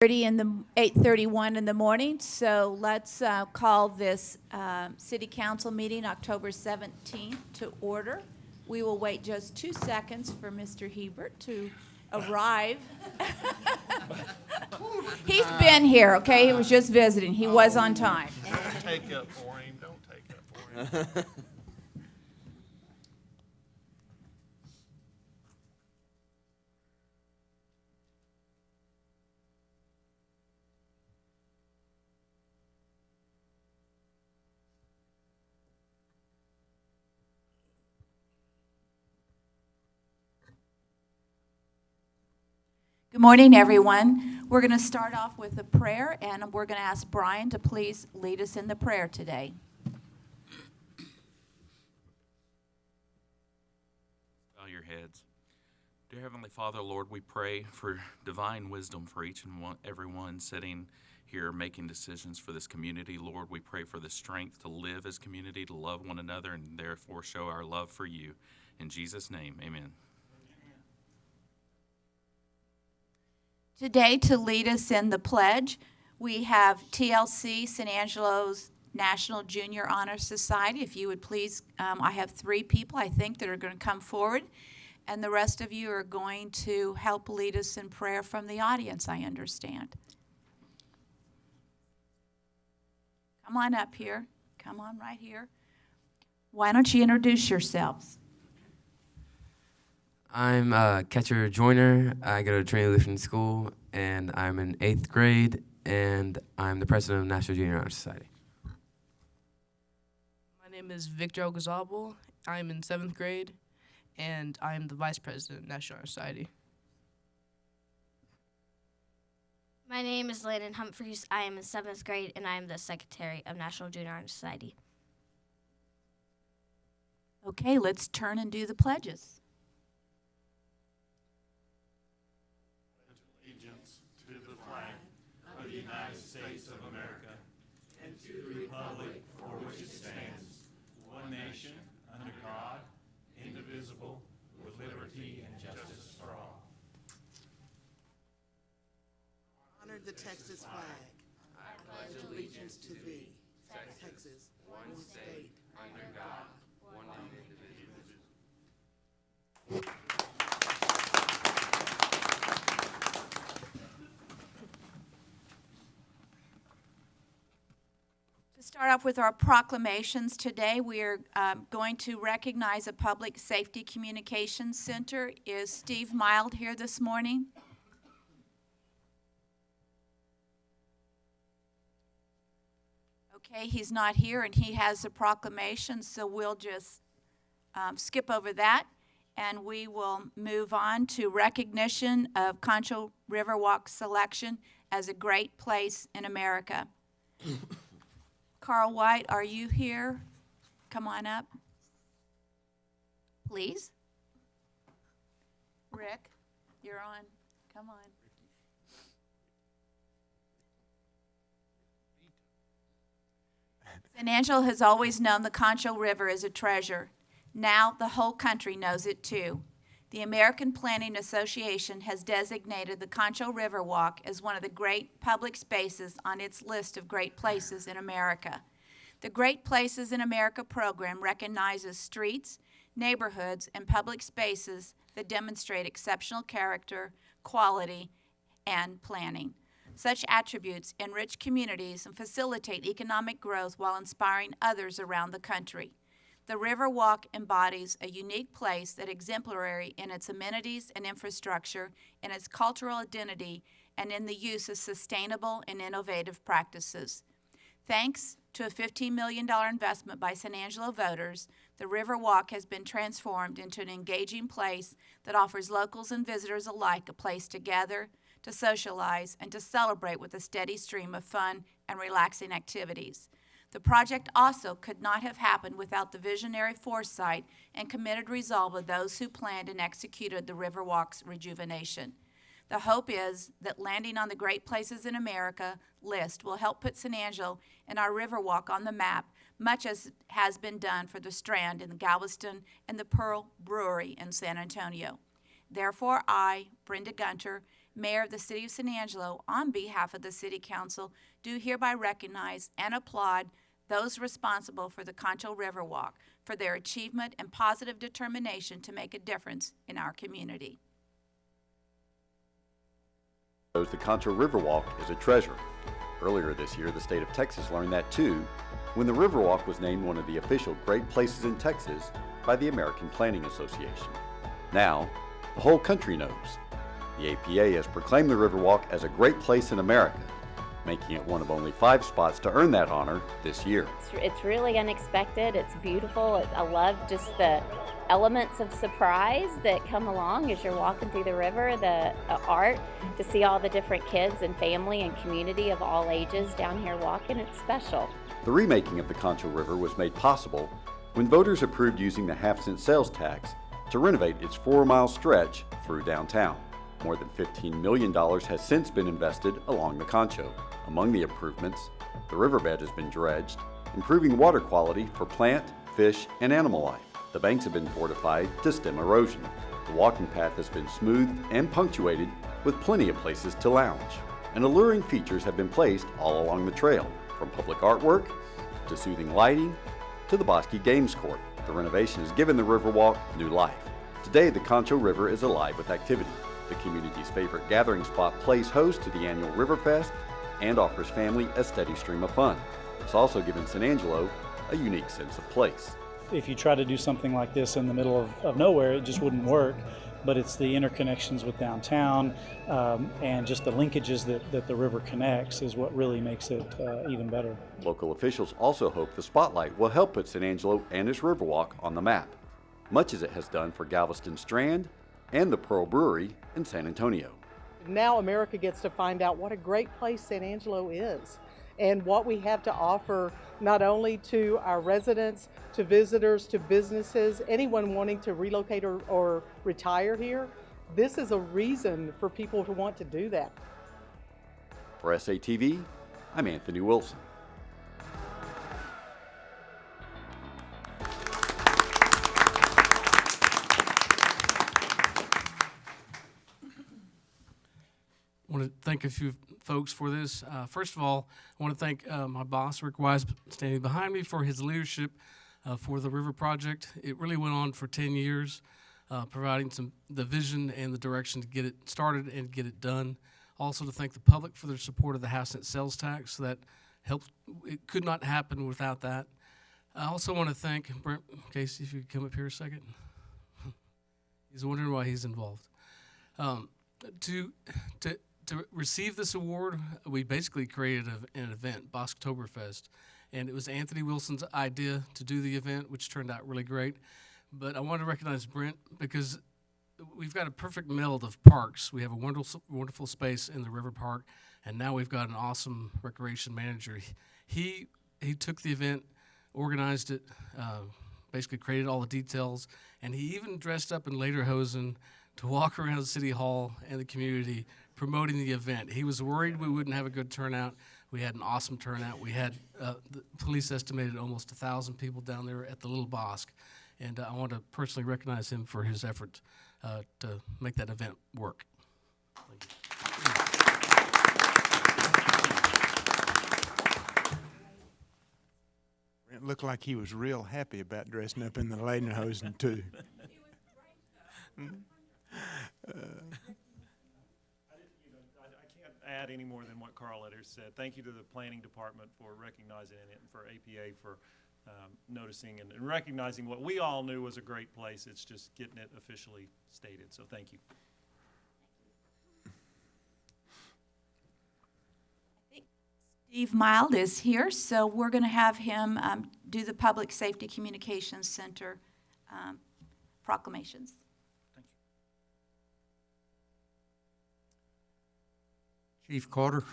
8:31 in the morning. So let's call this City Council meeting October 17th to order. We will wait just 2 seconds for Mr. Hebert to arrive. He's been here, okay? He was just visiting. He was on time. Don't take up for him. Don't take up for him. Good morning, everyone. We're going to start off with a prayer, and we're going to ask Brian to please lead us in the prayer today. Bow your heads. Dear Heavenly Father, Lord, we pray for divine wisdom for each and everyone sitting here making decisions for this community. Lord, we pray for the strength to live as community, to love one another, and therefore show our love for you. In Jesus' name, amen. Today, to lead us in the pledge, we have TLC, San Angelo's National Junior Honor Society. If you would please, I have 3 people, I think, that are going to come forward, and the rest of you are going to help lead us in prayer from the audience, I understand. Come on up here. Come on right here. Why don't you introduce yourselves? I'm Catcher Joyner. I go to Trinity Lutheran School, and I'm in 8th grade, and I'm the president of the National Junior Honor Society. My name is Victor Ogazabal. I'm in 7th grade, and I'm the vice president of National Honor Society. My name is Landon Humphreys. I am in 7th grade, and I am the secretary of National Junior Honor Society. Okay, let's turn and do the pledges. Allegiance to the flag of the United States of America and to the republic for which it stands, one nation, under God, indivisible, with liberty and justice for all. Honor the Texas flag. I pledge allegiance to thee, Texas, one state, under God, one indivisible. To start off with our proclamations today, we are going to recognize a Public Safety Communications Center. Is Steve Mild here this morning? Okay, he's not here, and he has a proclamation, so we'll just skip over that, and we will move on to recognition of Concho Riverwalk selection as a great place in America. Carl White, are you here? Come on up, please. Rick, you're on. Come on. San Angelo has always known the Concho River as a treasure. Now the whole country knows it too. The American Planning Association has designated the Concho River Walk as one of the great public spaces on its list of great places in America. The Great Places in America program recognizes streets, neighborhoods, and public spaces that demonstrate exceptional character, quality, and planning. Such attributes enrich communities and facilitate economic growth while inspiring others around the country. The River Walk embodies a unique place that is exemplary in its amenities and infrastructure, in its cultural identity, and in the use of sustainable and innovative practices. Thanks to a $15 million investment by San Angelo voters, the River Walk has been transformed into an engaging place that offers locals and visitors alike a place to gather, to socialize, and to celebrate with a steady stream of fun and relaxing activities. The project also could not have happened without the visionary foresight and committed resolve of those who planned and executed the Riverwalk's rejuvenation. The hope is that landing on the Great Places in America list will help put San Angelo and our Riverwalk on the map, much as has been done for the Strand in Galveston and the Pearl Brewery in San Antonio. Therefore, I, Brenda Gunter, Mayor of the City of San Angelo, on behalf of the City Council, do hereby recognize and applaud those responsible for the Concho River Walk for their achievement and positive determination to make a difference in our community. The Concho Riverwalk is a treasure. Earlier this year, the state of Texas learned that too, when the Riverwalk was named one of the official Great Places in Texas by the American Planning Association. Now, the whole country knows. The APA has proclaimed the Riverwalk as a great place in America, making it one of only 5 spots to earn that honor this year. It's really unexpected. It's beautiful. I love just the elements of surprise that come along as you're walking through the river, the art, to see all the different kids and family and community of all ages down here walking. It's special. The remaking of the Concho River was made possible when voters approved using the half-cent sales tax to renovate its 4-mile stretch through downtown. More than $15 million has since been invested along the Concho. Among the improvements, the riverbed has been dredged, improving water quality for plant, fish, and animal life. The banks have been fortified to stem erosion. The walking path has been smoothed and punctuated with plenty of places to lounge. And alluring features have been placed all along the trail, from public artwork to soothing lighting to the Bosque Games Court. The renovation has given the Riverwalk new life. Today, the Concho River is alive with activity. The community's favorite gathering spot plays host to the annual Riverfest and offers family a steady stream of fun. It's also given San Angelo a unique sense of place. If you try to do something like this in the middle of nowhere, it just wouldn't work. But it's the interconnections with downtown and just the linkages that the river connects is what really makes it even better. Local officials also hope the spotlight will help put San Angelo and its Riverwalk on the map, much as it has done for Galveston Strand and the Pearl Brewery in San Antonio. Now America gets to find out what a great place San Angelo is and what we have to offer not only to our residents, to visitors, to businesses, anyone wanting to relocate or retire here. This is a reason for people to want to do that. For SATV, I'm Anthony Wilson. I want to thank a few folks for this. First of all, I want to thank my boss, Rick Wise, standing behind me, for his leadership for the River Project. It really went on for 10 years, providing the vision and the direction to get it started and get it done. Also to thank the public for their support of the half-cent sales tax. That helped. It could not happen without that. I also want to thank Brent Casey, if you could come up here a second. He's wondering why he's involved. To receive this award, we basically created an event, Bosktoberfest, and it was Anthony Wilson's idea to do the event, which turned out really great. But I want to recognize Brent because we've got a perfect meld of parks. We have a wonderful space in the River Park, and now we've got an awesome recreation manager. He took the event, organized it, basically created all the details, and he even dressed up in lederhosen to walk around City Hall and the community promoting the event. He was worried we wouldn't have a good turnout. We had an awesome turnout. We had, the police estimated almost 1,000 people down there at the Little Bosque. And I want to personally recognize him for his effort to make that event work. It looked like he was real happy about dressing up in the lederhosen too. Add any more than what Carl Letters said. Thank you to the planning department for recognizing it and for APA for noticing and recognizing what we all knew was a great place. It's just getting it officially stated. So thank you. Steve Mild is here, so we're going to have him do the Public Safety Communications Center proclamations. Chief Carter.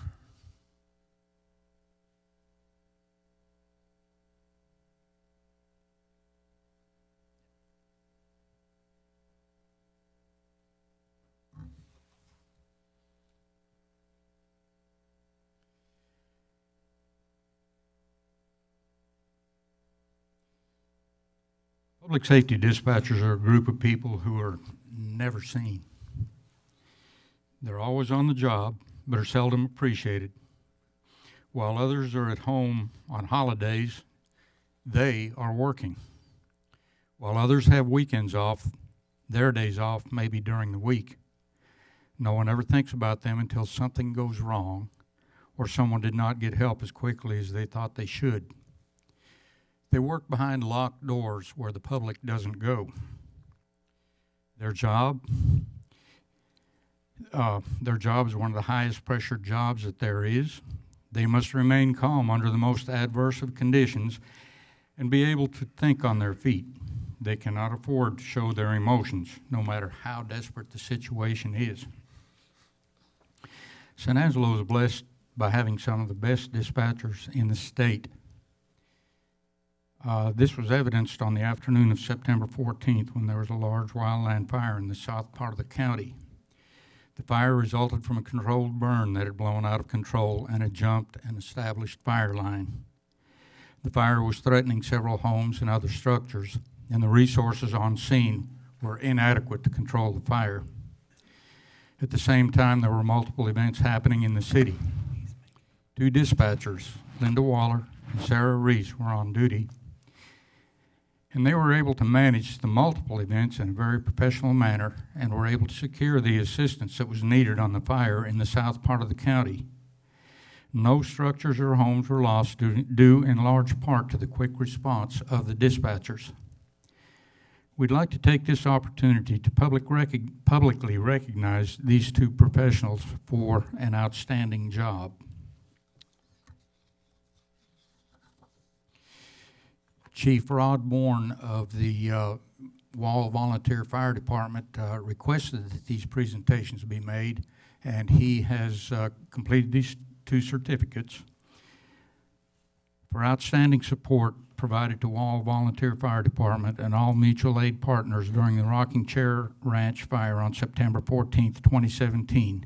Public safety dispatchers are a group of people who are never seen. They're always on the job, but are seldom appreciated. While others are at home on holidays, they are working. While others have weekends off, their days off may be during the week. No one ever thinks about them until something goes wrong or someone did not get help as quickly as they thought they should. They work behind locked doors where the public doesn't go. Their job is one of the highest pressure jobs that there is. They must remain calm under the most adverse of conditions and be able to think on their feet. They cannot afford to show their emotions, no matter how desperate the situation is. San Angelo is blessed by having some of the best dispatchers in the state. This was evidenced on the afternoon of September 14th when there was a large wildland fire in the south part of the county. The fire resulted from a controlled burn that had blown out of control and had jumped an established fire line. The fire was threatening several homes and other structures, and the resources on scene were inadequate to control the fire. At the same time, there were multiple events happening in the city. Two dispatchers, Linda Waller and Sarah Reese, were on duty, and they were able to manage the multiple events in a very professional manner and were able to secure the assistance that was needed on the fire in the south part of the county. No structures or homes were lost due in large part to the quick response of the dispatchers. We'd like to take this opportunity to publicly recognize these two professionals for an outstanding job. Chief Rod Bourne of the Wall Volunteer Fire Department requested that these presentations be made, and he has completed these two certificates for outstanding support provided to Wall Volunteer Fire Department and all mutual aid partners during the Rocking Chair Ranch fire on September 14th, 2017.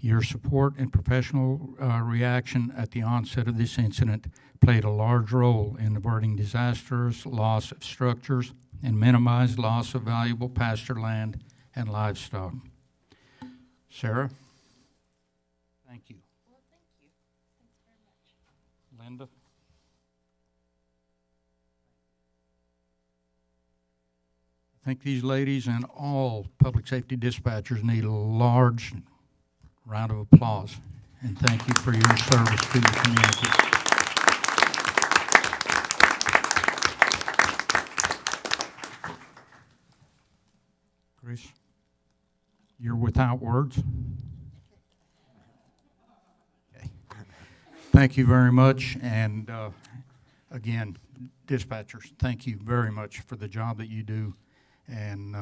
Your support and professional reaction at the onset of this incident played a large role in averting disastrous loss of structures and minimized loss of valuable pasture land and livestock. Sarah? Thank you. Well, thank you. Thanks very much. Linda? I think these ladies and all public safety dispatchers need a large round of applause, and thank you for your service to the community. Chris, you're without words? Okay. Thank you very much, and again, dispatchers, thank you very much for the job that you do, and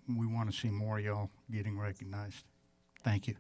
we want to see more of y'all getting recognized. Thank you.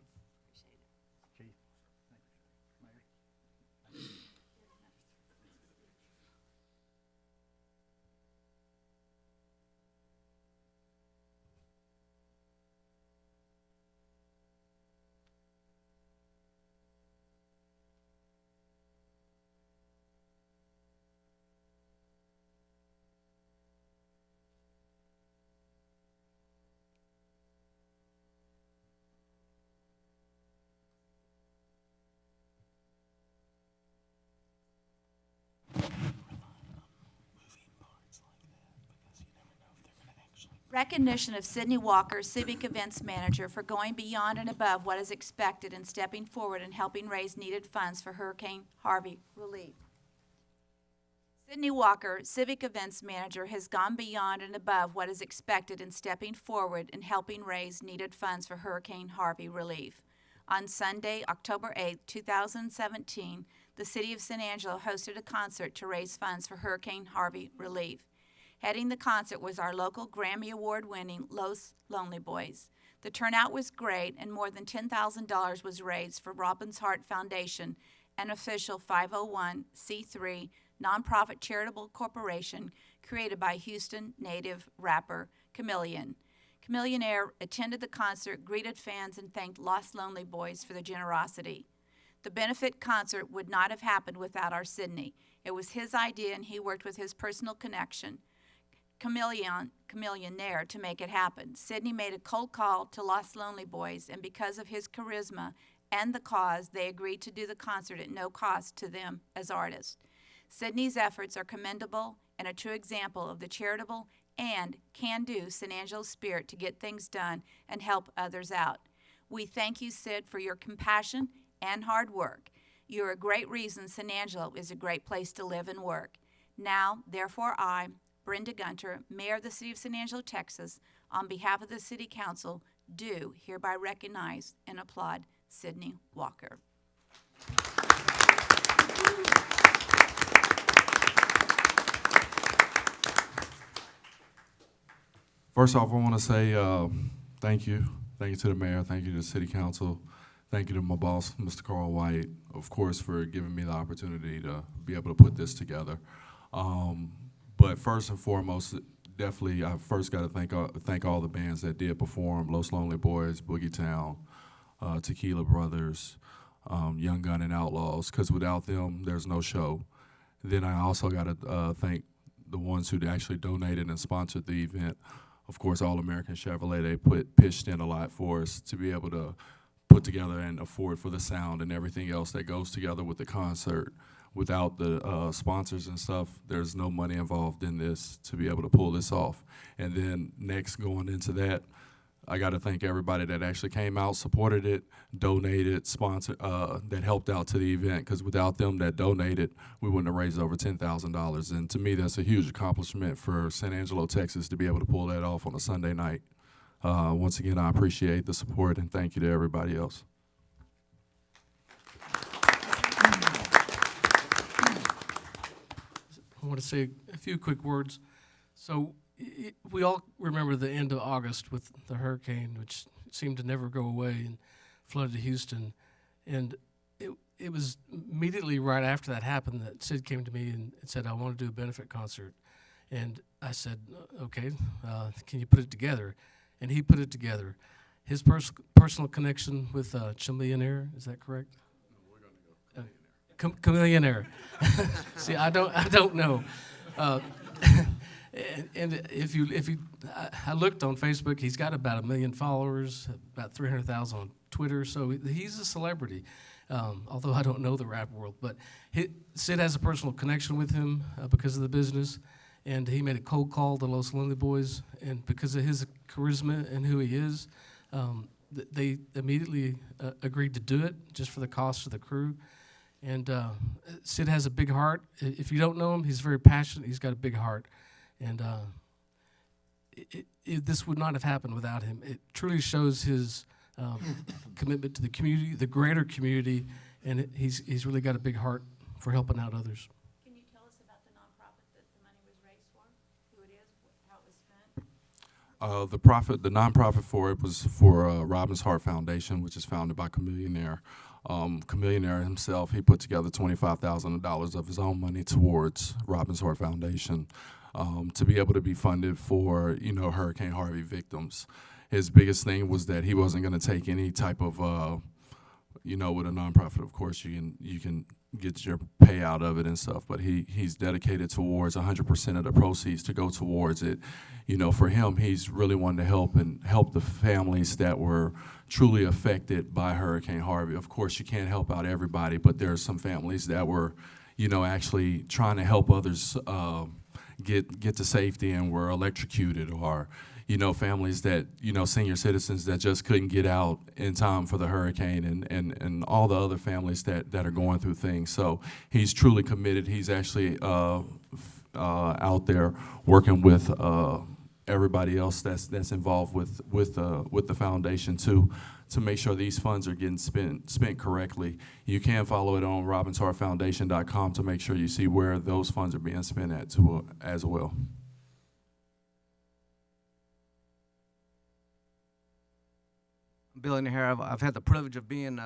Recognition of Sydney Walker, Civic Events Manager, for going beyond and above what is expected and stepping forward and helping raise needed funds for Hurricane Harvey relief. Sydney Walker, Civic Events Manager, has gone beyond and above what is expected in stepping forward and helping raise needed funds for Hurricane Harvey relief. On Sunday, October 8, 2017, the City of San Angelo hosted a concert to raise funds for Hurricane Harvey relief. Heading the concert was our local Grammy Award-winning Los Lonely Boys. The turnout was great, and more than $10,000 was raised for Robin's Heart Foundation, an official 501c3 nonprofit charitable corporation created by Houston native rapper Chameleon. Chameleon Air attended the concert, greeted fans, and thanked Los Lonely Boys for their generosity. The benefit concert would not have happened without our Sydney. It was his idea, and he worked with his personal connection. chameleonaire to make it happen. Sidney made a cold call to Los Lonely Boys, and because of his charisma and the cause, they agreed to do the concert at no cost to them as artists. Sidney's efforts are commendable and a true example of the charitable and can-do San Angelo spirit to get things done and help others out. We thank you, Sid, for your compassion and hard work. You're a great reason San Angelo is a great place to live and work. Now, therefore, I, Brenda Gunter, Mayor of the City of San Angelo, Texas, on behalf of the City Council, do hereby recognize and applaud Sidney Walker. First off, I want to say thank you. Thank you to the mayor. Thank you to the city council. Thank you to my boss, Mr. Carl White, of course, for giving me the opportunity to be able to put this together. But first and foremost, definitely, I first got to thank all the bands that did perform: Los Lonely Boys, Boogie Town, Tequila Brothers, Young Gun and Outlaws, because without them, there's no show. Then I also got to thank the ones who actually donated and sponsored the event. Of course, All American Chevrolet, they pitched in a lot for us to be able to put together and afford for the sound and everything else that goes together with the concert. Without the sponsors and stuff, there's no money involved in this to be able to pull this off. And then next, going into that, I got to thank everybody that actually came out, supported it, donated, sponsored, that helped out to the event, because without them that donated, we wouldn't have raised over $10,000. And to me, that's a huge accomplishment for San Angelo, Texas, to be able to pull that off on a Sunday night. Once again, I appreciate the support, and thank you to everybody else. I want to say a few quick words. So we all remember the end of August with the hurricane, which seemed to never go away and flooded Houston. And it was immediately right after that happened that Sid came to me and said, I want to do a benefit concert. And I said, okay, can you put it together? And he put it together. His personal connection with Chameleonaire, is that correct? No, we're going to go Chameleonaire. See, I don't know. And if you, I looked on Facebook. He's got about 1 million followers, about 300,000 on Twitter. So he's a celebrity. Although I don't know the rap world, but Sid has a personal connection with him because of the business, and he made a cold call to Los Lonely Boys, and because of his charisma and who he is, they immediately agreed to do it just for the cost of the crew. And Sid has a big heart. If you don't know him, he's very passionate. He's got a big heart. And this would not have happened without him. It truly shows his commitment to the community, the greater community, and he's really got a big heart for helping out others. Can you tell us about the nonprofit that the money was raised for, who it is, how it was spent? The nonprofit for it was for Robin's Heart Foundation, which is founded by Chameleonaire. Chameleonaire himself, he put together $25,000 of his own money towards Robin's Heart Foundation to be able to be funded for, Hurricane Harvey victims. His biggest thing was that he wasn't going to take any type of, with a nonprofit, of course, you can get your payout of it and stuff, but he's dedicated towards 100% of the proceeds to go towards it. For him, he's really wanted to help the families that were truly affected by Hurricane Harvey. Of course, you can't help out everybody, but there are some families that were, actually trying to help others get to safety and were electrocuted, or families that, senior citizens that just couldn't get out in time for the hurricane, and all the other families that are going through things. So he's truly committed. He's actually out there working with everybody else that's involved with the foundation to make sure these funds are getting spent correctly. You can follow it on robinsheartfoundation.com to make sure you see where those funds are being spent at as well. Billy Nahara. I've had the privilege of being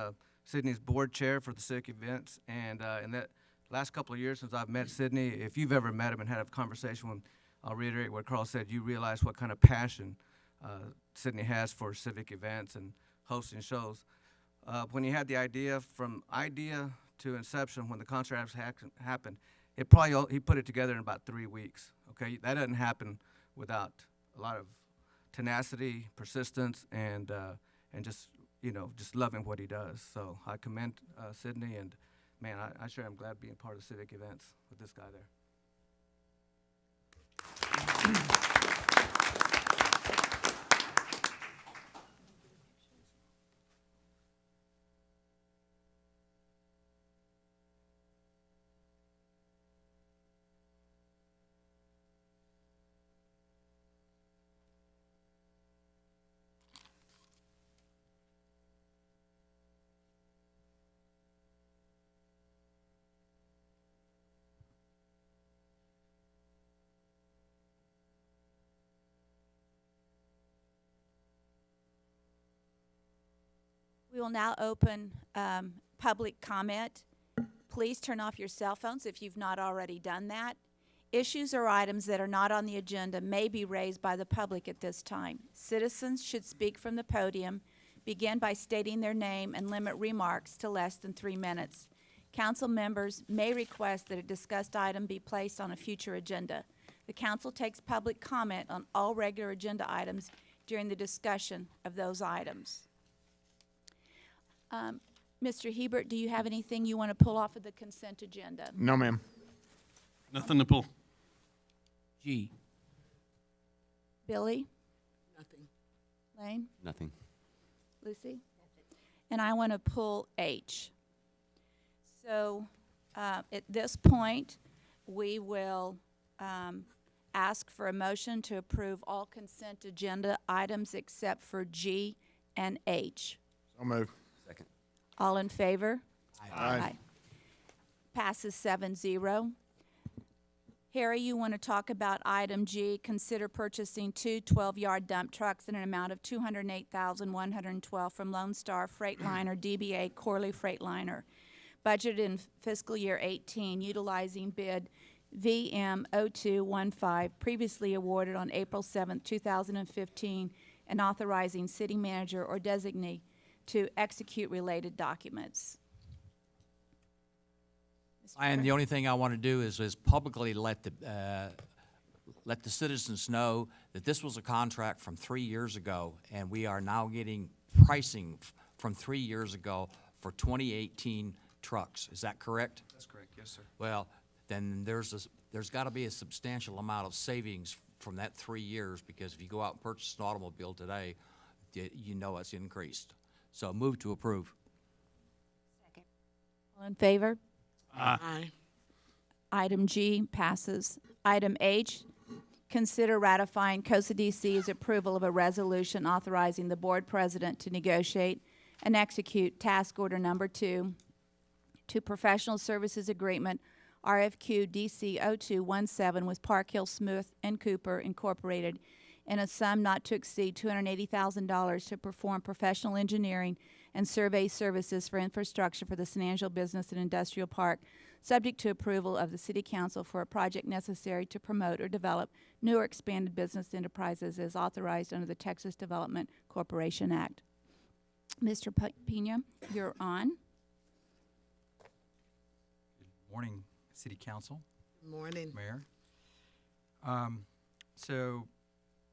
Sydney's board chair for the civic events, and in that last couple of years since I've met Sydney, if you've ever met him and had a conversation with him, I'll reiterate what Carl said, you realize what kind of passion Sydney has for civic events and hosting shows. When he had the idea, from idea to inception, when the concert happened, he put it together in about 3 weeks. Okay, that doesn't happen without a lot of tenacity, persistence, and just, you know, just loving what he does. So I commend Sydney, and man, I sure am glad being part of civic events with this guy there. We will now open public comment. Please turn off your cell phones if you've not already done that. Issues or items that are not on the agenda may be raised by the public at this time. Citizens should speak from the podium, begin by stating their name, and limit remarks to less than 3 minutes. Council members may request that a discussed item be placed on a future agenda. The council takes public comment on all regular agenda items during the discussion of those items. Mr. Hebert, do you have anything you want to pull off of the consent agenda? No, ma'am. Nothing to pull. G. Billy? Nothing. Lane? Nothing. Lucy? And I want to pull H. So at this point, we will ask for a motion to approve all consent agenda items except for G and H. So moved. Second. All in favor? Aye. Passes 7-0. Harry, you want to talk about item G, consider purchasing 2 12-yard dump trucks in an amount of $208,112 from Lone Star Freightliner DBA Corley Freightliner, budgeted in fiscal year 18, utilizing bid VM0215, previously awarded on April 7, 2015, and authorizing city manager or designee to execute related documents. And the only thing I want to do is publicly let the citizens know that this was a contract from 3 years ago, and we are now getting pricing from 3 years ago for 2018 trucks. Is that correct? That's correct, yes, sir. Well, then there's got to be a substantial amount of savings from that 3 years, because if you go out and purchase an automobile today, you know it's increased. So move to approve. Second. All in favor? Aye. Item G passes. Item H, consider ratifying COSA DC's approval of a resolution authorizing the board president to negotiate and execute task order number 2 to professional services agreement RFQ DC 0217 with Park Hill Smith and Cooper Incorporated in a sum not to exceed $280,000 to perform professional engineering and survey services for infrastructure for the San Angelo Business and Industrial Park, subject to approval of the City Council for a project necessary to promote or develop new or expanded business enterprises as authorized under the Texas Development Corporation Act. Mr. Pena, you're on. Good morning, City Council. Good morning. Mayor. So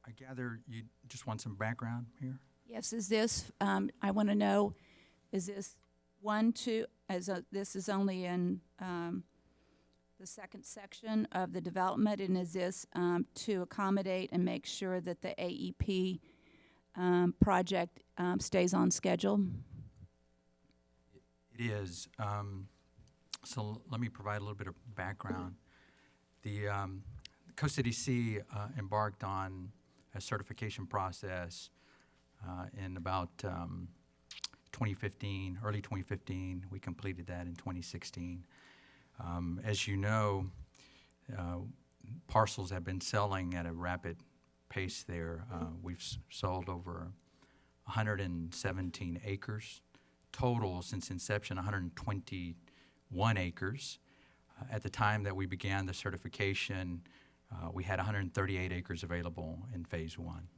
I gather you just want some background here? Yes, is this, I want to know, is this this is only in the second section of the development, and is this to accommodate and make sure that the AEP project stays on schedule? It is. So let me provide a little bit of background. The Coast DC embarked on a certification process in about 2015, early 2015. We completed that in 2016. As you know, parcels have been selling at a rapid pace there. We've sold over 117 acres. Total since inception, 121 acres. At the time that we began the certification, we had 138 acres available in phase 1.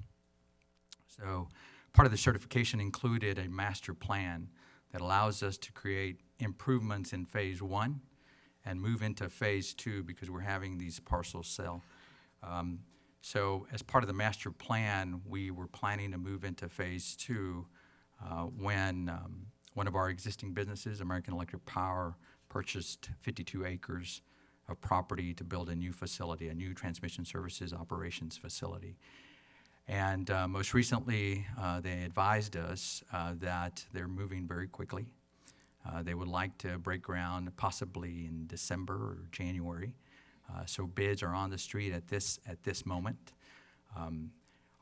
So part of the certification included a master plan that allows us to create improvements in phase 1 and move into phase 2 because we're having these parcels sell. So as part of the master plan, we were planning to move into phase 2 when one of our existing businesses, American Electric Power, purchased 52 acres of property to build a new facility, a new transmission services operations facility. And most recently, they advised us that they're moving very quickly. They would like to break ground possibly in December or January. So bids are on the street at this moment.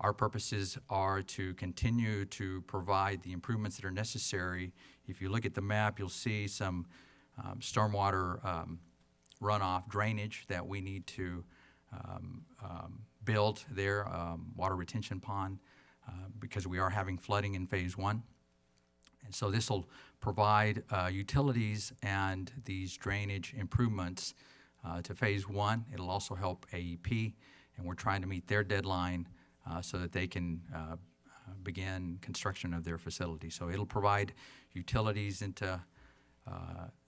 Our purposes are to continue to provide the improvements that are necessary. If you look at the map, you'll see some stormwater runoff drainage that we need to build there, water retention pond, because we are having flooding in phase 1. And so this will provide utilities and these drainage improvements to phase 1. It'll also help AEP, and we're trying to meet their deadline so that they can begin construction of their facility. So it'll provide utilities into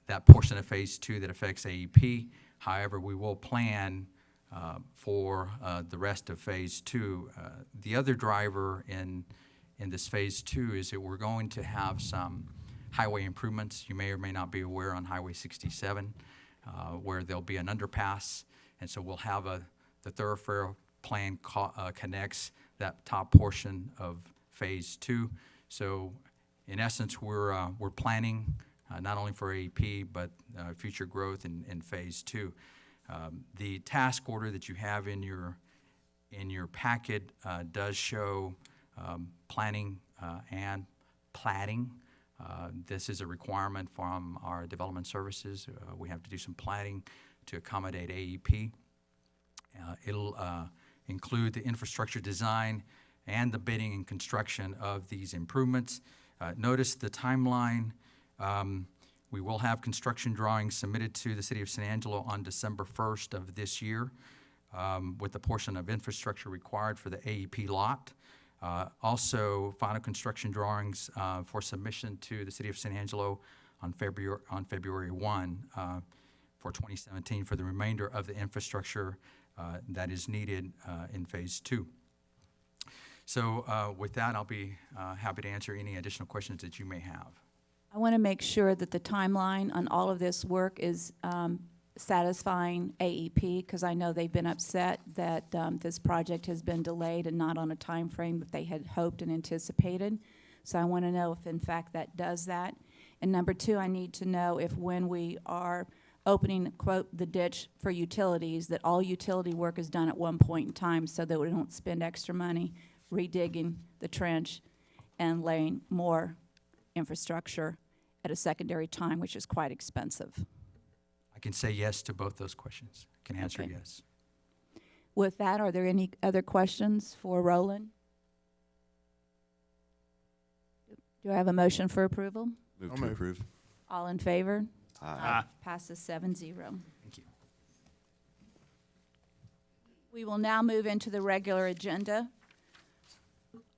that portion of phase 2 that affects AEP. However, we will plan for the rest of phase 2. The other driver in this phase 2 is that we're going to have some highway improvements. You may or may not be aware on Highway 67 where there'll be an underpass, and so we'll have the thoroughfare plan connects that top portion of phase 2. So in essence, we're planning not only for AEP but future growth in phase 2. The task order that you have in your packet does show planning and platting. This is a requirement from our development services. We have to do some platting to accommodate AEP. It'll include the infrastructure design and the bidding and construction of these improvements. Notice the timeline. We will have construction drawings submitted to the City of San Angelo on December 1st of this year with the portion of infrastructure required for the AEP lot. Also, final construction drawings for submission to the City of San Angelo on February 1 for 2017 for the remainder of the infrastructure that is needed in phase 2. So with that, I'll be happy to answer any additional questions that you may have. I want to make sure that the timeline on all of this work is satisfying AEP, because I know they've been upset that this project has been delayed and not on a time frame that they had hoped and anticipated. So I want to know if in fact that does that. And number 2, I need to know if when we are opening, quote, the ditch for utilities, that all utility work is done at one point in time so that we don't spend extra money redigging the trench and laying more infrastructure at a secondary time, which is quite expensive. I can say yes to both those questions. I can answer yes. With that, are there any other questions for Roland? Do I have a motion for approval? Move to approve. All in favor? Aye. Passes 7-0. Thank you. We will now move into the regular agenda.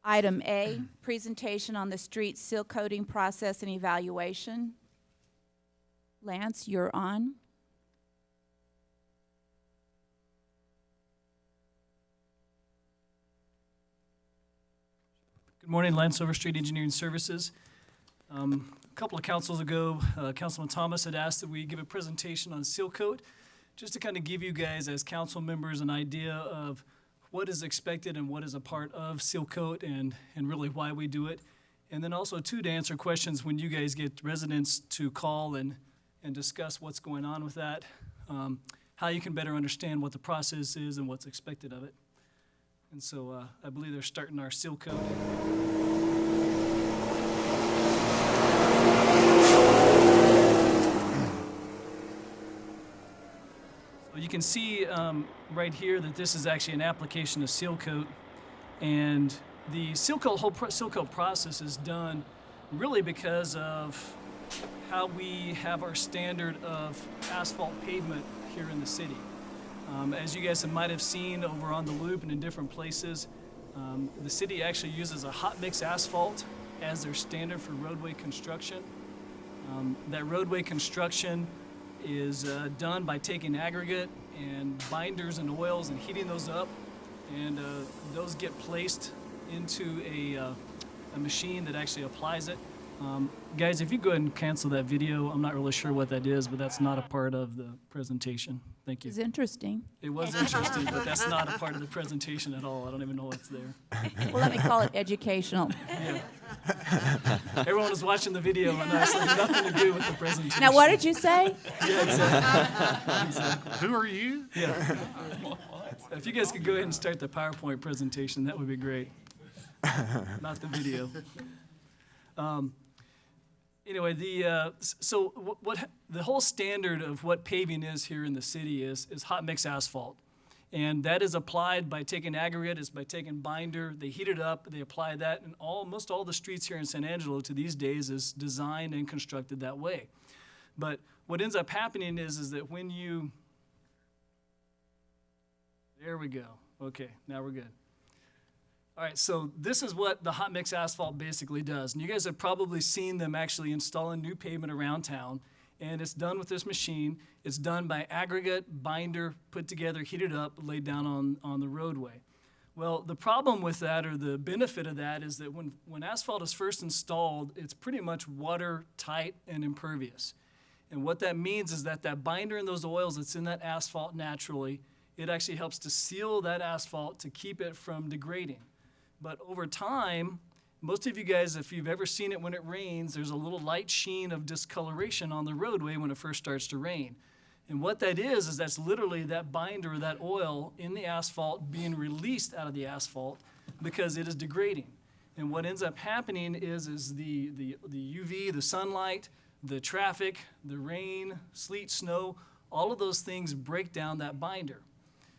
Item A, presentation on the street seal coating process and evaluation. Lance, you're on. Good morning, Lance Overstreet Engineering Services. A couple of councils ago, Councilman Thomas had asked that we give a presentation on seal coat, just to kind of give you guys as council members an idea of what is expected and what is a part of seal coat and really why we do it. And then also, too, to answer questions when you guys get residents to call and discuss what's going on with that, how you can better understand what the process is and what's expected of it. And so I believe they're starting our seal coat. So you can see right here that this is actually an application of seal coat, and the whole seal coat process is done really because of how we have our standard of asphalt pavement here in the city. As you guys might have seen over on the loop and in different places, the city actually uses a hot mix asphalt as their standard for roadway construction. That roadway construction is done by taking aggregate and binders and oils and heating those up and those get placed into a machine that actually applies it. Guys, if you go ahead and cancel that video, I'm not really sure what that is, but that's not a part of the presentation. Thank you. It's interesting. It was interesting, but that's not a part of the presentation at all. I don't even know what's there. Well, let me call it educational. Yeah. Everyone was watching the video, and that had nothing to do with the presentation. Now, what did you say? Yeah, exactly. Who are you? Yeah. If you guys could go ahead and start the PowerPoint presentation, that would be great. Not the video. Anyway, the whole standard of what paving is here in the city is hot mix asphalt. And that is applied by taking aggregate, it's by taking binder, they heat it up, they apply that, and almost all the streets here in San Angelo to these days is designed and constructed that way. But what ends up happening is that when you, there we go. Okay, now we're good. All right, so this is what the hot mix asphalt basically does. And you guys have probably seen them actually installing new pavement around town. And it's done with this machine. It's done by aggregate, binder, put together, heated up, laid down on the roadway. Well, the problem with that, or the benefit of that, is that when asphalt is first installed, it's pretty much watertight and impervious. And what that means is that that binder and those oils that's in that asphalt naturally, it actually helps to seal that asphalt to keep it from degrading. But over time, most of you guys, if you've ever seen it when it rains, there's a little light sheen of discoloration on the roadway when it first starts to rain. And what that is that's literally that binder or that oil in the asphalt being released out of the asphalt because it is degrading. And what ends up happening is the UV, the sunlight, the traffic, the rain, sleet, snow, all of those things break down that binder.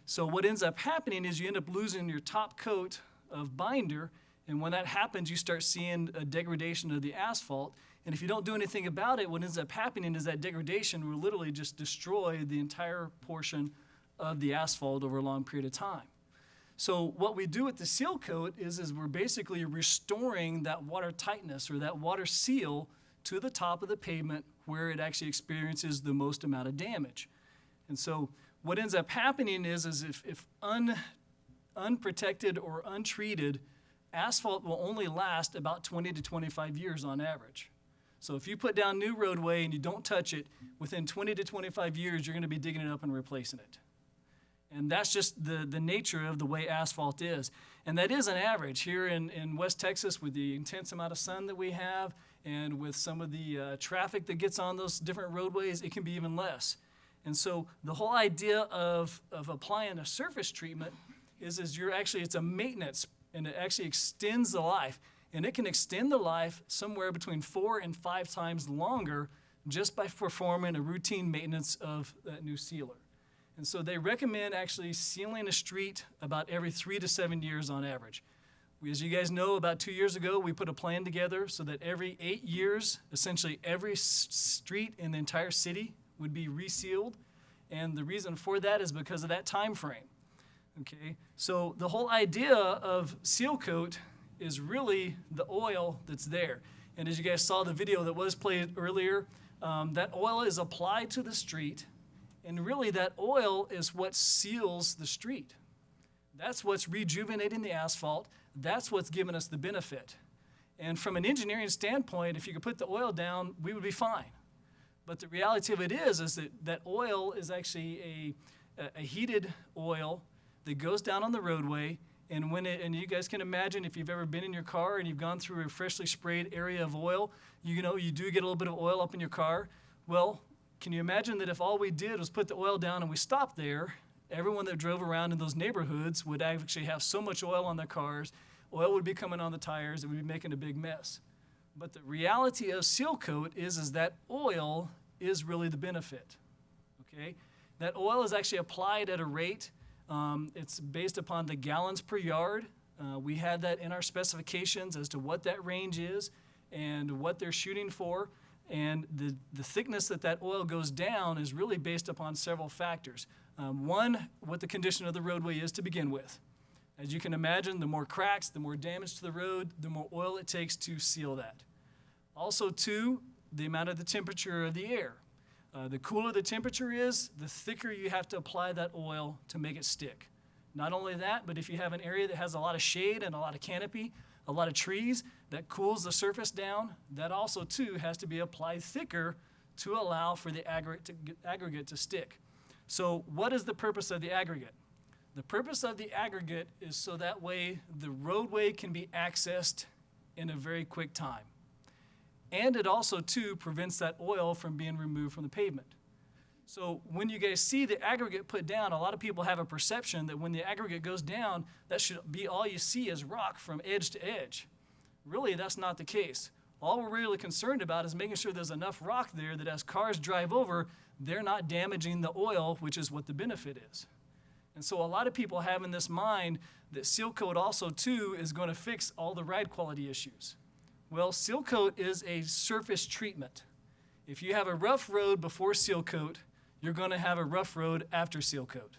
So what ends up happening is you end up losing your top coat of binder, and when that happens, you start seeing a degradation of the asphalt. And if you don't do anything about it, what ends up happening is that degradation will literally just destroy the entire portion of the asphalt over a long period of time. So what we do with the seal coat is we're basically restoring that water tightness or that water seal to the top of the pavement where it actually experiences the most amount of damage. And so what ends up happening is if unprotected or untreated, asphalt will only last about 20 to 25 years on average. So if you put down new roadway and you don't touch it, within 20 to 25 years, you're going to be digging it up and replacing it. And that's just the nature of the way asphalt is. And that is an average. Here in West Texas, with the intense amount of sun that we have and with some of the traffic that gets on those different roadways, it can be even less. And so the whole idea of applying a surface treatment is it's a maintenance, and it actually extends the life. And it can extend the life somewhere between 4 and 5 times longer just by performing a routine maintenance of that new sealer. And so they recommend actually sealing a street about every 3 to 7 years on average. As you guys know, about 2 years ago, we put a plan together so that every 8 years, essentially every street in the entire city would be resealed. And the reason for that is because of that time frame. Okay, so the whole idea of seal coat is really the oil that's there. And as you guys saw the video that was played earlier, that oil is applied to the street, and really that oil is what seals the street. That's what's rejuvenating the asphalt. That's what's giving us the benefit. And from an engineering standpoint, if you could put the oil down, we would be fine. But the reality of it is that oil is actually a heated oil that goes down on the roadway, and you guys can imagine if you've ever been in your car and you've gone through a freshly sprayed area of oil, you do get a little bit of oil up in your car. Well, can you imagine that if all we did was put the oil down and we stopped there, everyone that drove around in those neighborhoods would actually have so much oil on their cars, oil would be coming on the tires, it would be making a big mess. But the reality of seal coat is that oil is really the benefit, okay? That oil is actually applied at a rate. It's based upon the gallons per yard. We had that in our specifications as to what that range is and what they're shooting for. And the thickness that oil goes down is really based upon several factors. One, what the condition of the roadway is to begin with. As you can imagine, the more cracks, the more damage to the road, the more oil it takes to seal that. Also, two, the amount of the temperature of the air. The cooler the temperature is, the thicker you have to apply that oil to make it stick. Not only that, but if you have an area that has a lot of shade and a lot of canopy, a lot of trees, that cools the surface down, that also too has to be applied thicker to allow for the aggregate to stick. So what is the purpose of the aggregate? The purpose of the aggregate is so that way the roadway can be accessed in a very quick time. And it also too prevents that oil from being removed from the pavement. So when you guys see the aggregate put down, a lot of people have a perception that when the aggregate goes down, that should be all you see is rock from edge to edge. Really, that's not the case. All we're really concerned about is making sure there's enough rock there that as cars drive over, they're not damaging the oil, which is what the benefit is. And so a lot of people have in this mind that seal coat also too is going to fix all the ride quality issues. Well, seal coat is a surface treatment. If you have a rough road before seal coat, you're going to have a rough road after seal coat.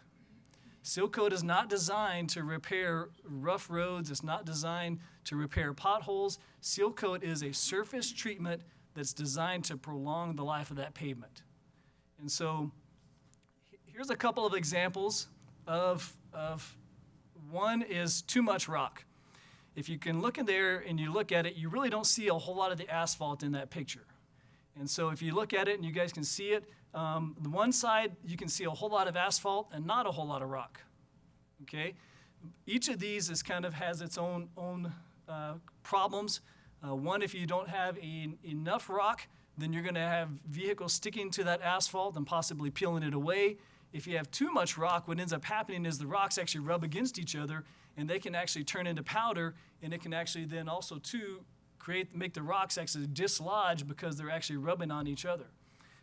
Seal coat is not designed to repair rough roads. It's not designed to repair potholes. Seal coat is a surface treatment that's designed to prolong the life of that pavement. And so here's a couple of examples of one is too much rock. If you can look in there and you look at it, you really don't see a whole lot of the asphalt in that picture. And so if you look at it and you guys can see it, the one side you can see a whole lot of asphalt and not a whole lot of rock. Okay, each of these is kind of has its own problems. One, if you don't have enough rock, then you're going to have vehicles sticking to that asphalt and possibly peeling it away. If you have too much rock, what ends up happening is the rocks actually rub against each other, and they can actually turn into powder, and it can actually then also too make the rocks actually dislodge because they're actually rubbing on each other.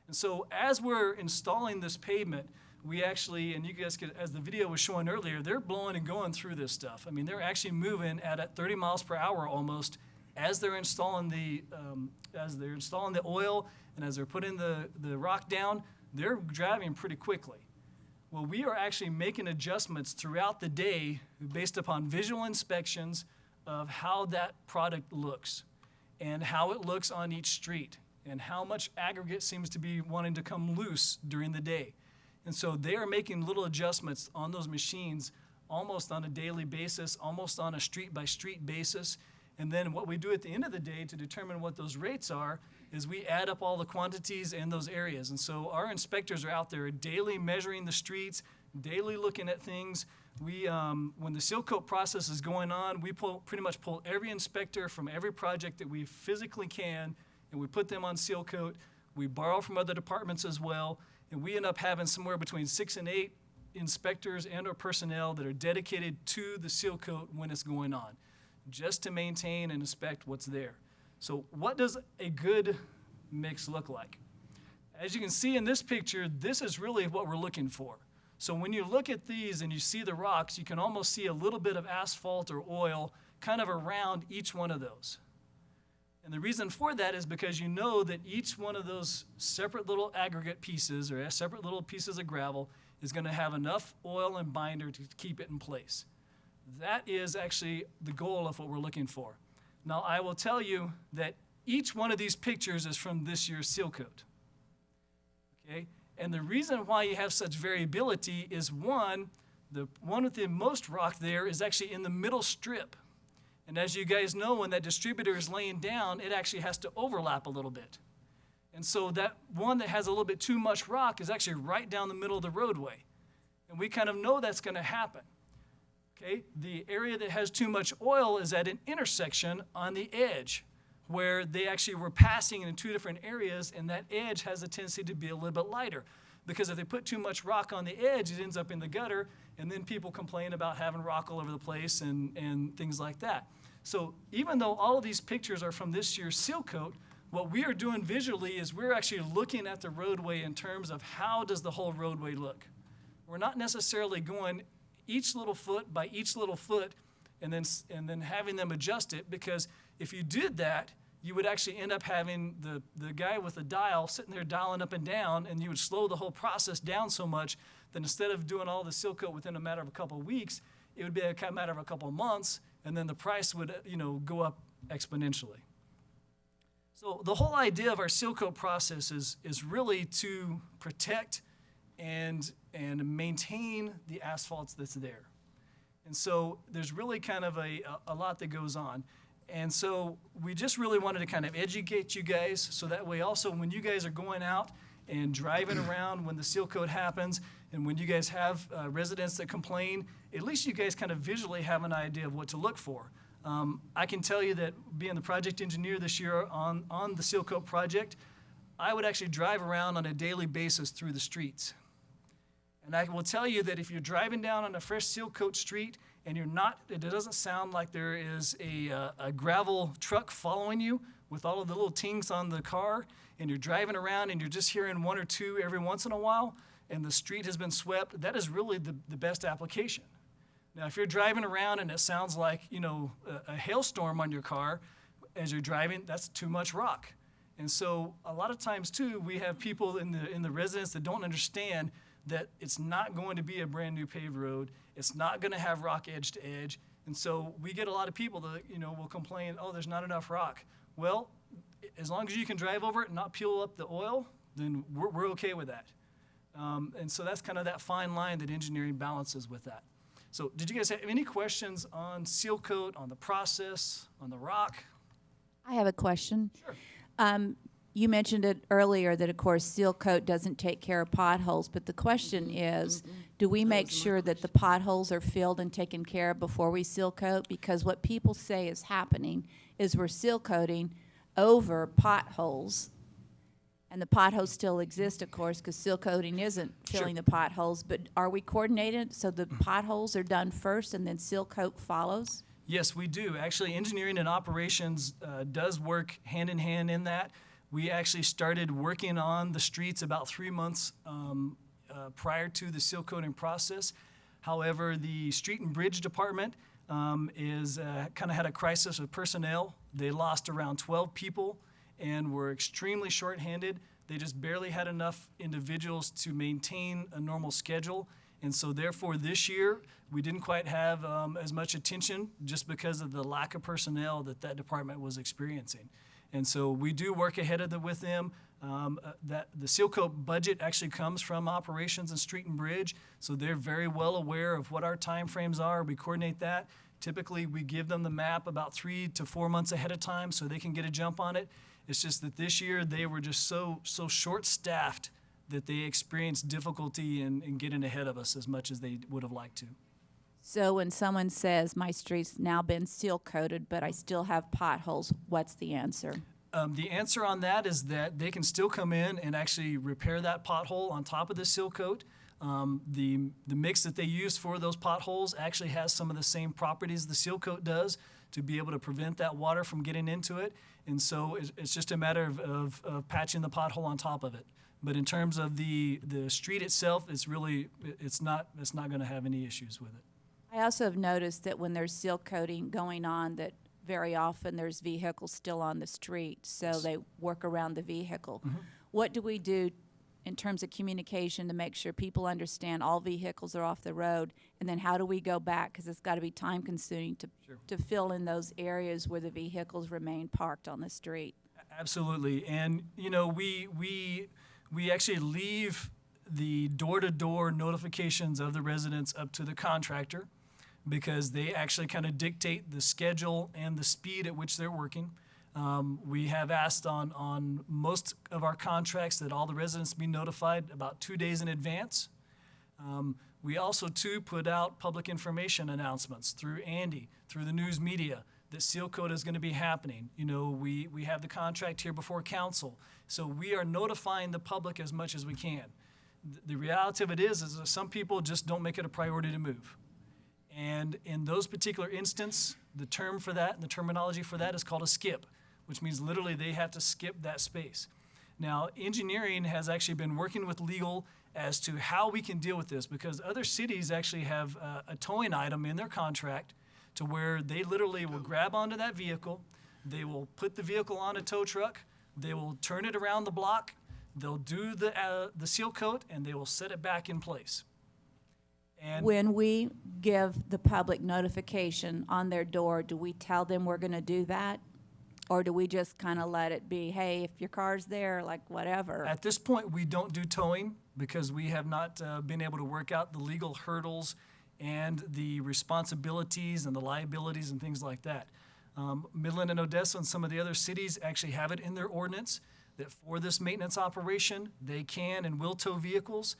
And so as we're installing this pavement, we actually, and you guys could, as the video was showing earlier, they're blowing and going through this stuff. I mean, they're actually moving at 30 miles per hour almost as they're installing the oil and as they're putting the rock down. They're driving pretty quickly. Well, we are actually making adjustments throughout the day based upon visual inspections of how that product looks and how it looks on each street and how much aggregate seems to be wanting to come loose during the day. And so they are making little adjustments on those machines almost on a daily basis, almost on a street-by-street basis. And then what we do at the end of the day to determine what those rates are is we add up all the quantities in those areas. And so our inspectors are out there daily measuring the streets, daily looking at things. We, when the seal coat process is going on, we pretty much pull every inspector from every project that we physically can, and we put them on seal coat. We borrow from other departments as well, and we end up having somewhere between 6 and 8 inspectors and or personnel that are dedicated to the seal coat when it's going on, just to maintain and inspect what's there. So what does a good mix look like? As you can see in this picture, this is really what we're looking for. So when you look at these and you see the rocks, you can almost see a little bit of asphalt or oil kind of around each one of those. And the reason for that is because you know that each one of those separate little aggregate pieces or separate little pieces of gravel is going to have enough oil and binder to keep it in place. That is actually the goal of what we're looking for. Now, I will tell you that each one of these pictures is from this year's seal coat. Okay? And the reason why you have such variability is one, the one with the most rock there is actually in the middle strip. And as you guys know, when that distributor is laying down, it actually has to overlap a little bit. And so that one that has a little bit too much rock is actually right down the middle of the roadway. And we kind of know that's going to happen. Okay? The area that has too much oil is at an intersection on the edge where they actually were passing in two different areas, and that edge has a tendency to be a little bit lighter. Because if they put too much rock on the edge, it ends up in the gutter, and then people complain about having rock all over the place and things like that. So even though all of these pictures are from this year's seal coat, what we are doing visually is we're actually looking at the roadway in terms of how does the whole roadway look. We're not necessarily going each little foot by each little foot and then having them adjust it, because if you did that, you would actually end up having the guy with the dial sitting there dialing up and down, and you would slow the whole process down so much that instead of doing all the seal coat within a matter of a couple of weeks, it would be a matter of a couple of months, and then the price would go up exponentially. So the whole idea of our seal coat process is really to protect and maintain the asphalts that's there. And so there's really kind of a lot that goes on. And so we just really wanted to kind of educate you guys, so that way also when you guys are going out and driving around when the seal coat happens, and when you guys have residents that complain, at least you guys kind of visually have an idea of what to look for. I can tell you that being the project engineer this year on the seal coat project, I would actually drive around on a daily basis through the streets. And I will tell you that if you're driving down on a fresh seal coat street and it doesn't sound like there is a gravel truck following you with all of the little tings on the car, and you're driving around and you're just hearing one or two every once in a while, and the street has been swept, that is really the best application. Now, if you're driving around and it sounds like, a hailstorm on your car as you're driving, that's too much rock. And so a lot of times too, we have people in the residents that don't understand that it's not going to be a brand new paved road. It's not going to have rock edge to edge. And so we get a lot of people that, will complain, oh, there's not enough rock. Well, as long as you can drive over it and not peel up the oil, then we're okay with that. And so that's kind of that fine line that engineering balances with that. So did you guys have any questions on seal coat, on the process, on the rock? I have a question. Sure. You mentioned it earlier that, of course, seal coat doesn't take care of potholes, but the question is, do we make sure that the potholes are filled and taken care of before we seal coat? Because what people say is happening is we're seal coating over potholes, and the potholes still exist, of course, because seal coating isn't filling the potholes, but are we coordinated so the potholes are done first and then seal coat follows? Yes, we do. Actually, engineering and operations does work hand in hand in that. We actually started working on the streets about 3 months prior to the seal coating process. However, the street and bridge department kind of had a crisis of personnel. They lost around 12 people and were extremely short-handed. They just barely had enough individuals to maintain a normal schedule. And so therefore this year, we didn't quite have as much attention just because of the lack of personnel that department was experiencing. And so we do work ahead with them. That the seal coat budget actually comes from operations and street and bridge, so they're very well aware of what our time frames are. We coordinate that. Typically, we give them the map about 3 to 4 months ahead of time so they can get a jump on it. It's just that this year they were just so short-staffed that they experienced difficulty in getting ahead of us as much as they would have liked to. So when someone says, my street's now been seal coated, but I still have potholes, what's the answer? The answer on that is that they can still come in and actually repair that pothole on top of the seal coat. The mix that they use for those potholes actually has some of the same properties the seal coat does to be able to prevent that water from getting into it. And so it's just a matter of patching the pothole on top of it. But in terms of the street itself, it's not going to have any issues with it. I also have noticed that when there's seal coating going on, that very often there's vehicles still on the street, so they work around the vehicle. Mm-hmm. What do we do in terms of communication to make sure people understand all vehicles are off the road, and then how do we go back, because it's got to be time consuming to fill in those areas where the vehicles remain parked on the street? Absolutely. And we actually leave the door-to-door notifications of the residents up to the contractor, because they actually kind of dictate the schedule and the speed at which they're working. We have asked on most of our contracts that all the residents be notified about 2 days in advance. We also, too, put out public information announcements through Andy, through the news media, that seal coat is going to be happening. We have the contract here before council, so we are notifying the public as much as we can. The reality of it is that some people just don't make it a priority to move. And in those particular instances, the term for that and the terminology for that is called a skip, which means literally they have to skip that space. Now, engineering has actually been working with legal as to how we can deal with this, because other cities actually have a towing item in their contract to where they literally will grab onto that vehicle, they will put the vehicle on a tow truck, they will turn it around the block, they'll do the seal coat, and they will set it back in place. And when we give the public notification on their door, do we tell them we're going to do that? Or do we just kind of let it be, hey, if your car's there, like whatever? At this point, we don't do towing because we have not been able to work out the legal hurdles and the responsibilities and the liabilities and things like that. Midland and Odessa and some of the other cities actually have it in their ordinance that for this maintenance operation, they can and will tow vehicles.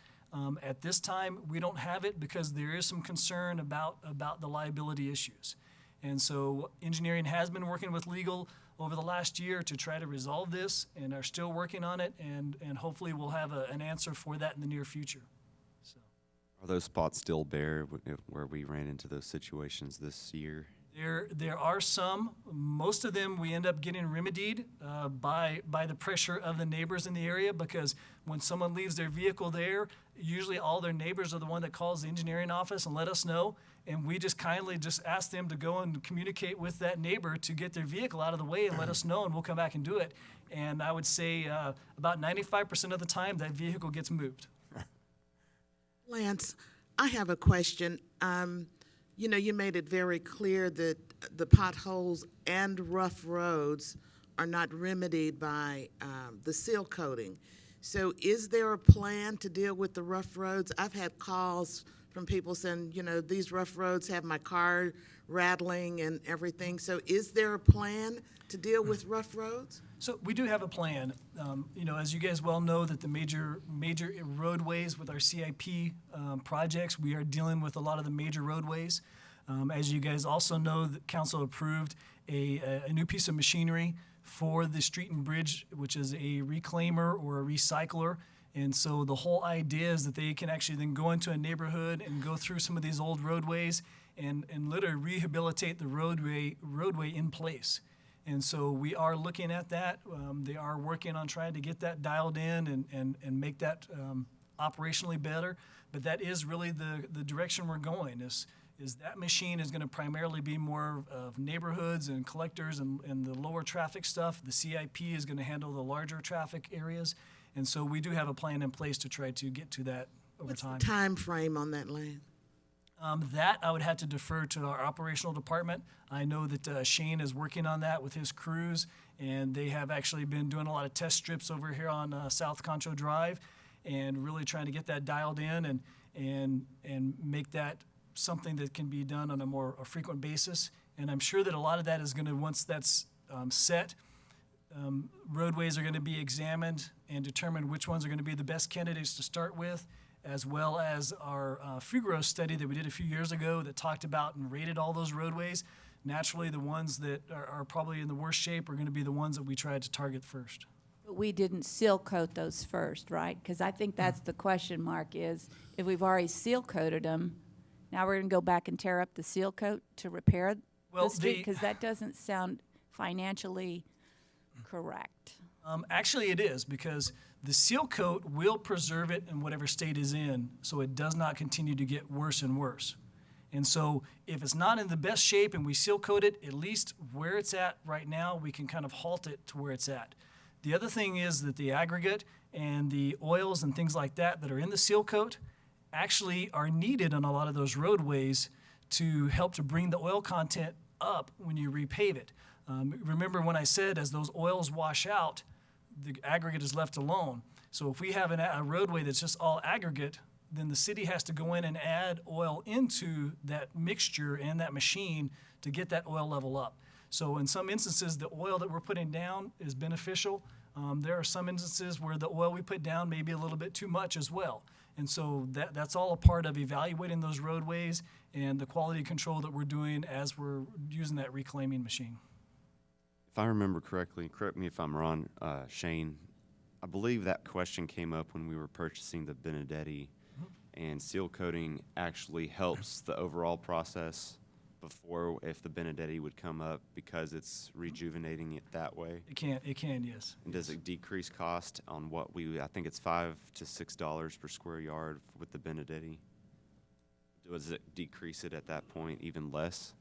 At this time, we don't have it because there is some concern about the liability issues. And so engineering has been working with legal over the last year to try to resolve this and are still working on it, and hopefully we'll have an answer for that in the near future. Are those spots still bare where we ran into those situations this year? There are some. Most of them we end up getting remedied by the pressure of the neighbors in the area, because when someone leaves their vehicle there, usually all their neighbors are the one that calls the engineering office and let us know, and we just kindly just ask them to go and communicate with that neighbor to get their vehicle out of the way and let us know, and we'll come back and do it. And I would say about 95% of the time that vehicle gets moved. Lance, I have a question. You know, you made it very clear that the potholes and rough roads are not remedied by the seal coating. So is there a plan to deal with the rough roads? I've had calls from people saying, you know, these rough roads have my car rattling and everything. So is there a plan to deal with rough roads? So we do have a plan. You know, as you guys well know, that the major roadways with our CIP projects, we are dealing with a lot of the major roadways. As you guys also know, the council approved a new piece of machinery for the street and bridge, which is a reclaimer or a recycler. And so the whole idea is that they can actually then go into a neighborhood and go through some of these old roadways and literally rehabilitate the roadway in place. And so we are looking at that. They are working on trying to get that dialed in and make that operationally better. But that is really the direction we're going, is that machine is going to primarily be more of neighborhoods and collectors and the lower traffic stuff. The CIP is going to handle the larger traffic areas. And so we do have a plan in place to try to get to that over time. What's the time frame on that land? That I would have to defer to our operational department. I know that Shane is working on that with his crews, and they have actually been doing a lot of test strips over here on South Concho Drive, and really trying to get that dialed in and make that something that can be done on a frequent basis. And I'm sure that a lot of that is going to, once that's set, roadways are going to be examined and determine which ones are going to be the best candidates to start with, as well as our Fugro study that we did a few years ago that talked about and rated all those roadways. Naturally, the ones that are probably in the worst shape are going to be the ones that we tried to target first. But we didn't seal coat those first, right? Because I think that's the question mark, is if we've already seal coated them, now we're going to go back and tear up the seal coat to repair the street, because that doesn't sound financially correct. Actually, it is, because the seal coat will preserve it in whatever state is in, so it does not continue to get worse and worse. And so if it's not in the best shape and we seal coat it, at least where it's at right now, we can kind of halt it to where it's at. The other thing is that the aggregate and the oils and things like that that are in the seal coat actually are needed on a lot of those roadways to help to bring the oil content up when you repave it. Remember when I said as those oils wash out, the aggregate is left alone. So if we have a roadway that's just all aggregate, then the city has to go in and add oil into that mixture and that machine to get that oil level up. So in some instances, the oil that we're putting down is beneficial. There are some instances where the oil we put down may be a little bit too much as well. And so that's all a part of evaluating those roadways and the quality control that we're doing as we're using that reclaiming machine. If I remember correctly, correct me if I'm wrong, Shane, I believe that question came up when we were purchasing the Benedetti, and seal coating actually helps the overall process before, if the Benedetti would come up, because it's rejuvenating it that way. It can, yes. And does it decrease cost on what I think it's $5 to $6 per square yard with the Benedetti? Does it decrease it at that point even less?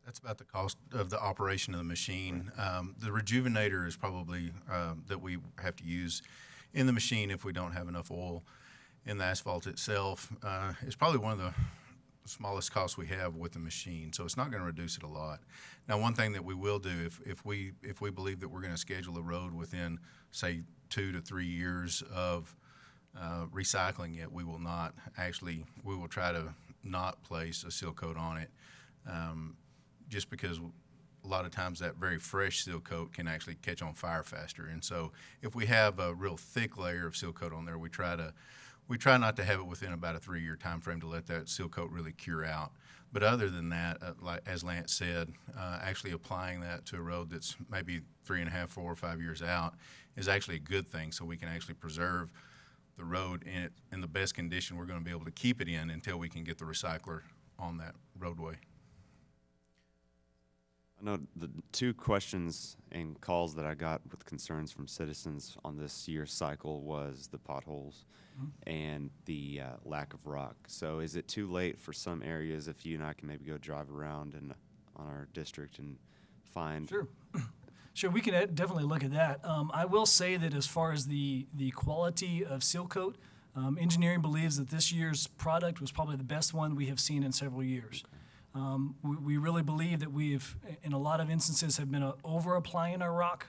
That's about the cost of the operation of the machine. The rejuvenator is probably that we have to use in the machine if we don't have enough oil in the asphalt itself. It's probably one of the smallest costs we have with the machine, so it's not going to reduce it a lot. Now, one thing that we will do if we believe that we're going to schedule a road within, say, 2 to 3 years of recycling it, we will try to not place a seal coat on it, just because a lot of times that very fresh seal coat can actually catch on fire faster. And so if we have a real thick layer of seal coat on there, we try not to have it within about a 3-year time frame to let that seal coat really cure out. But other than that, like as Lance said, actually applying that to a road that's maybe 3.5, 4, or 5 years out is actually a good thing, so we can actually preserve the road in the best condition we're going to be able to keep it in until we can get the recycler on that roadway. I know the 2 questions and calls that I got with concerns from citizens on this year's cycle was the potholes and the lack of rock. So is it too late for some areas if you and I can maybe go drive around on our district and find? Sure. Sure, we can definitely look at that. I will say that as far as the quality of seal coat, engineering believes that this year's product was probably the best one we have seen in several years. We really believe that we've, in a lot of instances, have been over-applying our rock,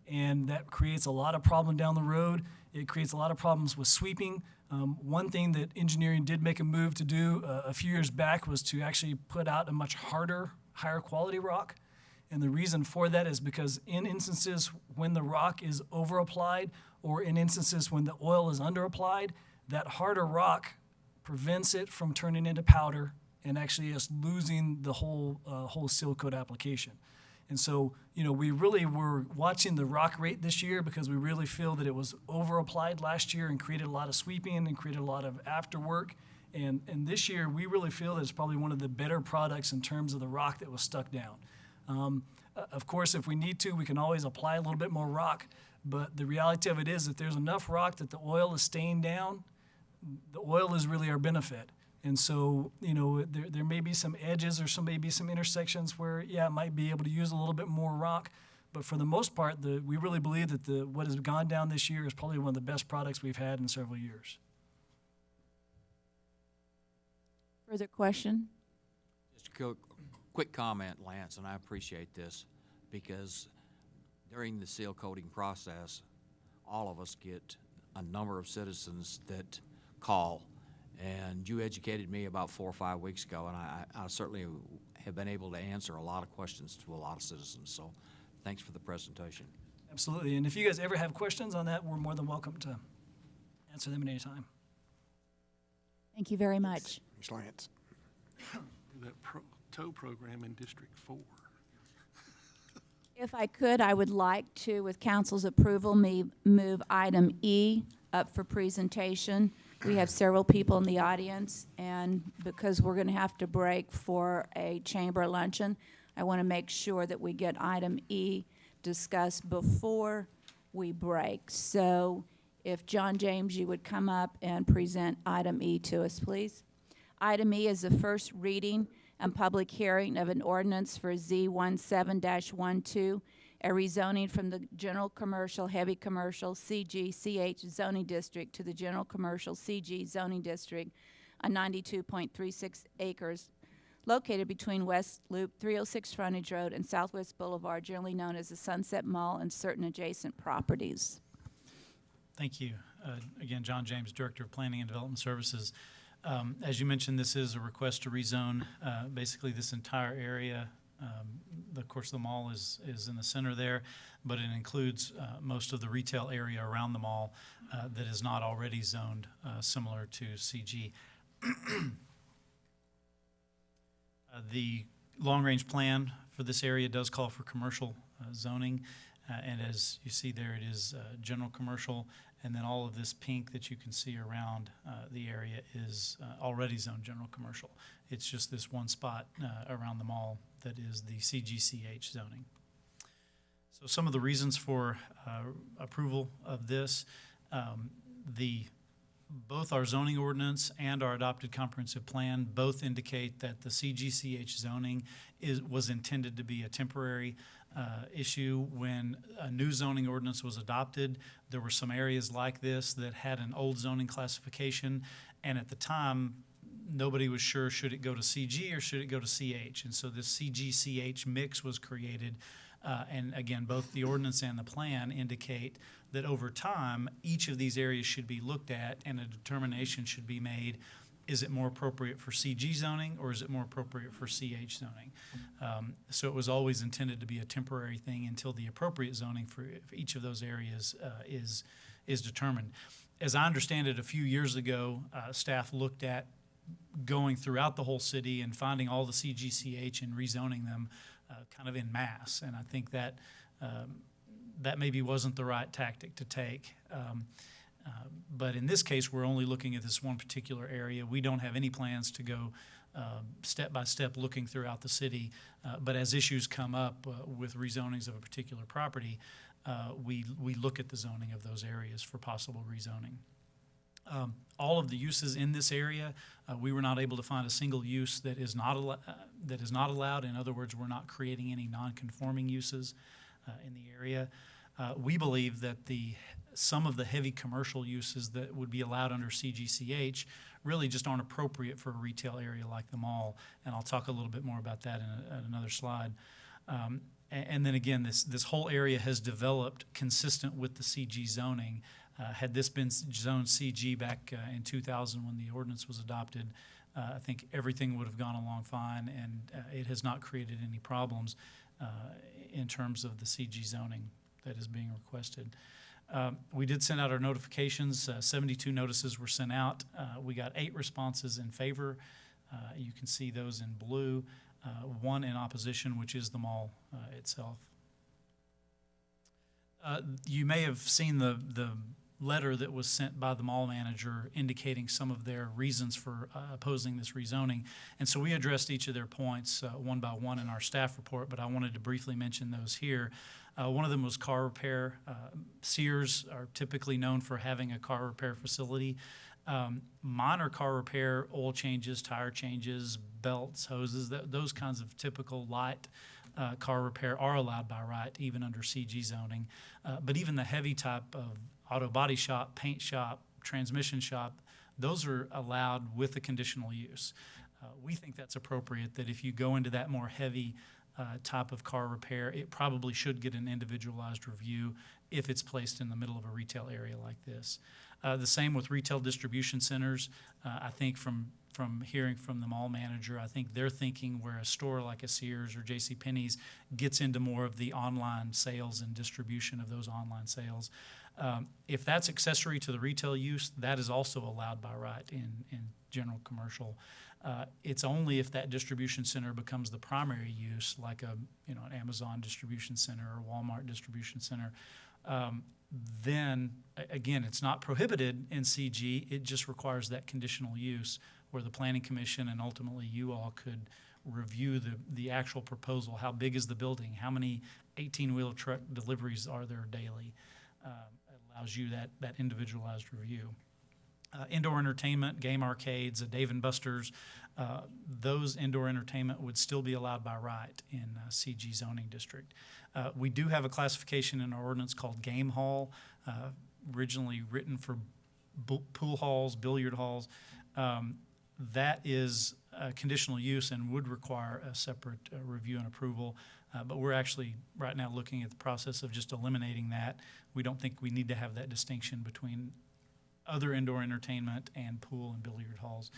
and that creates a lot of problem down the road. It creates a lot of problems with sweeping. One thing that engineering did make a move to do a few years back was to actually put out a much harder, higher quality rock. And the reason for that is because in instances when the rock is over-applied or in instances when the oil is under-applied, that harder rock prevents it from turning into powder and actually just losing the whole seal coat application. And so, we really were watching the rock rate this year because we really feel that it was over-applied last year and created a lot of sweeping and created a lot of after work. And this year, we really feel that it's probably one of the better products in terms of the rock that was stuck down. Of course, if we need to, we can always apply a little bit more rock, but the reality of it is if there's enough rock that the oil is staying down, the oil is really our benefit. And so, there may be some edges or maybe some intersections where, it might be able to use a little bit more rock, but for the most part, we really believe that what has gone down this year is probably one of the best products we've had in several years. Further question? Just a quick comment, Lance, and I appreciate this because during the seal coating process, all of us get a number of citizens that call, and you educated me about 4 or 5 weeks ago, and I certainly have been able to answer a lot of questions to a lot of citizens, so thanks for the presentation. Absolutely, and if you guys ever have questions on that, we're more than welcome to answer them at any time. Thank you very much. Thanks, Lance. That tow program in District 4. If I could, I would like to, with council's approval, move item E up for presentation. We have several people in the audience, and because we're going to have to break for a chamber luncheon, I want to make sure that we get item E discussed before we break. So if John James, you would come up and present item E to us, please. Item E is the first reading and public hearing of an ordinance for Z17-12, a rezoning from the general commercial, heavy commercial, CG/CH zoning district to the general commercial, CG zoning district on 92.36 acres located between West Loop 306 Frontage Road and Southwest Boulevard, generally known as the Sunset Mall, and certain adjacent properties. Thank you. Again, John James, Director of Planning and Development Services. As you mentioned, this is a request to rezone basically this entire area. Of course, the mall is in the center there, but it includes most of the retail area around the mall that is not already zoned, similar to CG. The long-range plan for this area does call for commercial zoning, and as you see there, it is general commercial, and then all of this pink that you can see around the area is already zoned general commercial. It's just this one spot around the mall that is the CGCH zoning. So some of the reasons for approval of this, both our zoning ordinance and our adopted comprehensive plan both indicate that the CGCH zoning was intended to be a temporary issue. When a new zoning ordinance was adopted, there were some areas like this that had an old zoning classification, and at the time, nobody was sure, should it go to CG or should it go to CH? And so this CG-CH mix was created And again, both the ordinance and the plan indicate that over time, each of these areas should be looked at and a determination should be made. Is it more appropriate for CG zoning or is it more appropriate for CH zoning? So it was always intended to be a temporary thing until the appropriate zoning for each of those areas is determined. As I understand it, a few years ago, staff looked at going throughout the whole city and finding all the CGCH and rezoning them kind of en masse. And I think that that maybe wasn't the right tactic to take. But in this case, we're only looking at this one particular area. We don't have any plans to go step by step looking throughout the city. But as issues come up with rezonings of a particular property, we look at the zoning of those areas for possible rezoning. All of the uses in this area, we were not able to find a single use that is not allowed. In other words, we're not creating any non-conforming uses in the area. We believe that some of the heavy commercial uses that would be allowed under CGCH really just aren't appropriate for a retail area like the mall, and I'll talk a little bit more about that in another slide. And then again, this whole area has developed consistent with the CG zoning. Had this been zoned CG back in 2000 when the ordinance was adopted, I think everything would have gone along fine, and it has not created any problems in terms of the CG zoning that is being requested. We did send out our notifications. 72 notices were sent out. We got 8 responses in favor. You can see those in blue. 1 in opposition, which is the mall itself. You may have seen the letter that was sent by the mall manager indicating some of their reasons for opposing this rezoning. And so we addressed each of their points one by one in our staff report, but I wanted to briefly mention those here. One of them was car repair. Sears are typically known for having a car repair facility. Minor car repair, oil changes, tire changes, belts, hoses, those kinds of typical light car repair are allowed by right, even under CG zoning. But even the heavy type of auto body shop, paint shop, transmission shop, those are allowed with a conditional use. We think that's appropriate, that if you go into that more heavy type of car repair, it probably should get an individualized review if it's placed in the middle of a retail area like this. The same with retail distribution centers. I think from hearing from the mall manager, I think they're thinking where a store like a Sears or JCPenney's gets into more of the online sales and distribution of those online sales. If that's accessory to the retail use, that is also allowed by right in general commercial. It's only if that distribution center becomes the primary use, like an Amazon distribution center or Walmart distribution center, then again, it's not prohibited in CG. It just requires that conditional use where the Planning Commission and ultimately you all could review the actual proposal. How big is the building? How many 18-wheel truck deliveries are there daily? It allows you that individualized review. Indoor entertainment, game arcades, Dave & Buster's, those indoor entertainment would still be allowed by right in CG zoning district. We do have a classification in our ordinance called game hall, originally written for pool halls, billiard halls. That is a conditional use and would require a separate review and approval. But we're actually right now looking at the process of just eliminating that. We don't think we need to have that distinction between other indoor entertainment and pool and billiard halls.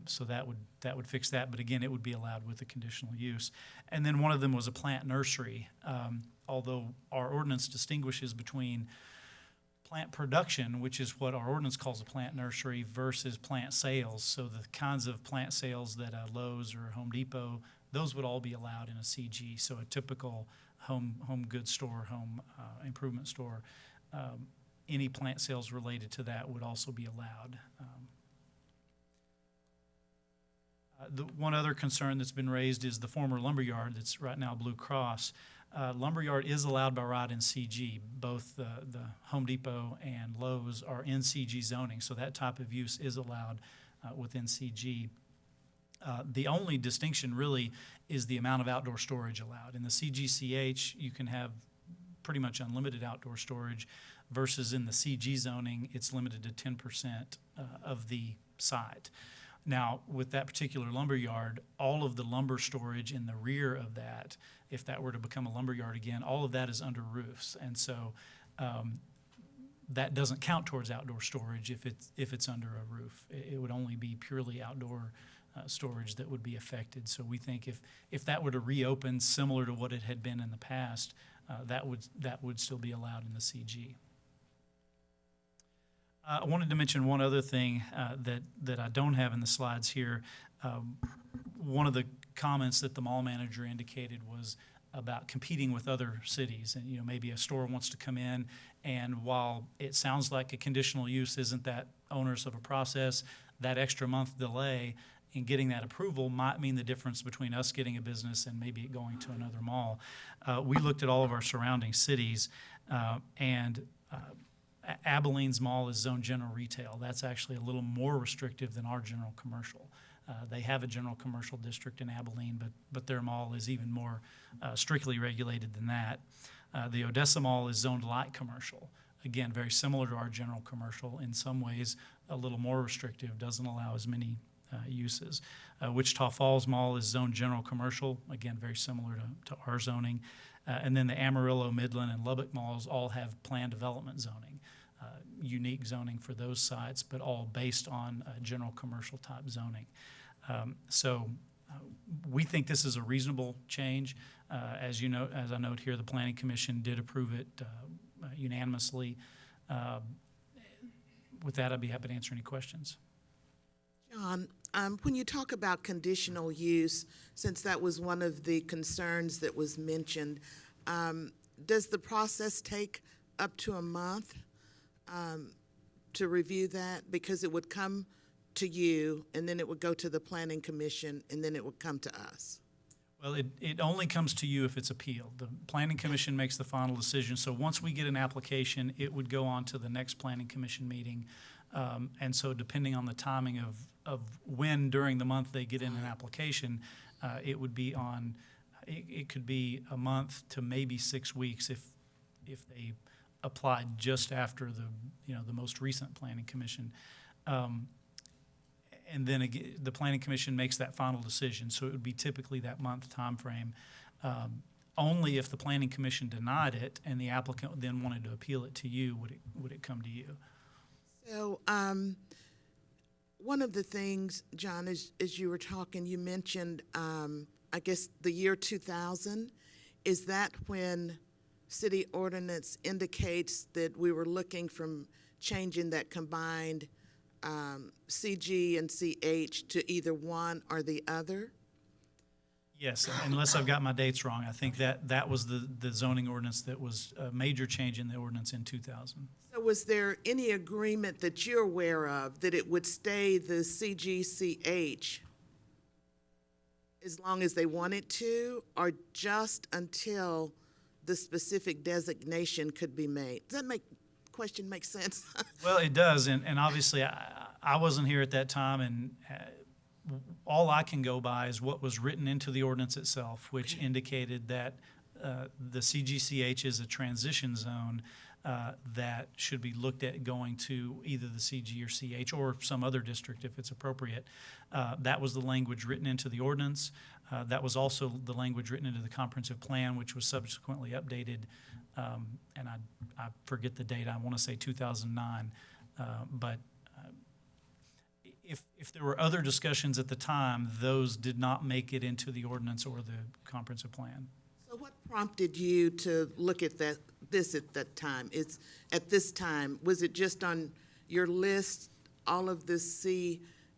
So that would fix that. But again, it would be allowed with the conditional use. And then one of them was a plant nursery. Although our ordinance distinguishes between plant production, which is what our ordinance calls a plant nursery, versus plant sales. So the kinds of plant sales that Lowe's or Home Depot, those would all be allowed in a CG. So a typical home goods store, home improvement store, any plant sales related to that would also be allowed. The one other concern that's been raised is the former lumberyard that's right now Blue Cross. Lumberyard is allowed by right in CG. Both the Home Depot and Lowe's are in CG zoning, so that type of use is allowed within CG. The only distinction really is the amount of outdoor storage allowed. In the CGCH, you can have pretty much unlimited outdoor storage, versus in the CG zoning, it's limited to 10% of the site. Now, with that particular lumber yard, all of the lumber storage in the rear of that, if that were to become a lumber yard again, all of that is under roofs. And so that doesn't count towards outdoor storage if it's under a roof. It would only be purely outdoor storage that would be affected. So we think if that were to reopen similar to what it had been in the past, that would still be allowed in the CG. I wanted to mention one other thing that I don't have in the slides here. One of the comments that the mall manager indicated was about competing with other cities, and maybe a store wants to come in, and while it sounds like a conditional use isn't that onerous of a process, that extra month delay in getting that approval might mean the difference between us getting a business and maybe it going to another mall. We looked at all of our surrounding cities, and Abilene's mall is zoned general retail. That's actually a little more restrictive than our general commercial. They have a general commercial district in Abilene, but their mall is even more strictly regulated than that. The Odessa Mall is zoned light commercial. Again, very similar to our general commercial. In some ways, a little more restrictive, doesn't allow as many uses. Wichita Falls Mall is zoned general commercial. Again, very similar to our zoning. And then the Amarillo, Midland, and Lubbock malls all have planned development zoning. Unique zoning for those sites, but all based on general commercial type zoning. So we think this is a reasonable change. As I note here, the Planning Commission did approve it unanimously. With that, I'd be happy to answer any questions. John, when you talk about conditional use, since that was one of the concerns that was mentioned, does the process take up to a month to review that? Because it would come to you, and then it would go to the Planning Commission, and then it would come to us. Well, it only comes to you if it's appealed. The Planning Commission makes the final decision. So once we get an application, it would go on to the next Planning Commission meeting. And so depending on the timing of when during the month they get in an application, it would be on, it could be a month to maybe 6 weeks if they applied just after the most recent Planning Commission. And then again, the Planning Commission makes that final decision. So it would be typically that month time frame. Only if the Planning Commission denied it and the applicant then wanted to appeal it to you would it come to you. So one of the things, John, as you were talking, you mentioned, I guess, the year 2000. Is that when city ordinance indicates that we were looking from changing that combined CG and CH to either one or the other? Yes, unless I've got my dates wrong. I think that was the zoning ordinance that was a major change in the ordinance in 2000. So was there any agreement that you're aware of that it would stay the CGCH as long as they wanted to, or just until the specific designation could be made? Does that question make sense? Well, it does, and obviously I wasn't here at that time, and all I can go by is what was written into the ordinance itself, which indicated that the CGCH is a transition zone that should be looked at going to either the CG or CH or some other district if it's appropriate. That was the language written into the ordinance. That was also the language written into the comprehensive plan, which was subsequently updated, and I forget the date. I want to say 2009, but if there were other discussions at the time, those did not make it into the ordinance or the comprehensive plan. So what prompted you to look at this at that time? At this time, was it just on your list, all of the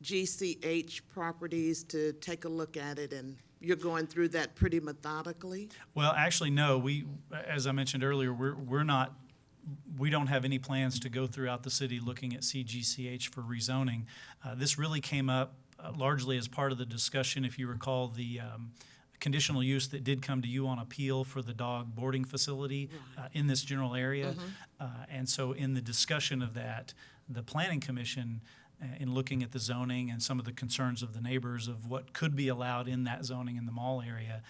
CGCH properties, to take a look at it, and you're going through that pretty methodically? Well, actually, no. We, as I mentioned earlier, we don't have any plans to go throughout the city looking at CGCH for rezoning. This really came up largely as part of the discussion, if you recall, the conditional use that did come to you on appeal for the dog boarding facility in this general area. And so in the discussion of that, the Planning Commission, in looking at the zoning and some of the concerns of the neighbors of what could be allowed in that zoning in the mall area,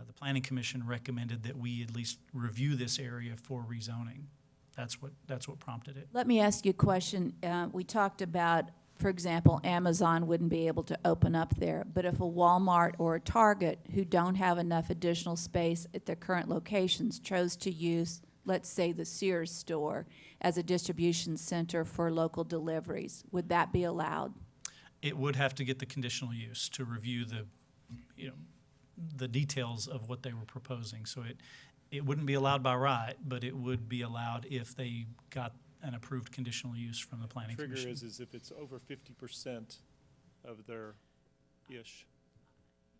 the Planning Commission recommended that we at least review this area for rezoning. That's what prompted it. Let me ask you a question. We talked about for example, Amazon wouldn't be able to open up there. But if a Walmart or a Target who don't have enough additional space at their current locations chose to use, let's say, the Sears store as a distribution center for local deliveries, would that be allowed? It would have to get the conditional use to review the details of what they were proposing. So it wouldn't be allowed by right, but it would be allowed if they got an approved conditional use from the planning Trigger commission. is if it's over 50% of their ish.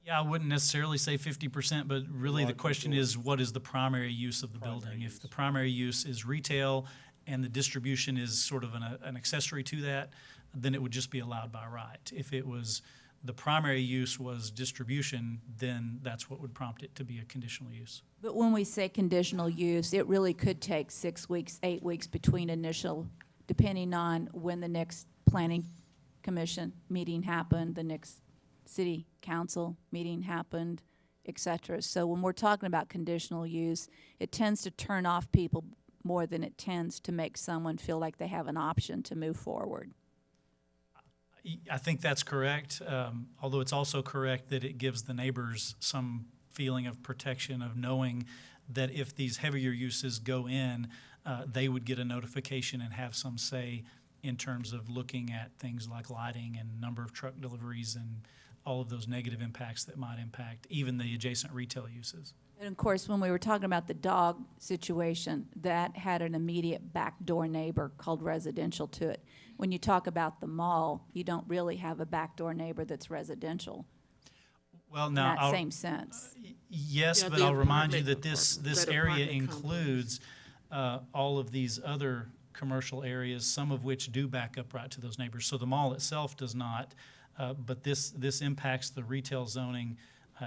Yeah, I wouldn't necessarily say 50%, but really the question is, what is the primary use of the building? If the primary use is retail and the distribution is sort of an accessory to that, then it would just be allowed by right. If it was, the primary use was distribution, then that's what would prompt it to be a conditional use. But when we say conditional use, it really could take 6 weeks, 8 weeks between initial, depending on when the next planning commission meeting happened, the next city council meeting happened, et cetera. So when we're talking about conditional use, it tends to turn off people more than it tends to make someone feel like they have an option to move forward. I think that's correct, although it's also correct that it gives the neighbors some feeling of protection, of knowing that if these heavier uses go in, they would get a notification and have some say in terms of looking at things like lighting and number of truck deliveries and all of those negative impacts that might impact even the adjacent retail uses. And of course, when we were talking about the dog situation, that had an immediate backdoor neighbor called residential to it. When you talk about the mall, you don't really have a backdoor neighbor that's residential. Well, now, in that same sense. Yes, Yeah, but the I'll remind you apartment- that this that area apartment includes all of these other commercial areas, some of which do back up right to those neighbors. So the mall itself does not, but this impacts the retail zoning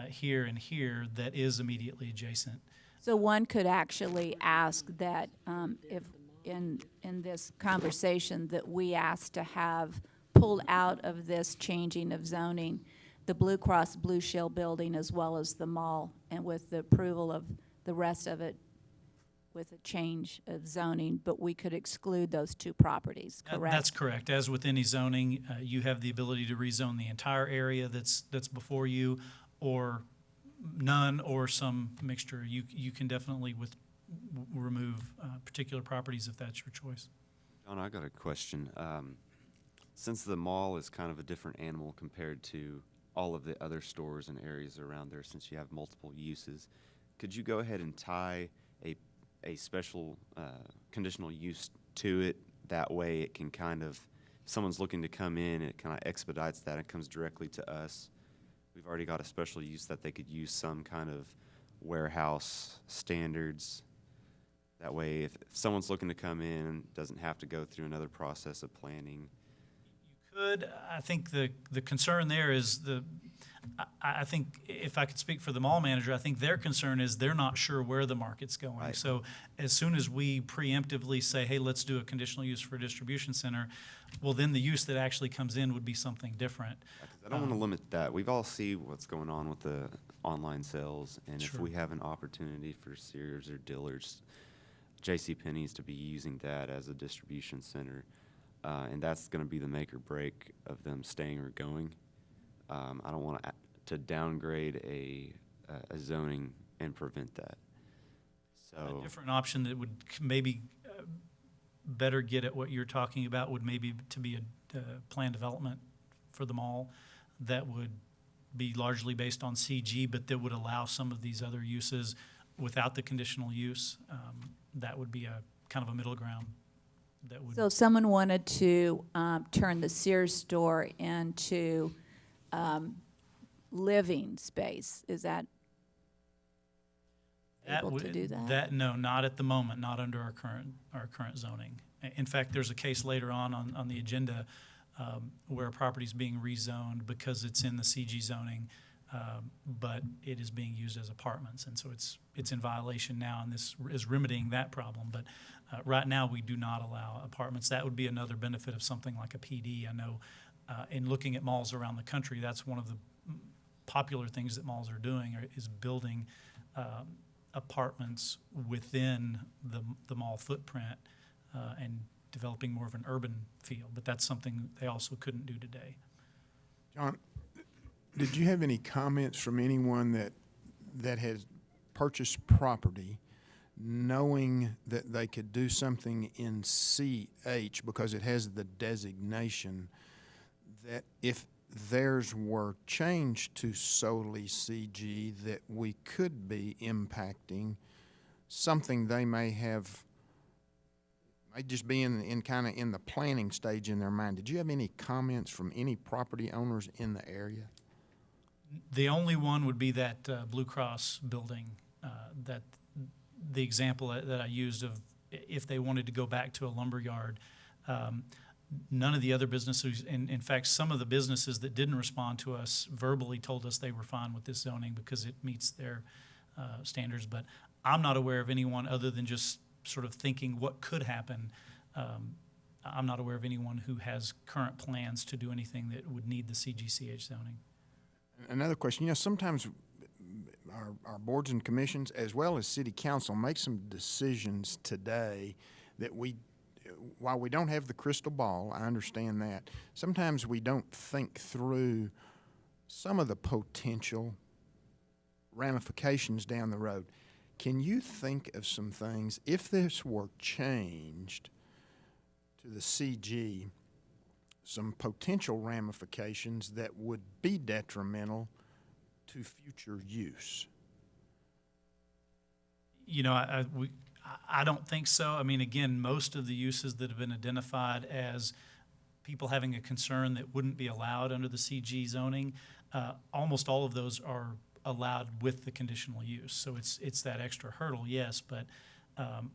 here and here that is immediately adjacent. So one could actually ask that if in this conversation that we ask to have pulled out of this changing of zoning, the Blue Cross Blue Shield building as well as the mall, and with the approval of the rest of it with a change of zoning, but we could exclude those two properties, correct? That's correct. As with any zoning, you have the ability to rezone the entire area that's before you, or none, or some mixture. You can definitely remove particular properties if that's your choice. John, I got a question. Since the mall is kind of a different animal compared to all of the other stores and areas around there, since you have multiple uses, could you go ahead and tie a special conditional use to it? That way it can kind of, if someone's looking to come in, it kind of expedites that. It comes directly to us. We've already got a special use that they could use some kind of warehouse standards. That way, if someone's looking to come in, it doesn't have to go through another process of planning. Could. I think the concern there is I think if I could speak for the mall manager, I think their concern is they're not sure where the market's going. Right. So as soon as we preemptively say, hey, let's do a conditional use for a distribution center, well, then the use that actually comes in would be something different. I don't want to limit that. We've all seen what's going on with the online sales, and Sure. if we have an opportunity for Sears or Dillard's, JCPenney's to be using that as a distribution center, and that's going to be the make or break of them staying or going. I don't want to downgrade a zoning and prevent that. So A different option that would maybe better get at what you're talking about would maybe to be a plan development for the mall that would be largely based on CG, but that would allow some of these other uses without the conditional use. That would be a kind of a middle ground. That would. So if someone wanted to turn the Sears store into living space, is that able to do that? No, not at the moment, not under our current zoning. In fact, there's a case later on the agenda where a property is being rezoned because it's in the CG zoning, but it is being used as apartments, and so it's in violation now, and this is remedying that problem. But right now, we do not allow apartments. That would be another benefit of something like a PD. I know in looking at malls around the country, that's one of the popular things that malls are doing is building apartments within the mall footprint, and developing more of an urban feel. But that's something they also couldn't do today. John, did you have any comments from anyone that has purchased property knowing that they could do something in CH because it has the designation, that if theirs were changed to solely CG, that we could be impacting something they may just be in kind of in the planning stage in their mind? Did you have any comments from any property owners in the area? The only one would be that Blue Cross building, that the example that I used of if they wanted to go back to a lumber yard. None of the other businesses, in fact, some of the businesses that didn't respond to us verbally told us they were fine with this zoning because it meets their standards. But I'm not aware of anyone other than just sort of thinking what could happen. I'm not aware of anyone who has current plans to do anything that would need the CGCH zoning. Another question, sometimes our boards and commissions as well as city council make some decisions today that while we don't have the crystal ball, I understand that, sometimes we don't think through some of the potential ramifications down the road. Can you think of some things, if this were changed to the CG, some potential ramifications that would be detrimental to future use? I don't think so. I mean, again, most of the uses that have been identified as people having a concern that wouldn't be allowed under the CG zoning, almost all of those are allowed with the conditional use. So it's that extra hurdle, yes, but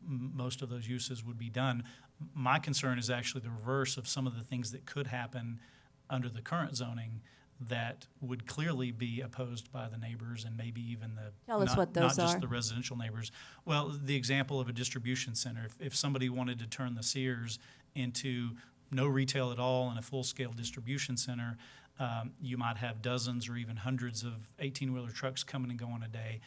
most of those uses would be done. My concern is actually the reverse of some of the things that could happen under the current zoning that would clearly be opposed by the neighbors and maybe even Tell us what those not just are. the residential neighbors. Well, the example of a distribution center, if somebody wanted to turn the Sears into no retail at all and a full-scale distribution center, you might have dozens or even hundreds of 18-wheeler trucks coming and going a day.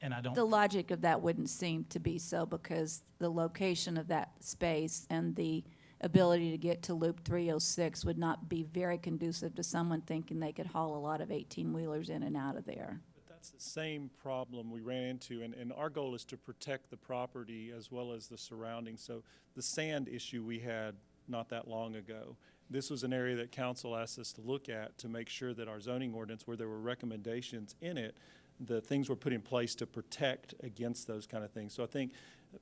And I don't. The logic of that wouldn't seem to be so, because the location of that space and the ability to get to Loop 306 would not be very conducive to someone thinking they could haul a lot of 18-wheelers in and out of there. But that's the same problem we ran into, and our goal is to protect the property as well as the surroundings. So the sand issue we had not that long ago, this was an area that council asked us to look at to make sure that our zoning ordinance, where there were recommendations in it, the things were put in place to protect against those kind of things. So I think,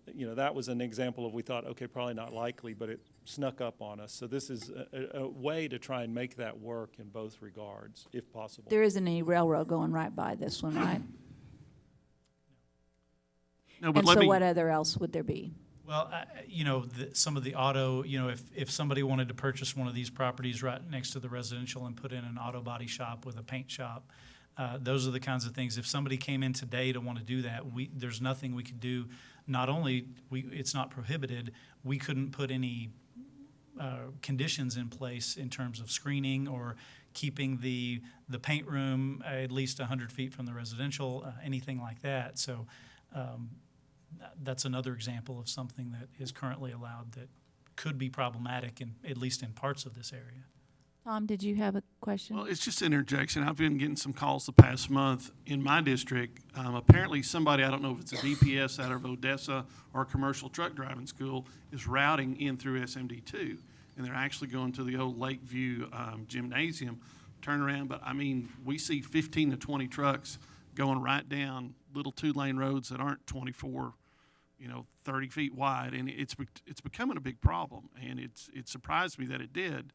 that was an example of, we thought, okay, probably not likely, but it snuck up on us. So this is a way to try and make that work in both regards, if possible. There isn't any railroad going right by this one, right? No, but and so what other else would there be? Well, some of the auto, if somebody wanted to purchase one of these properties right next to the residential and put in an auto body shop with a paint shop, those are the kinds of things. If somebody came in today to want to do that, there's nothing we could do. Not only it's not prohibited, we couldn't put any conditions in place in terms of screening or keeping the paint room at least 100 feet from the residential, anything like that. So that's another example of something that is currently allowed that could be problematic, at least in parts of this area. Tom, did you have a question? Well, it's just an interjection. I've been getting some calls the past month in my district. Apparently somebody, I don't know if it's a DPS out of Odessa or a commercial truck driving school, is routing in through SMD2. And they're actually going to the old Lakeview gymnasium, turn around. But, I mean, we see 15 to 20 trucks going right down little 2-lane roads that aren't 24, 30 feet wide. And it's becoming a big problem. And it surprised me that it did.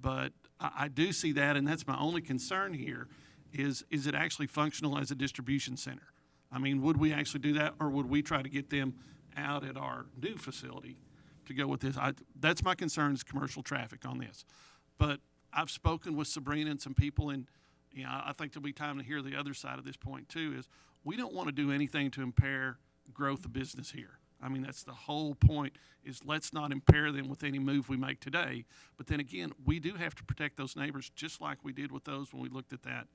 But I do see that, and that's my only concern here, is it actually functional as a distribution center? I mean, would we actually do that, or would we try to get them out at our new facility to go with this? That's my concern, is commercial traffic on this. But I've spoken with Sabrina and some people, and I think there'll be time to hear the other side of this point too, is we don't want to do anything to impair growth of business here. I mean, that's the whole point, is let's not impair them with any move we make today. But then again, we do have to protect those neighbors, just like we did with those when we looked at that,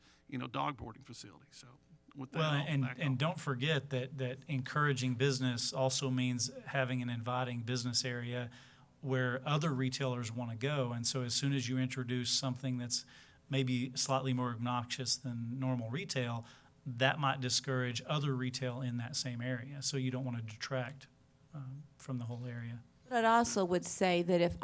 dog boarding facility. So with that, well, and don't forget that encouraging business also means having an inviting business area where other retailers want to go. And so as soon as you introduce something that's maybe slightly more obnoxious than normal retail, that might discourage other retail in that same area. So you don't want to detract from the whole area. But I also would say that if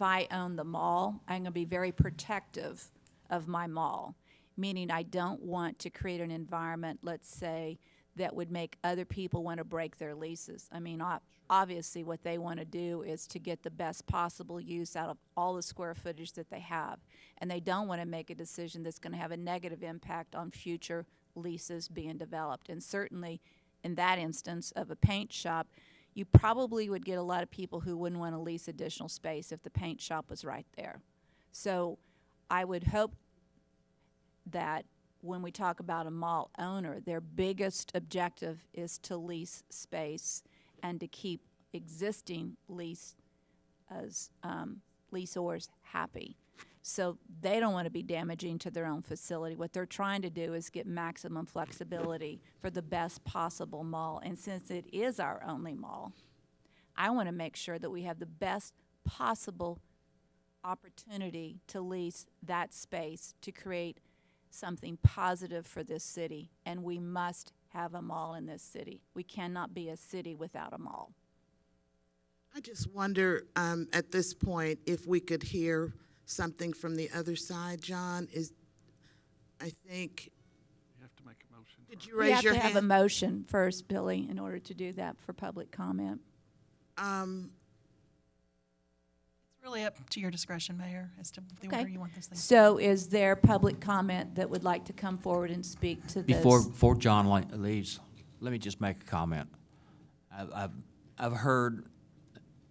I own the mall, I'm going to be very protective of my mall, meaning I don't want to create an environment, let's say, that would make other people want to break their leases. I mean, obviously what they want to do is to get the best possible use out of all the square footage that they have. And they don't want to make a decision that's going to have a negative impact on future leases being developed. And certainly in that instance of a paint shop, you probably would get a lot of people who wouldn't want to lease additional space if the paint shop was right there. So I would hope that when we talk about a mall owner, their biggest objective is to lease space and to keep existing leasors happy. So they don't want to be damaging to their own facility. What they're trying to do is get maximum flexibility for the best possible mall. And since it is our only mall, I want to make sure that we have the best possible opportunity to lease that space to create something positive for this city. And we must have a mall in this city. We cannot be a city without a mall. I just wonder at this point if we could hear something from the other side. John, I think. You have to make a motion. Did you raise your hand? You have to have a motion first, Billy, in order to do that for public comment. It's really up to your discretion, Mayor, as to the order you want this thing. So is there public comment that would like to come forward and speak to this? Before John leaves, let me just make a comment. I've heard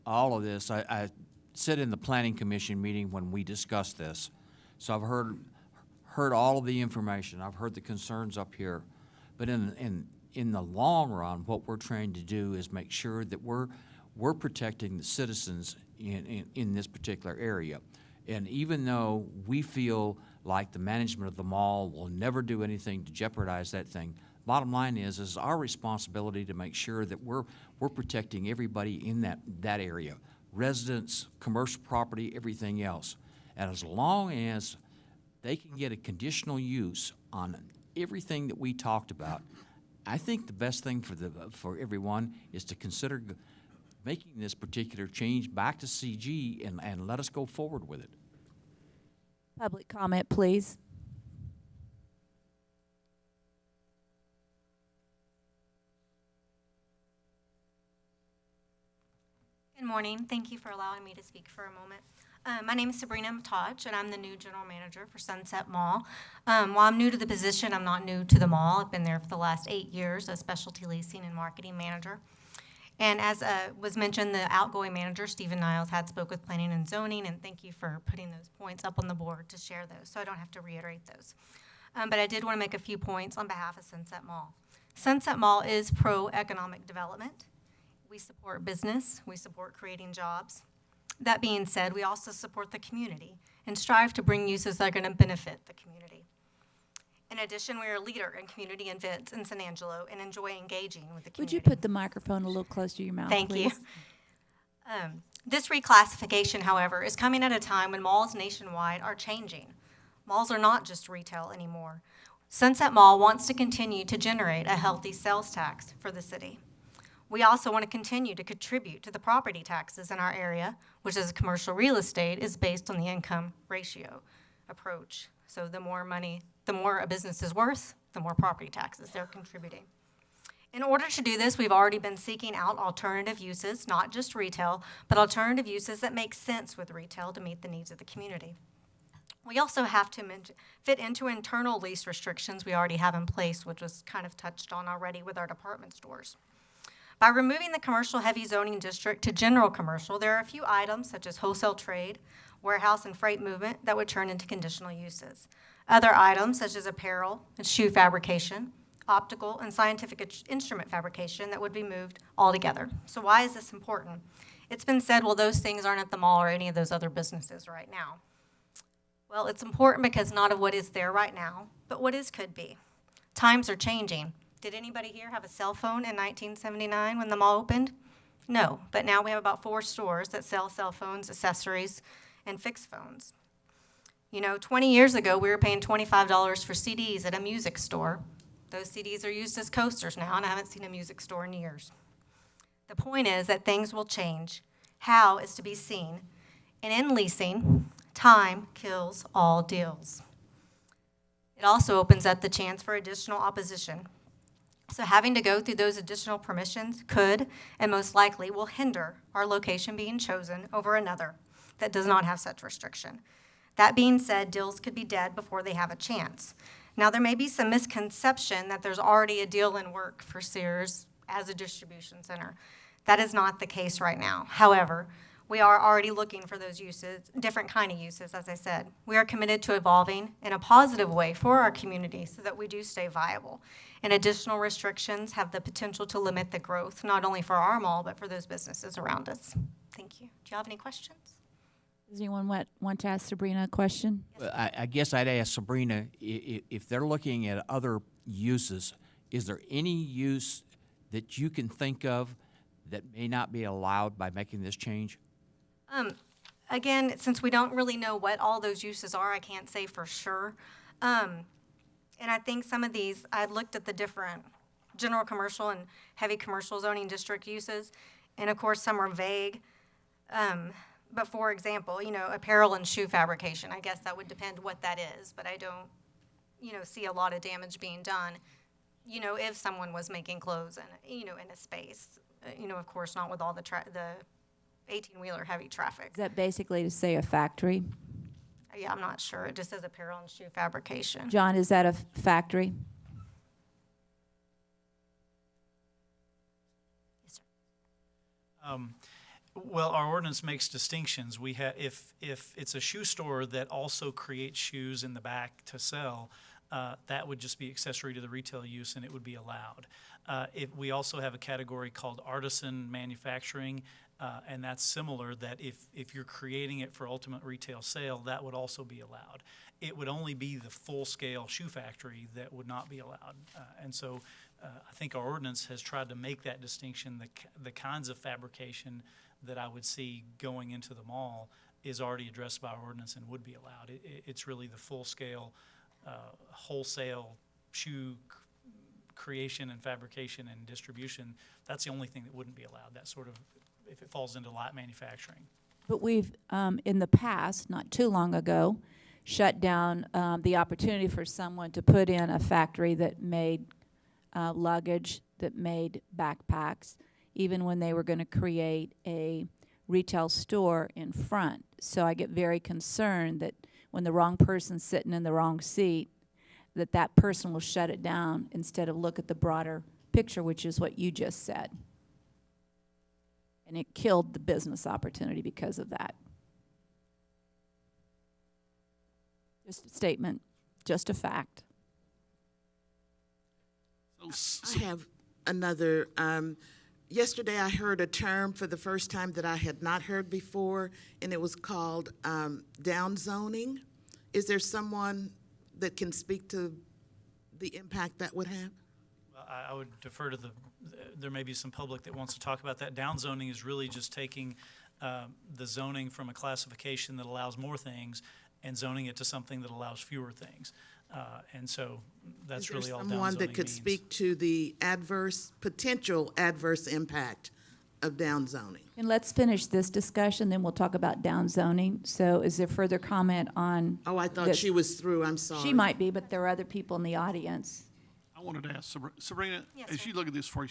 all of this. I sit in the Planning Commission meeting when we discussed this, so I've heard all of the information. I've heard the concerns up here, but in the long run, what we're trying to do is make sure that we're protecting the citizens in this particular area. And even though we feel like the management of the mall will never do anything to jeopardize that thing, bottom line is our responsibility to make sure that we're protecting everybody in that area. Residents, commercial property, everything else. And as long as they can get a conditional use on everything that we talked about, I think the best thing for everyone is to consider making this particular change back to CG and let us go forward with it. Public comment, please. Good morning. Thank you for allowing me to speak for a moment. My name is Sabrina Mataj, and I'm the new general manager for Sunset Mall. While I'm new to the position, I'm not new to the mall. I've been there for the last 8 years as specialty leasing and marketing manager. And as was mentioned, the outgoing manager, Stephen Niles, had spoke with planning and zoning, and thank you for putting those points up on the board to share those, so I don't have to reiterate those. But I did want to make a few points on behalf of Sunset Mall. Sunset Mall is pro-economic development. We support business. We support creating jobs. That being said, we also support the community and strive to bring uses that are going to benefit the community. In addition, we are a leader in community events in San Angelo and enjoy engaging with the community. Would you put the microphone a little closer to your mouth, Thank please? you. This reclassification, however, is coming at a time when malls nationwide are changing. Malls are not just retail anymore. Sunset Mall wants to continue to generate a healthy sales tax for the city. We also want to continue to contribute to the property taxes in our area, which as commercial real estate is based on the income ratio approach. So the more money, the more a business is worth, the more property taxes they're contributing. In order to do this, we've already been seeking out alternative uses, not just retail, but alternative uses that make sense with retail to meet the needs of the community. We also have to fit into internal lease restrictions we already have in place, which was kind of touched on already with our department stores. By removing the commercial heavy zoning district to general commercial, there are a few items such as wholesale trade, warehouse and freight movement that would turn into conditional uses. Other items such as apparel and shoe fabrication, optical and scientific instrument fabrication that would be moved altogether. So why is this important? It's been said, well, those things aren't at the mall or any of those other businesses right now. Well, it's important because not of what is there right now, but what is could be. Times are changing. Did anybody here have a cell phone in 1979 when the mall opened? No, but now we have about 4 stores that sell cell phones, accessories, and fixed phones. 20 years ago, we were paying $25 for CDs at a music store. Those CDs are used as coasters now, and I haven't seen a music store in years. The point is that things will change. How is to be seen. And in leasing, time kills all deals. It also opens up the chance for additional opposition. So having to go through those additional permissions could, and most likely will, hinder our location being chosen over another that does not have such restriction. That being said, deals could be dead before they have a chance. Now, there may be some misconception that there's already a deal in work for Sears as a distribution center. That is not the case right now. However, we are already looking for those uses, different kind of uses, as I said. We are committed to evolving in a positive way for our community so that we do stay viable. And additional restrictions have the potential to limit the growth, not only for our mall, but for those businesses around us. Thank you. Do you have any questions? Does anyone want to ask Sabrina a question? Well, I guess I'd ask Sabrina, if they're looking at other uses, is there any use that you can think of that may not be allowed by making this change? Again, since we don't really know what all those uses are, I can't say for sure. And I think some of these, I looked at the different general commercial and heavy commercial zoning district uses, and of course some are vague. But for example, apparel and shoe fabrication, I guess that would depend what that is, but I don't, see a lot of damage being done, if someone was making clothes in a space, of course not with all the 18-wheeler heavy traffic. Is that basically to say a factory? Yeah, I'm not sure. It just says apparel and shoe fabrication. John, is that a factory? Yes, sir. Well, our ordinance makes distinctions. We have, if it's a shoe store that also creates shoes in the back to sell, that would just be accessory to the retail use, and it would be allowed. We also have a category called artisan manufacturing, and that's similar, that if you're creating it for ultimate retail sale, that would also be allowed. It would only be the full-scale shoe factory that would not be allowed. And so I think our ordinance has tried to make that distinction. The kinds of fabrication that I would see going into the mall is already addressed by our ordinance and would be allowed. It's really the full-scale, wholesale shoe creation and fabrication and distribution. That's the only thing that wouldn't be allowed, that sort of, if it falls into light manufacturing. But we've, in the past, not too long ago, shut down the opportunity for someone to put in a factory that made luggage, that made backpacks, even when they were going to create a retail store in front. So I get very concerned that when the wrong person's sitting in the wrong seat, that person will shut it down instead of look at the broader picture, which is what you just said. And it killed the business opportunity because of that. Just a statement, just a fact. I have another. Yesterday I heard a term for the first time that I had not heard before, and it was called downzoning. Is there someone that can speak to the impact that would have? Well, I would defer to there may be some public that wants to talk about that. Downzoning is really just taking the zoning from a classification that allows more things and zoning it to something that allows fewer things. And so that's really all downzoning means. Is there someone that could speak to the potential adverse impact of downzoning? And let's finish this discussion, then we'll talk about downzoning. So is there further comment on Oh, I thought she was through. I'm sorry. She might be, but there are other people in the audience. I wanted to ask Sabrina, Yes, as sir. you look at this for you,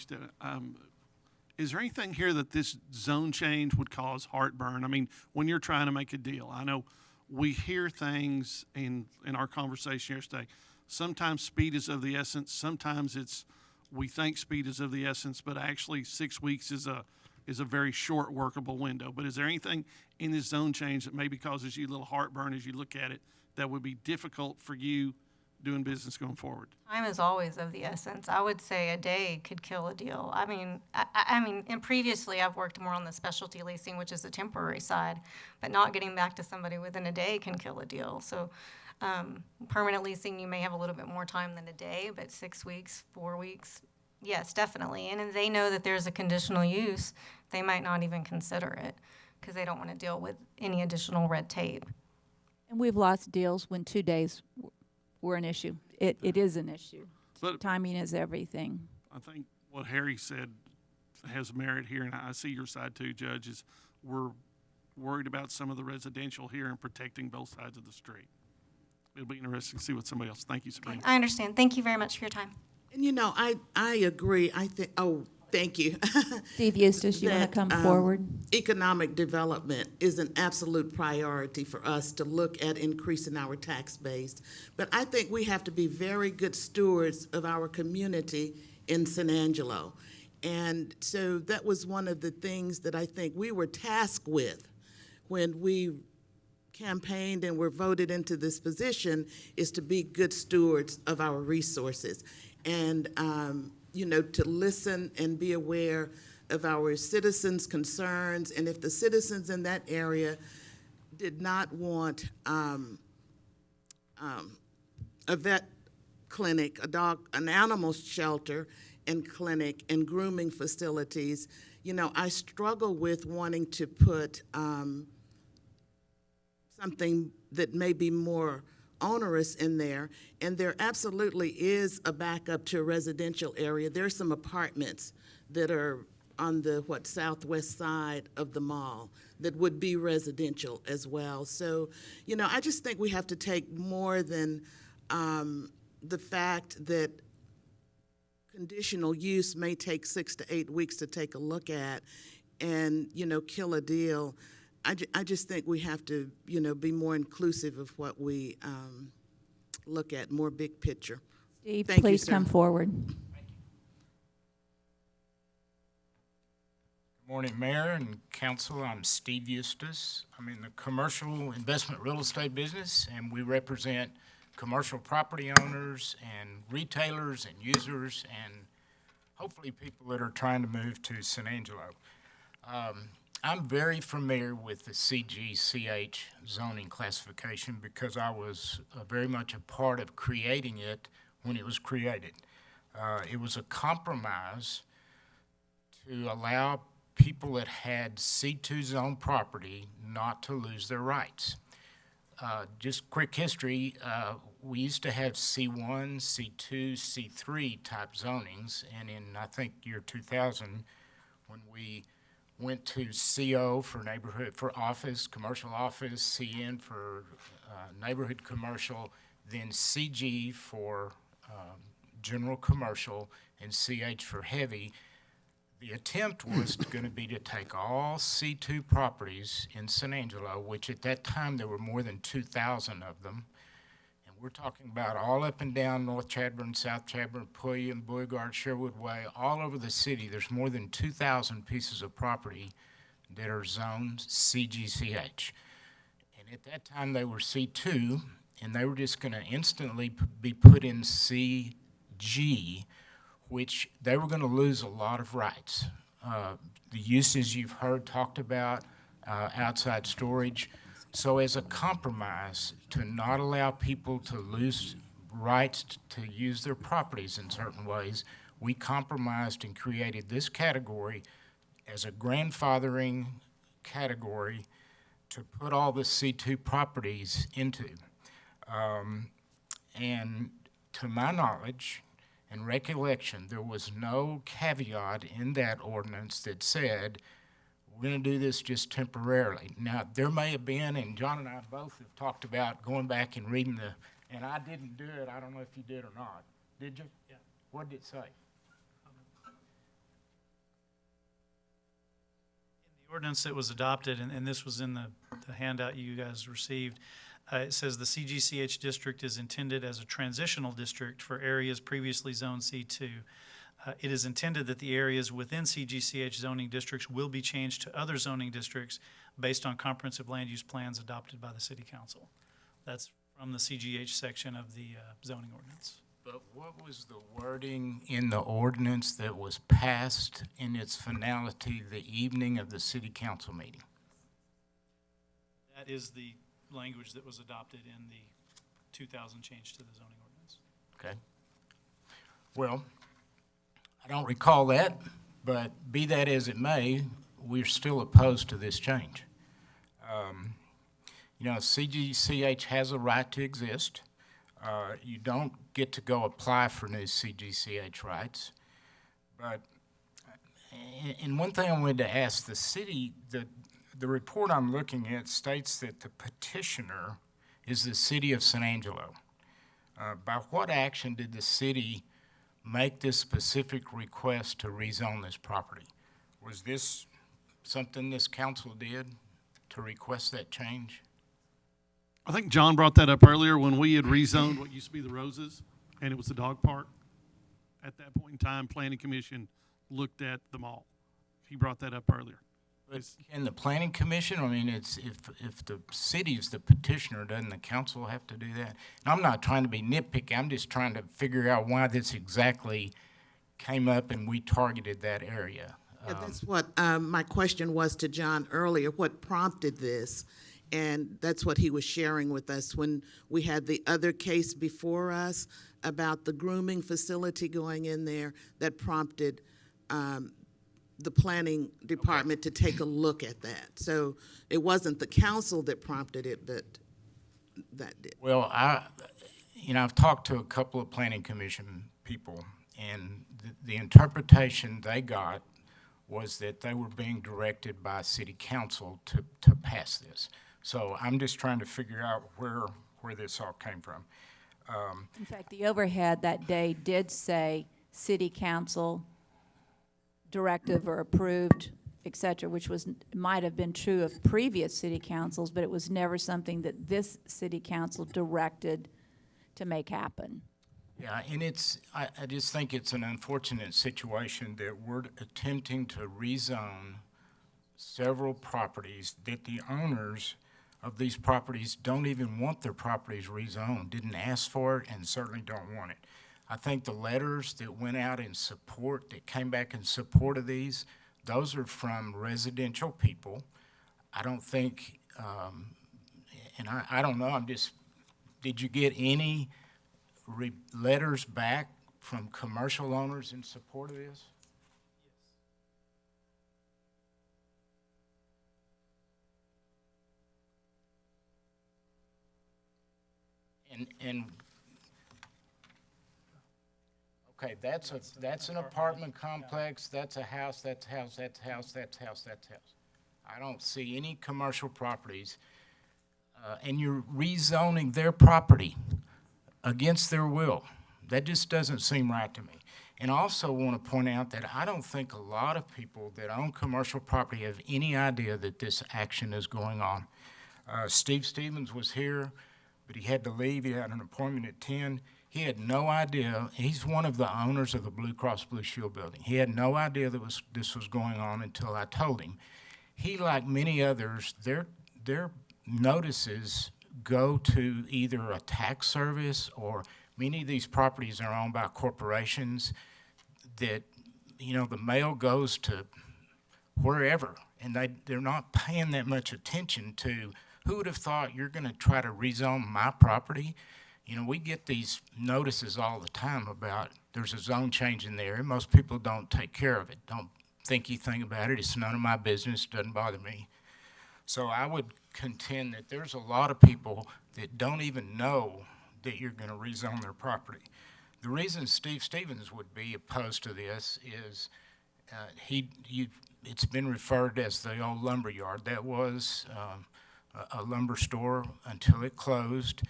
is there anything here that this zone change would cause heartburn? I mean, when you're trying to make a deal, I know we hear things in our conversation yesterday. Sometimes speed is of the essence. Sometimes we think speed is of the essence, but actually 6 weeks is a very short workable window. But is there anything in this zone change that maybe causes you a little heartburn as you look at it that would be difficult for you doing business going forward? Time is always of the essence. I would say a day could kill a deal. I mean, and previously I've worked more on the specialty leasing, which is the temporary side, but not getting back to somebody within a day can kill a deal. So permanent leasing, you may have a little bit more time than a day, but 6 weeks, 4 weeks, Yes, definitely. And if they know that there's a conditional use, they might not even consider it because they don't want to deal with any additional red tape. And we've lost deals when 2 days were an issue. It is an issue. But timing is everything. I think what Harry said has merit here, and I see your side too, Judge, is we're worried about some of the residential here and protecting both sides of the street. It'll be interesting to see what somebody else. Thank you, Sabrina. I understand. Thank you very much for your time. And you know, I agree. I think, thank you. Steve Eustace, you want to come forward? Economic development is an absolute priority for us to look at increasing our tax base. But I think we have to be very good stewards of our community in San Angelo. And so that was one of the things that I think we were tasked with when we campaigned and were voted into this position, is to be good stewards of our resources. And you know, to listen and be aware of our citizens' concerns, and if the citizens in that area did not want a vet clinic, an animal shelter and clinic and grooming facilities, you know, I struggle with wanting to put something that may be more onerous in there, and there absolutely is a backup to a residential area. There's some apartments that are on the southwest side of the mall that would be residential as well. So, you know, I just think we have to take more than the fact that conditional use may take 6 to 8 weeks to take a look at and, you know, kill a deal. I just think we have to, you know, be more inclusive of what we look at, more big picture. Steve, Thank you, please sir. come forward. Good morning, Mayor and Council. I'm Steve Eustace. I'm in the commercial investment real estate business, and we represent commercial property owners and retailers and users and hopefully people that are trying to move to San Angelo. I'm very familiar with the CGCH zoning classification because I was very much a part of creating it when it was created. It was a compromise to allow people that had C2 zone property not to lose their rights. Just quick history, we used to have C1, C2, C3 type zonings, and in, I think, year 2000, when we went to CO for neighborhood, for office, commercial office, CN for neighborhood commercial, then CG for general commercial, and CH for heavy. The attempt was going to be to take all C2 properties in San Angelo, which at that time there were more than 2,000 of them. And we're talking about all up and down North Chadbourn, South Chadbourn, Pulliam, Boulevard, Sherwood Way, all over the city. There's more than 2,000 pieces of property that are zoned CGCH. And at that time they were C2, and they were just going to instantly be put in CG, which they were going to lose a lot of rights. The uses you've heard talked about, outside storage. So as a compromise to not allow people to lose rights to use their properties in certain ways, we compromised and created this category as a grandfathering category to put all the C2 properties into. And to my knowledge and recollection, there was no caveat in that ordinance that said, we're going to do this just temporarily. Now, there may have been, and John and I both have talked about going back and reading and I didn't do it. I don't know if you did or not. Did you? Yeah. What did it say? In the ordinance that was adopted, and this was in the handout you guys received, it says the CGCH district is intended as a transitional district for areas previously zoned C2. It is intended that the areas within CGCH zoning districts will be changed to other zoning districts based on comprehensive land use plans adopted by the City Council. That's from the CGH section of the zoning ordinance. But what was the wording in the ordinance that was passed in its finality the evening of the City Council meeting? That is the language that was adopted in the 2000 change to the zoning ordinance. Okay. Well, I don't recall that, but be that as it may, we're still opposed to this change. You know, CGCH has a right to exist. You don't get to go apply for new CGCH rights. But, and one thing I wanted to ask, the city, the report I'm looking at states that the petitioner is the city of San Angelo. By what action did the city make this specific request to rezone this property? Was this something this council did to request that change? I think John brought that up earlier when we had rezoned what used to be the Roses, and it was the dog park. At that point in time, Planning Commission looked at the mall. He brought that up earlier. But can the Planning Commission, I mean, it's if the city's the petitioner, doesn't the council have to do that? And I'm not trying to be nitpicky, I'm just trying to figure out why this exactly came up and we targeted that area. Yeah, that's what my question was to John earlier, what prompted this? And that's what he was sharing with us when we had the other case before us about the grooming facility going in there that prompted the planning department to take a look at that. So it wasn't the council that prompted it, but that did. Well, I've talked to a couple of planning commission people, and the interpretation they got was that they were being directed by city council to pass this. So I'm just trying to figure out where this all came from. In fact, the overhead that day did say city council directive or approved, et cetera, which might have been true of previous city councils, but it was never something that this city council directed to make happen. Yeah, and I just think it's an unfortunate situation that we're attempting to rezone several properties that the owners of these properties don't even want their properties rezoned, didn't ask for it, and certainly don't want it. I think the letters that went out in support, that came back in support of these, those are from residential people. I don't think, and I don't know, did you get any letters back from commercial owners in support of this? And okay, that's an apartment complex, that's a house, that's a house, that's a house, that's a house, that's a house. I don't see any commercial properties, and you're rezoning their property against their will. That just doesn't seem right to me. And I also want to point out that I don't think a lot of people that own commercial property have any idea that this action is going on. Steve Stevens was here, but he had to leave. He had an appointment at 10. He had no idea. He's one of the owners of the Blue Cross Blue Shield building. He had no idea that this was going on until I told him. He, like many others, their notices go to either a tax service, or many of these properties are owned by corporations that, you know, the mail goes to wherever, and they're not paying that much attention to who would have thought you're going to try to rezone my property. You know, we get these notices all the time about there's a zone change in there, and most people don't take care of it, don't think anything about it. It's none of my business, doesn't bother me. So I would contend that there's a lot of people that don't even know that you're going to rezone their property. The reason Steve Stevens would be opposed to this is it's been referred as the old lumber yard. That was a lumber store until it closed.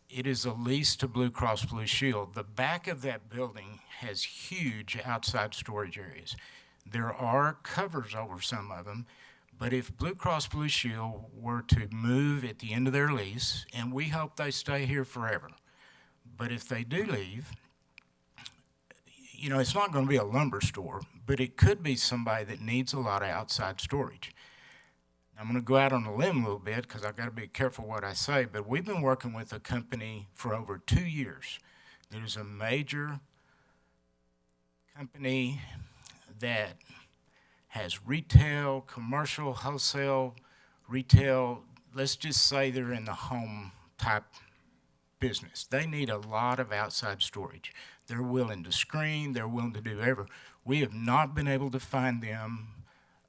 It is a lease to Blue Cross Blue Shield. The back of that building has huge outside storage areas. There are covers over some of them, but if Blue Cross Blue Shield were to move at the end of their lease, and we hope they stay here forever, but if they do leave, you know, it's not going to be a lumber store, but it could be somebody that needs a lot of outside storage. I'm going to go out on a limb a little bit because I've got to be careful what I say, but we've been working with a company for over 2 years. There's a major company that has retail, commercial, wholesale, retail. Let's just say they're in the home type business. They need a lot of outside storage. They're willing to screen, they're willing to do whatever. We have not been able to find them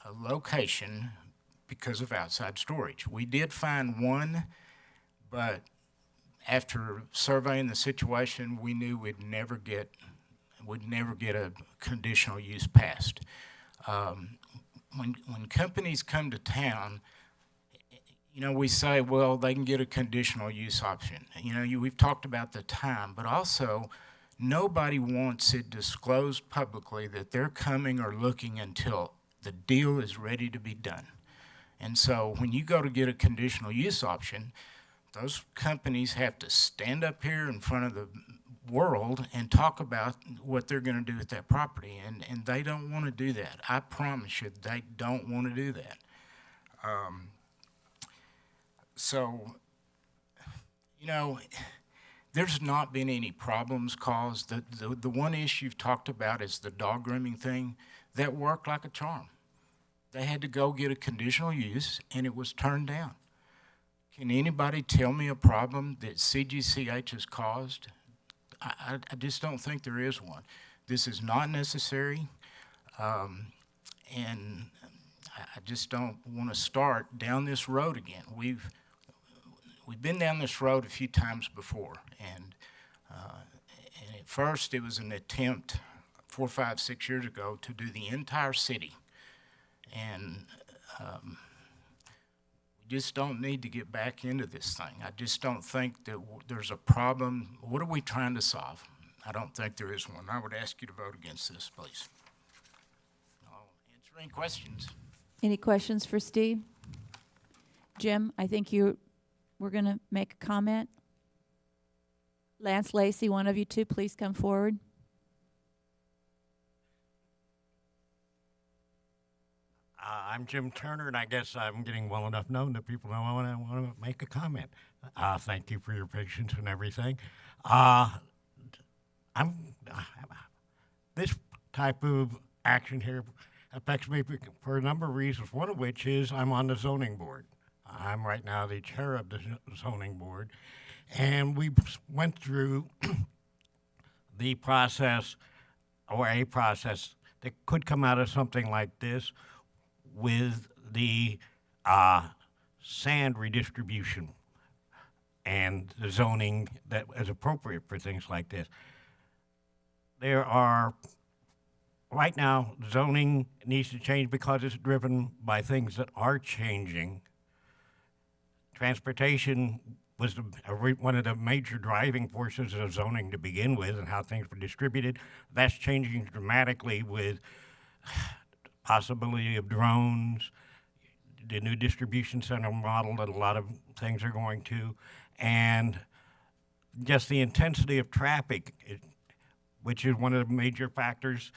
a location because of outside storage. We did find one, but after surveying the situation, we knew we'd never get a conditional use passed. When companies come to town, you know, we say, well, they can get a conditional use option. You know, we've talked about the time, but also nobody wants it disclosed publicly that they're coming or looking until the deal is ready to be done. And so when you go to get a conditional use option, those companies have to stand up here in front of the world and talk about what they're going to do with that property, and they don't want to do that. I promise you, they don't want to do that. So, you know, there's not been any problems caused. The one issue you've talked about is the dog grooming thing. That worked like a charm. They had to go get a conditional use, and it was turned down. Can anybody tell me a problem that CGCH has caused? I just don't think there is one. This is not necessary, and I just don't want to start down this road again. We've been down this road a few times before, and at first it was an attempt 4, 5, 6 years ago to do the entire city, and we just don't need to get back into this thing. I just don't think that there's a problem. What are we trying to solve? I don't think there is one. I would ask you to vote against this, please. I'll answer any questions. Any questions for Steve? Jim, I think we're going to make a comment. Lance Lacey, one of you two, please come forward. I'm Jim Turner, and I guess I'm getting well enough known that people know I want to make a comment. Thank you for your patience and everything. This type of action here affects me for a number of reasons, one of which is I'm on the zoning board. I'm right now the chair of the zoning board, and we went through the process, or a process that could come out of something like this, with the sand redistribution and the zoning that is appropriate for things like this. There are, right now, zoning needs to change because it's driven by things that are changing. Transportation was one of the major driving forces of zoning to begin with, and how things were distributed. That's changing dramatically with possibility of drones, the new distribution center model that a lot of things are going to, and just the intensity of traffic, which is one of the major factors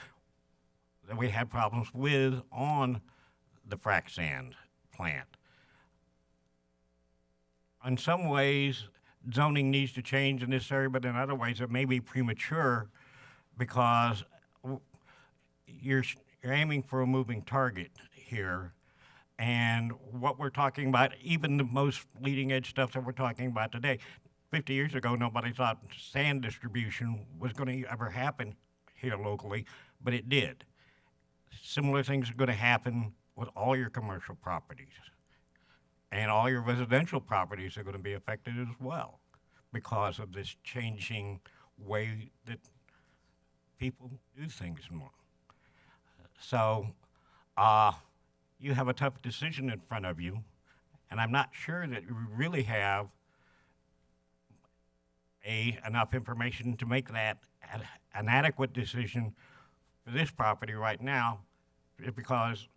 that we had problems with on the frac sand plant. In some ways, zoning needs to change in this area, but in other ways it may be premature because you're aiming for a moving target here. And what we're talking about, even the most leading edge stuff that we're talking about today, 50 years ago, nobody thought sand distribution was going to ever happen here locally, but it did. Similar things are going to happen with all your commercial properties. And all your residential properties are going to be affected as well because of this changing way that people do things more. So you have a tough decision in front of you, and I'm not sure that you really have enough information to make that an adequate decision for this property right now, because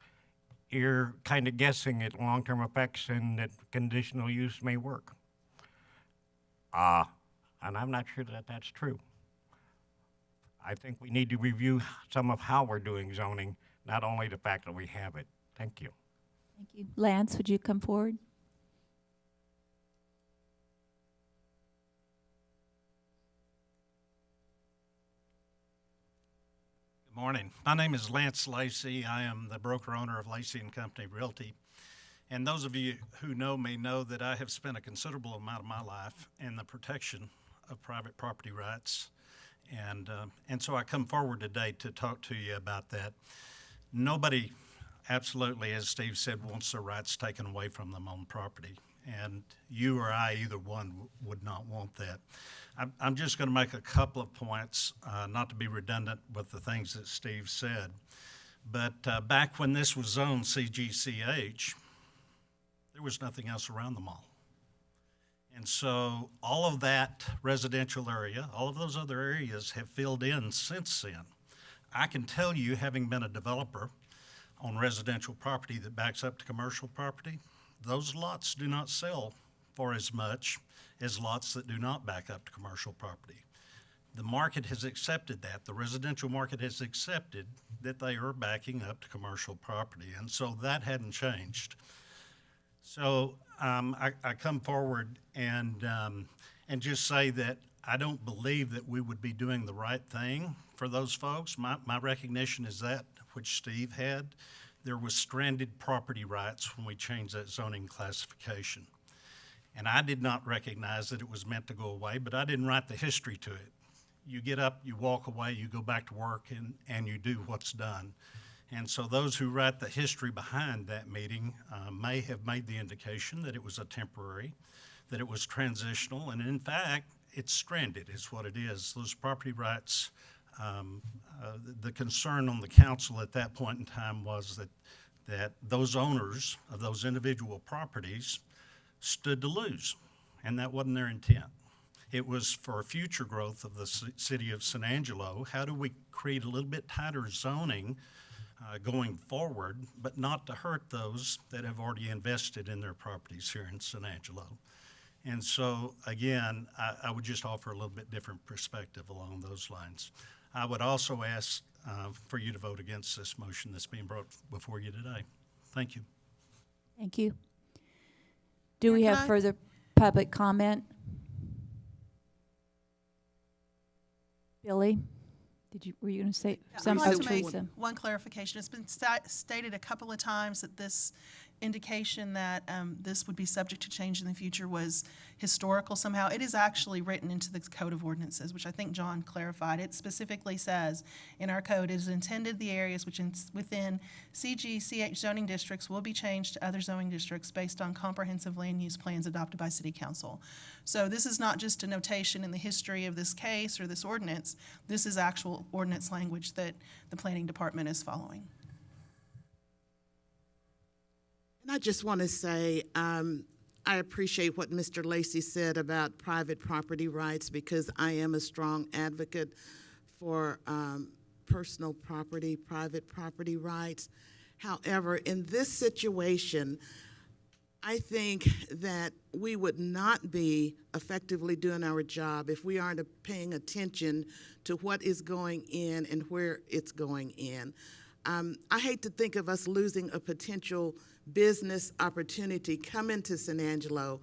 you're kind of guessing at long-term effects and that conditional use may work. And I'm not sure that that's true. I think we need to review some of how we're doing zoning, not only the fact that we have it. Thank you. Thank you. Lance, would you come forward? Good morning. My name is Lance Lacey. I am the broker-owner of Lacey & Company Realty. And those of you who know me know that I have spent a considerable amount of my life in the protection of private property rights. And so I come forward today to talk to you about that. Nobody, absolutely, as Steve said, wants their rights taken away from them on property. And you or I, either one, would not want that. I'm just going to make a couple of points, not to be redundant with the things that Steve said. But back when this was zoned CGCH, there was nothing else around the mall. And so all of that residential area, all of those other areas have filled in since then. I can tell you, having been a developer on residential property that backs up to commercial property, those lots do not sell for as much as lots that do not back up to commercial property. The market has accepted that. The residential market has accepted that they are backing up to commercial property, and so that hadn't changed. So I come forward and just say that I don't believe that we would be doing the right thing for those folks. My recognition is that which Steve had. There was stranded property rights when we changed that zoning classification. And I did not recognize that it was meant to go away, but I didn't write the history to it. You get up, you walk away, you go back to work, and you do what's done. And so those who write the history behind that meeting may have made the indication that it was a temporary, that it was transitional, and in fact, it's stranded is what it is. Those property rights, the concern on the council at that point in time was that those owners of those individual properties stood to lose, and that wasn't their intent. It was for future growth of the city of San Angelo. How do we create a little bit tighter zoning going forward, but not to hurt those that have already invested in their properties here in San Angelo? And so, again, I would just offer a little bit different perspective along those lines. I would also ask for you to vote against this motion that's being brought before you today. Thank you. Thank you. Do we have further public comment? Billy, were you going to say something? I'd like to make one clarification. It's been stated a couple of times that this indication that this would be subject to change in the future was historical somehow. It is actually written into the Code of Ordinances, which I think John clarified. It specifically says in our code, it is intended the areas which within CG/CH zoning districts will be changed to other zoning districts based on comprehensive land use plans adopted by City Council. So this is not just a notation in the history of this case or this ordinance. This is actual ordinance language that the Planning Department is following. And I just want to say, I appreciate what Mr. Lacey said about private property rights, because I am a strong advocate for personal property, private property rights. However, in this situation, I think that we would not be effectively doing our job if we aren't paying attention to what is going in and where it's going in. I hate to think of us losing a potential business opportunity coming to San Angelo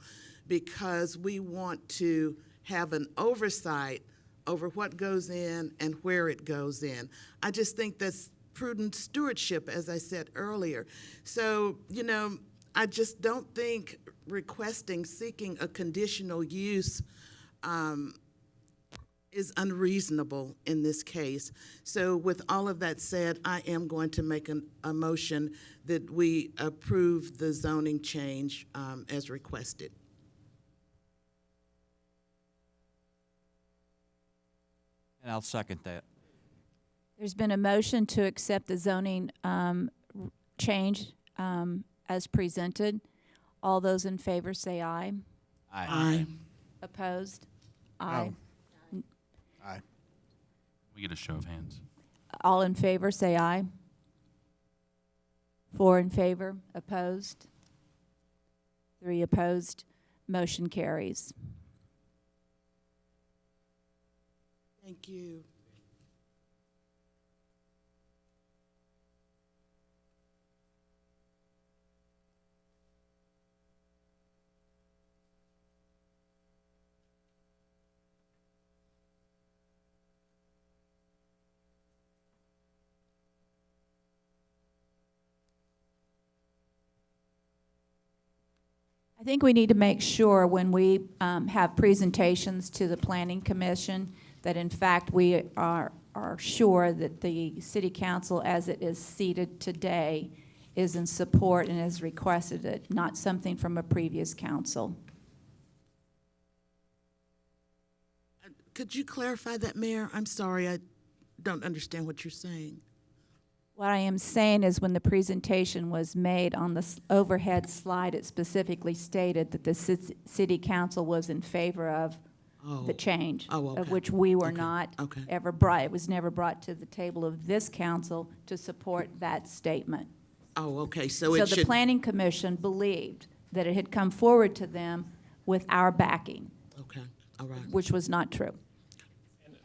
because we want to have an oversight over what goes in and where it goes in. I just think that's prudent stewardship, as I said earlier. So, you know, I just don't think seeking a conditional use is unreasonable in this case. So with all of that said, I am going to make a motion that we approve the zoning change as requested. And I'll second that. There's been a motion to accept the zoning change as presented. All those in favor say aye. Aye. Aye. Opposed? Aye. Aye. We get a show of hands. All in favor say aye. 4 in favor. Opposed? 3 opposed. Motion carries. Thank you. I I think we need to make sure when we have presentations to the Planning Commission that in fact we are sure that the City Council as it is seated today is in support and has requested it, not something from a previous council. Could you clarify that, Mayor? I'm sorry, I don't understand what you're saying. What I am saying is when the presentation was made on the overhead slide, it specifically stated that the City Council was in favor of the change, of which we were not ever brought. It was never brought to the table of this council to support that statement. Oh, okay, so So the Planning Commission believed that it had come forward to them with our backing. Okay, all right. Which was not true.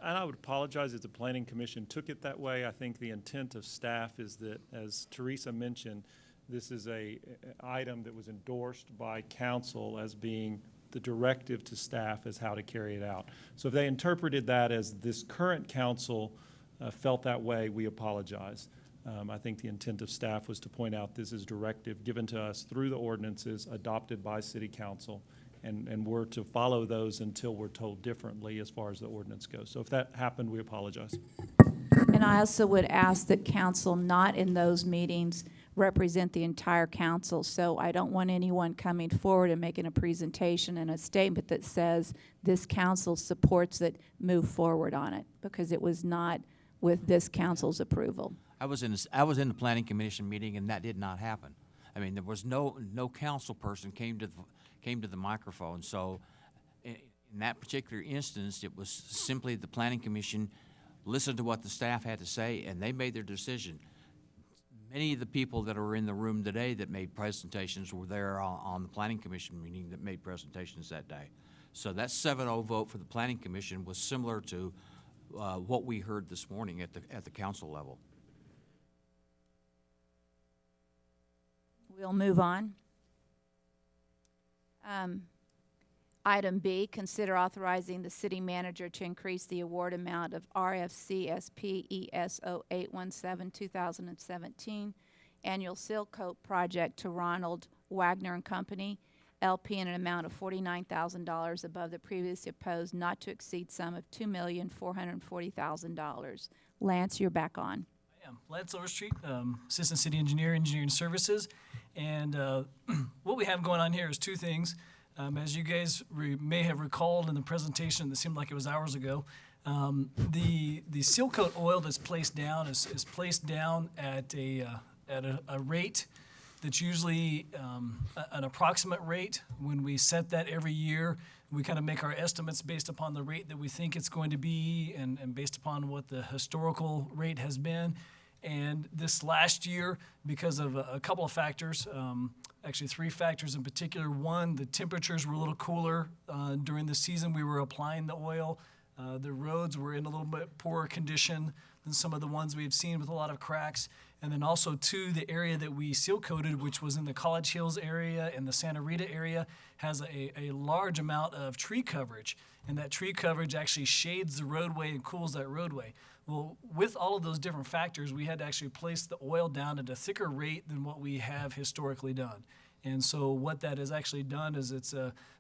And I would apologize if the Planning Commission took it that way. I think the intent of staff is that, as Teresa mentioned, this is a item that was endorsed by council as being the directive to staff as how to carry it out. So if they interpreted that as this current council felt that way, we apologize. I think the intent of staff was to point out this is directive given to us through the ordinances adopted by City Council, and we're to follow those until we're told differently as far as the ordinance goes. So if that happened, we apologize. And I also would ask that council not in those meetings represent the entire council. So I don't want anyone coming forward and making a presentation and a statement that says this council supports it, move forward on it, because it was not with this council's approval. I was in the Planning Commission meeting, and that did not happen. I mean, there was no council person came to the microphone. So in that particular instance, it was simply the Planning Commission listened to what the staff had to say, and they made their decision. Many of the people that are in the room today that made presentations were there on the Planning Commission meeting that made presentations that day. So that 7-0 vote for the Planning Commission was similar to what we heard this morning at the council level. We'll move on. Item B, consider authorizing the city manager to increase the award amount of RFCSP ESO 817-2017 annual seal coat project to Ronald Wagner and Company, LP, in an amount of $49,000 above the previously opposed not to exceed sum of $2,440,000. Lance, you're back on. I am Lance Overstreet, Assistant City Engineer, Engineering Services. And what we have going on here is two things. As you guys may have recalled in the presentation that seemed like it was hours ago, the seal coat oil that's placed down is placed down at a rate that's usually an approximate rate. When we set that every year, we kind of make our estimates based upon the rate that we think it's going to be and based upon what the historical rate has been. And this last year, because of a couple of factors, actually 3 factors in particular. One, the temperatures were a little cooler during the season we were applying the oil. The roads were in a little bit poorer condition than some of the ones we've seen with a lot of cracks. And then also, too, the area that we seal coated, which was in the College Hills area and the Santa Rita area, has a large amount of tree coverage. And that tree coverage actually shades the roadway and cools that roadway. Well, with all of those different factors, we had to actually place the oil down at a thicker rate than what we have historically done. And so what that has actually done is it's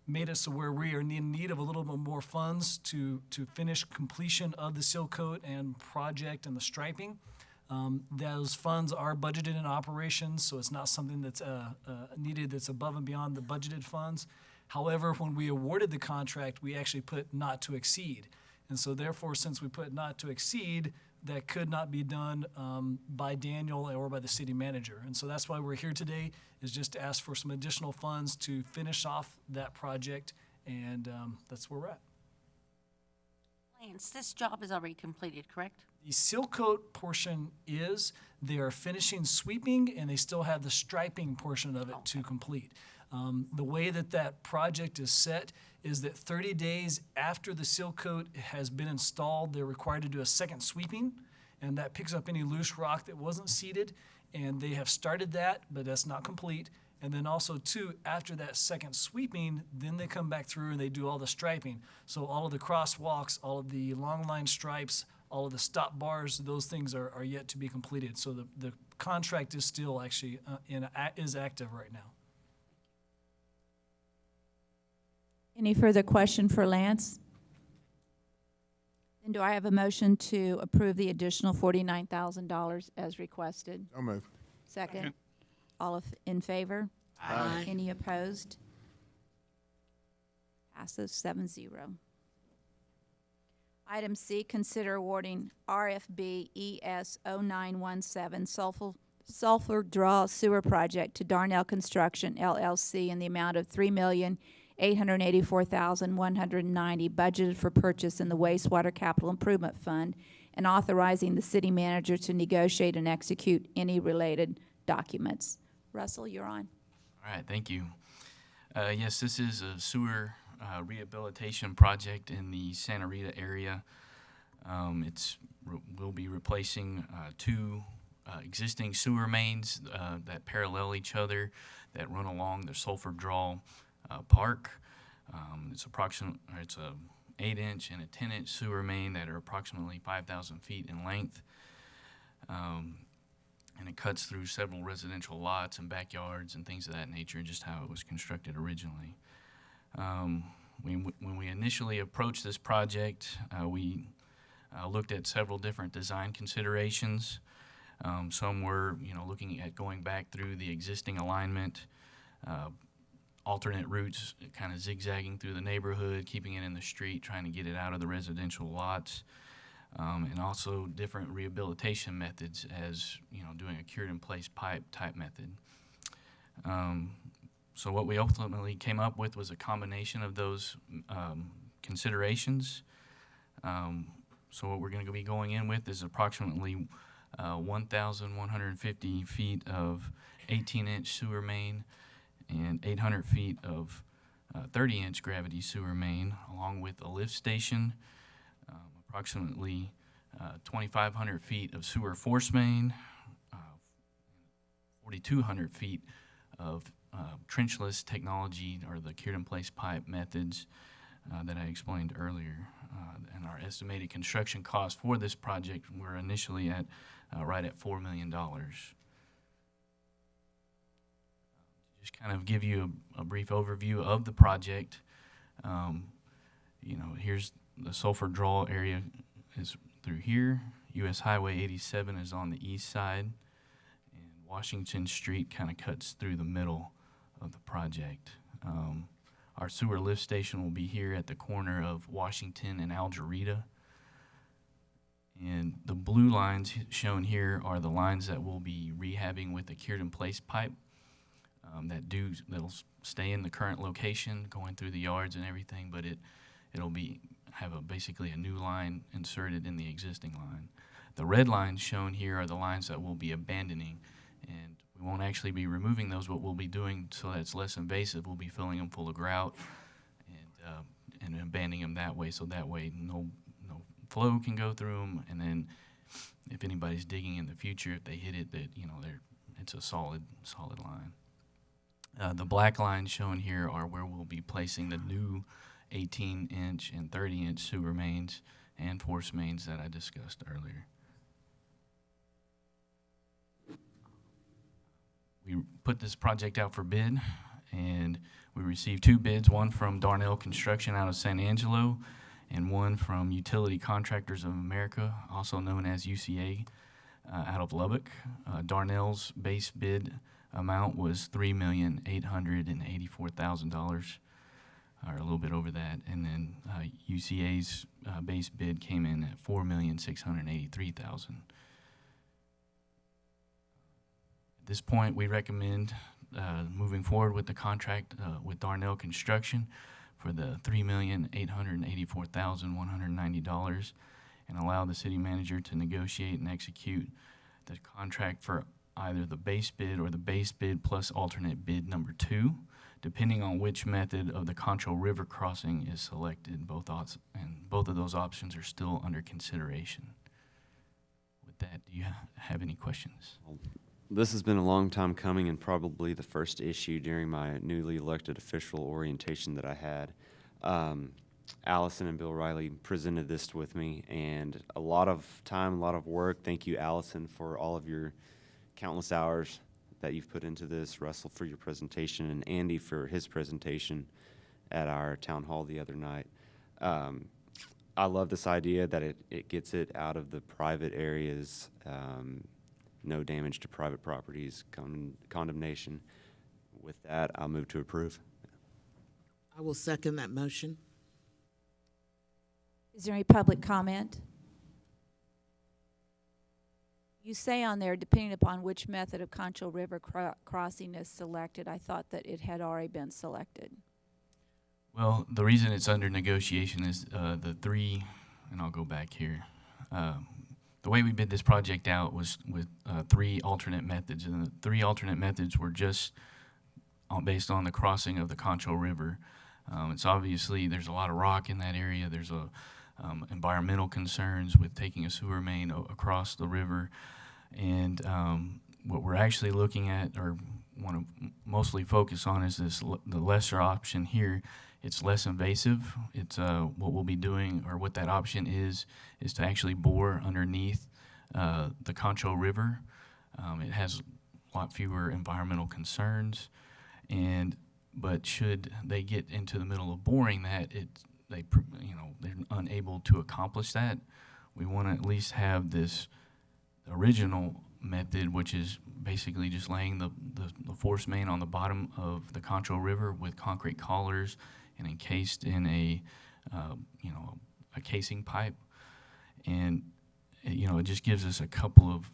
made us to where we are in need of a little bit more funds to finish completion of the seal coat and project and the striping. Those funds are budgeted in operations, so it's not something that's needed that's above and beyond the budgeted funds. However, when we awarded the contract, we actually put not to exceed. And so therefore, since we put not to exceed, that could not be done by Daniel or by the city manager. And so that's why we're here today, is just to ask for some additional funds to finish off that project, and that's where we're at. Lance, this job is already completed, correct? The seal coat portion is, they are finishing sweeping, and they still have the striping portion of it to complete. The way that that project is set is that 30 days after the seal coat has been installed, they're required to do a second sweeping, and that picks up any loose rock that wasn't seeded, and they have started that, but that's not complete. And then also, too, after that second sweeping, then they come back through and they do all the striping. So all of the crosswalks, all of the long line stripes, all of the stop bars, those things are yet to be completed. So the contract is still actually is active right now. Any further question for Lance? Then do I have a motion to approve the additional $49,000 as requested? So moved. Second. All in favor? Aye. Any opposed? Passes 7-0. Item C, consider awarding RFB ES 0917 Sulfur Draw Sewer Project to Darnell Construction LLC in the amount of $3,884,190 budgeted for purchase in the Wastewater Capital Improvement Fund, and authorizing the city manager to negotiate and execute any related documents. Russell, you're on. All right, thank you. Yes, this is a sewer rehabilitation project in the Santa Rita area. We'll be replacing two existing sewer mains that parallel each other that run along the Sulfur Draw Park. It's a 8-inch and a 10-inch sewer main that are approximately 5,000 feet in length. And it cuts through several residential lots and backyards and things of that nature, just how it was constructed originally. When we initially approached this project, we looked at several different design considerations. Some were, looking at going back through the existing alignment, alternate routes, kind of zigzagging through the neighborhood, keeping it in the street, trying to get it out of the residential lots. And also different rehabilitation methods, as doing a cured-in-place pipe type method. So what we ultimately came up with was a combination of those considerations. So what we're going to be going in with is approximately 1,150 feet of 18-inch sewer main and 800 feet of 30-inch gravity sewer main, along with a lift station, approximately 2,500 feet of sewer force main, 4,200 feet of trenchless technology, or the cured-in-place pipe methods that I explained earlier. And our estimated construction costs for this project were initially at right at $4 million. Just kind of give you a brief overview of the project. Here's the Sulfur Draw area is through here. US Highway 87 is on the east side, and Washington Street kind of cuts through the middle of the project. Our sewer lift station will be here at the corner of Washington and Algerita. And the blue lines shown here are the lines that we'll be rehabbing with the cured-in-place pipe that'll stay in the current location, going through the yards and everything, but it'll have basically a new line inserted in the existing line. The red lines shown here are the lines that we'll be abandoning, and we won't actually be removing those. What we'll be doing, so that it's less invasive, we'll be filling them full of grout and abandoning them that way, so that way no flow can go through them, and then if anybody's digging in the future, if they hit it, it's a solid line. The black lines shown here are where we'll be placing the new 18-inch and 30-inch sewer mains and force mains that I discussed earlier. We put this project out for bid, and we received two bids, one from Darnell Construction out of San Angelo and one from Utility Contractors of America, also known as UCA, out of Lubbock. Darnell's base bid amount was $3,884,000, or a little bit over that, and then UCA's base bid came in at $4,683,000. At this point, we recommend moving forward with the contract with Darnell Construction for the $3,884,190, and allow the city manager to negotiate and execute the contract for either the base bid or the base bid plus alternate bid number 2, depending on which method of the Concho River crossing is selected. Both of those options are still under consideration. With that, do you have any questions? This has been a long time coming, and probably the first issue during my newly elected official orientation that I had. Allison and Bill Riley presented this with me, and a lot of time, a lot of work. Thank you, Allison, for all of your countless hours that you've put into this, Russell for your presentation, and Andy for his presentation. at our town hall the other night. I love this idea that it gets it out of the private areas, no damage to private properties, condemnation. With that, I'll move to approve. I will second that motion. Is there any public comment? You say on there, depending upon which method of Concho River crossing is selected. I thought that it had already been selected. Well, the reason it's under negotiation is the three, and I'll go back here. The way we bid this project out was with three alternate methods, and the three alternate methods were just based on the crossing of the Concho River. It's obviously, there's a lot of rock in that area. There's environmental concerns with taking a sewer main across the river. And what we're actually looking at, or want to mostly focus on, is the lesser option here. It's less invasive. It's what we'll be doing, or what that option is to actually bore underneath the Concho River. It has a lot fewer environmental concerns, but should they get into the middle of boring that, they're unable to accomplish that. We want to at least have this original method, which is basically just laying the force main on the bottom of the Concho River with concrete collars and encased in a casing pipe. And it just gives us a couple of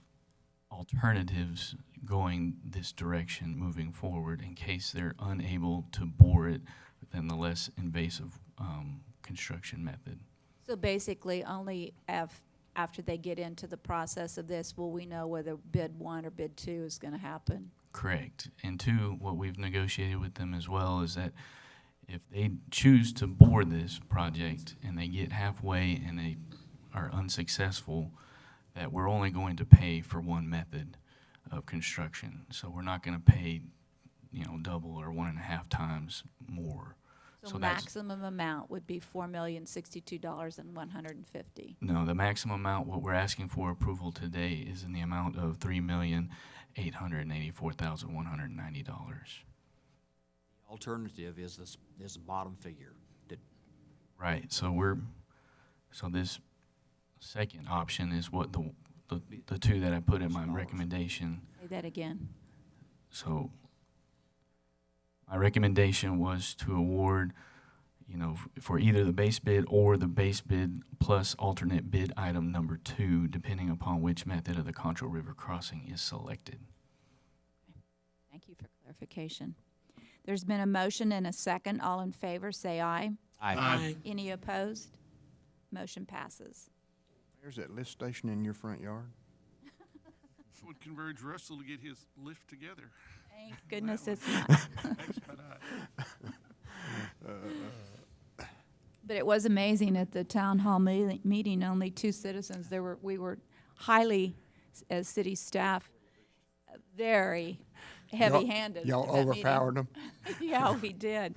alternatives going this direction moving forward in case they're unable to bore it within the less invasive construction method. So basically, only after they get into the process of this will we know whether bid 1 or bid 2 is going to happen. Correct. And 2, what we've negotiated with them as well is that if they choose to bore this project and they get halfway and they are unsuccessful, that we're only going to pay for one method of construction. So we're not going to pay, double or 1.5 times more. So maximum amount would be $4,062,150. No, the maximum amount, what we're asking for approval today, is in the amount of $3,884,190. The alternative is this bottom figure. Right. So this second option is what the two that I put in my recommendation. Say that again. So my recommendation was to award, for either the base bid or the base bid plus alternate bid item number 2, depending upon which method of the Concho River crossing is selected. Thank you for clarification. There's been a motion and a second. All in favor, say aye. Aye. Aye. Any opposed? Motion passes. There's that lift station in your front yard. Would encourage Russell to get his lift together. Thank goodness it's not. But it was amazing at the town hall meeting, only 2 citizens. We were highly, as city staff, very heavy-handed. Y'all overpowered them. Yeah, we did.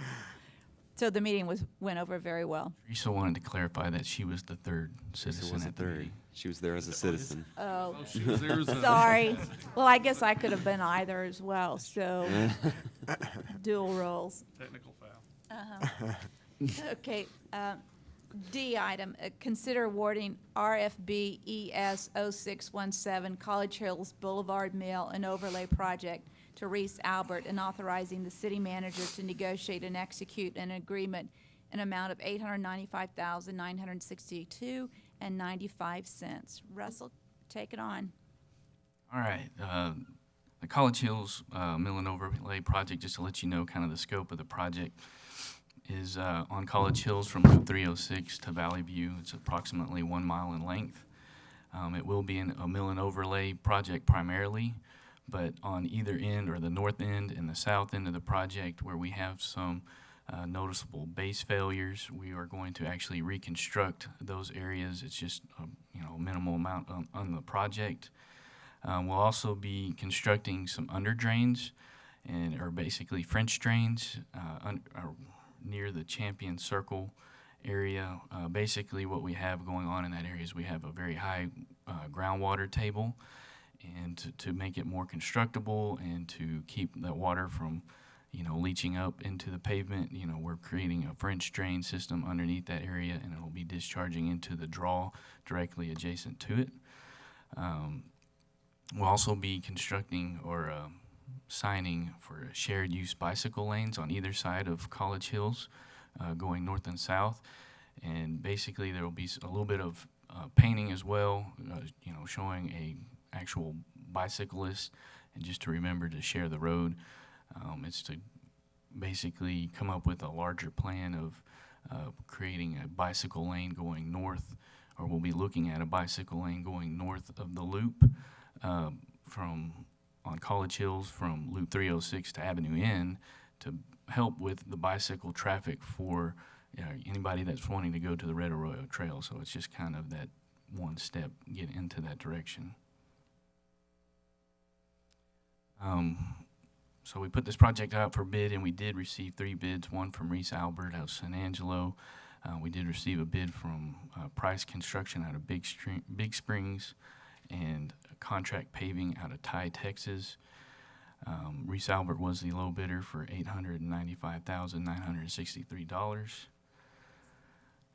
So the meeting went over very well. Teresa wanted to clarify that she was the third citizen at the meeting. She was there as a citizen. Oh, she was there as a sorry. Well, I guess I could have been either as well, so dual roles. Technical foul. Okay, D item, consider awarding RFB ES 0617 College Hills Boulevard Mill and Overlay Project to Reese Albert and authorizing the city manager to negotiate and execute an agreement in amount of $895,962.95. Russell, take it on. All right. The College Hills Mill and Overlay Project, just to let you know kind of the scope of the project, is on College Hills from Loop 306 to Valley View. It's approximately 1 mile in length. It will be a mill and overlay project primarily, but on either end, or the north end and the south end of the project, where we have some noticeable base failures, we are going to actually reconstruct those areas. It's just a minimal amount on the project. We'll also be constructing some under drains, or basically French drains near the Champion Circle area. Basically what we have going on in that area is we have a very high groundwater table, and to make it more constructible and to keep that water from leaching up into the pavement. We're creating a French drain system underneath that area, and it'll be discharging into the draw directly adjacent to it. We'll also be constructing or signing for shared use bicycle lanes on either side of College Hills, going north and south. And basically there will be a little bit of painting as well, showing a actual bicyclist, and just to remember to share the road. It's to basically come up with a larger plan of creating a bicycle lane going north, or we'll be looking at a bicycle lane going north of the loop on College Hills from Loop 306 to Avenue N, to help with the bicycle traffic for anybody that's wanting to go to the Red Arroyo Trail. So it's just kind of that one step, get into that direction. So we put this project out for bid, and we did receive 3 bids, one from Reese Albert out of San Angelo. We did receive a bid from Price Construction out of Big Springs, and Contract Paving out of Tye, Texas. Reese Albert was the low bidder for $895,963.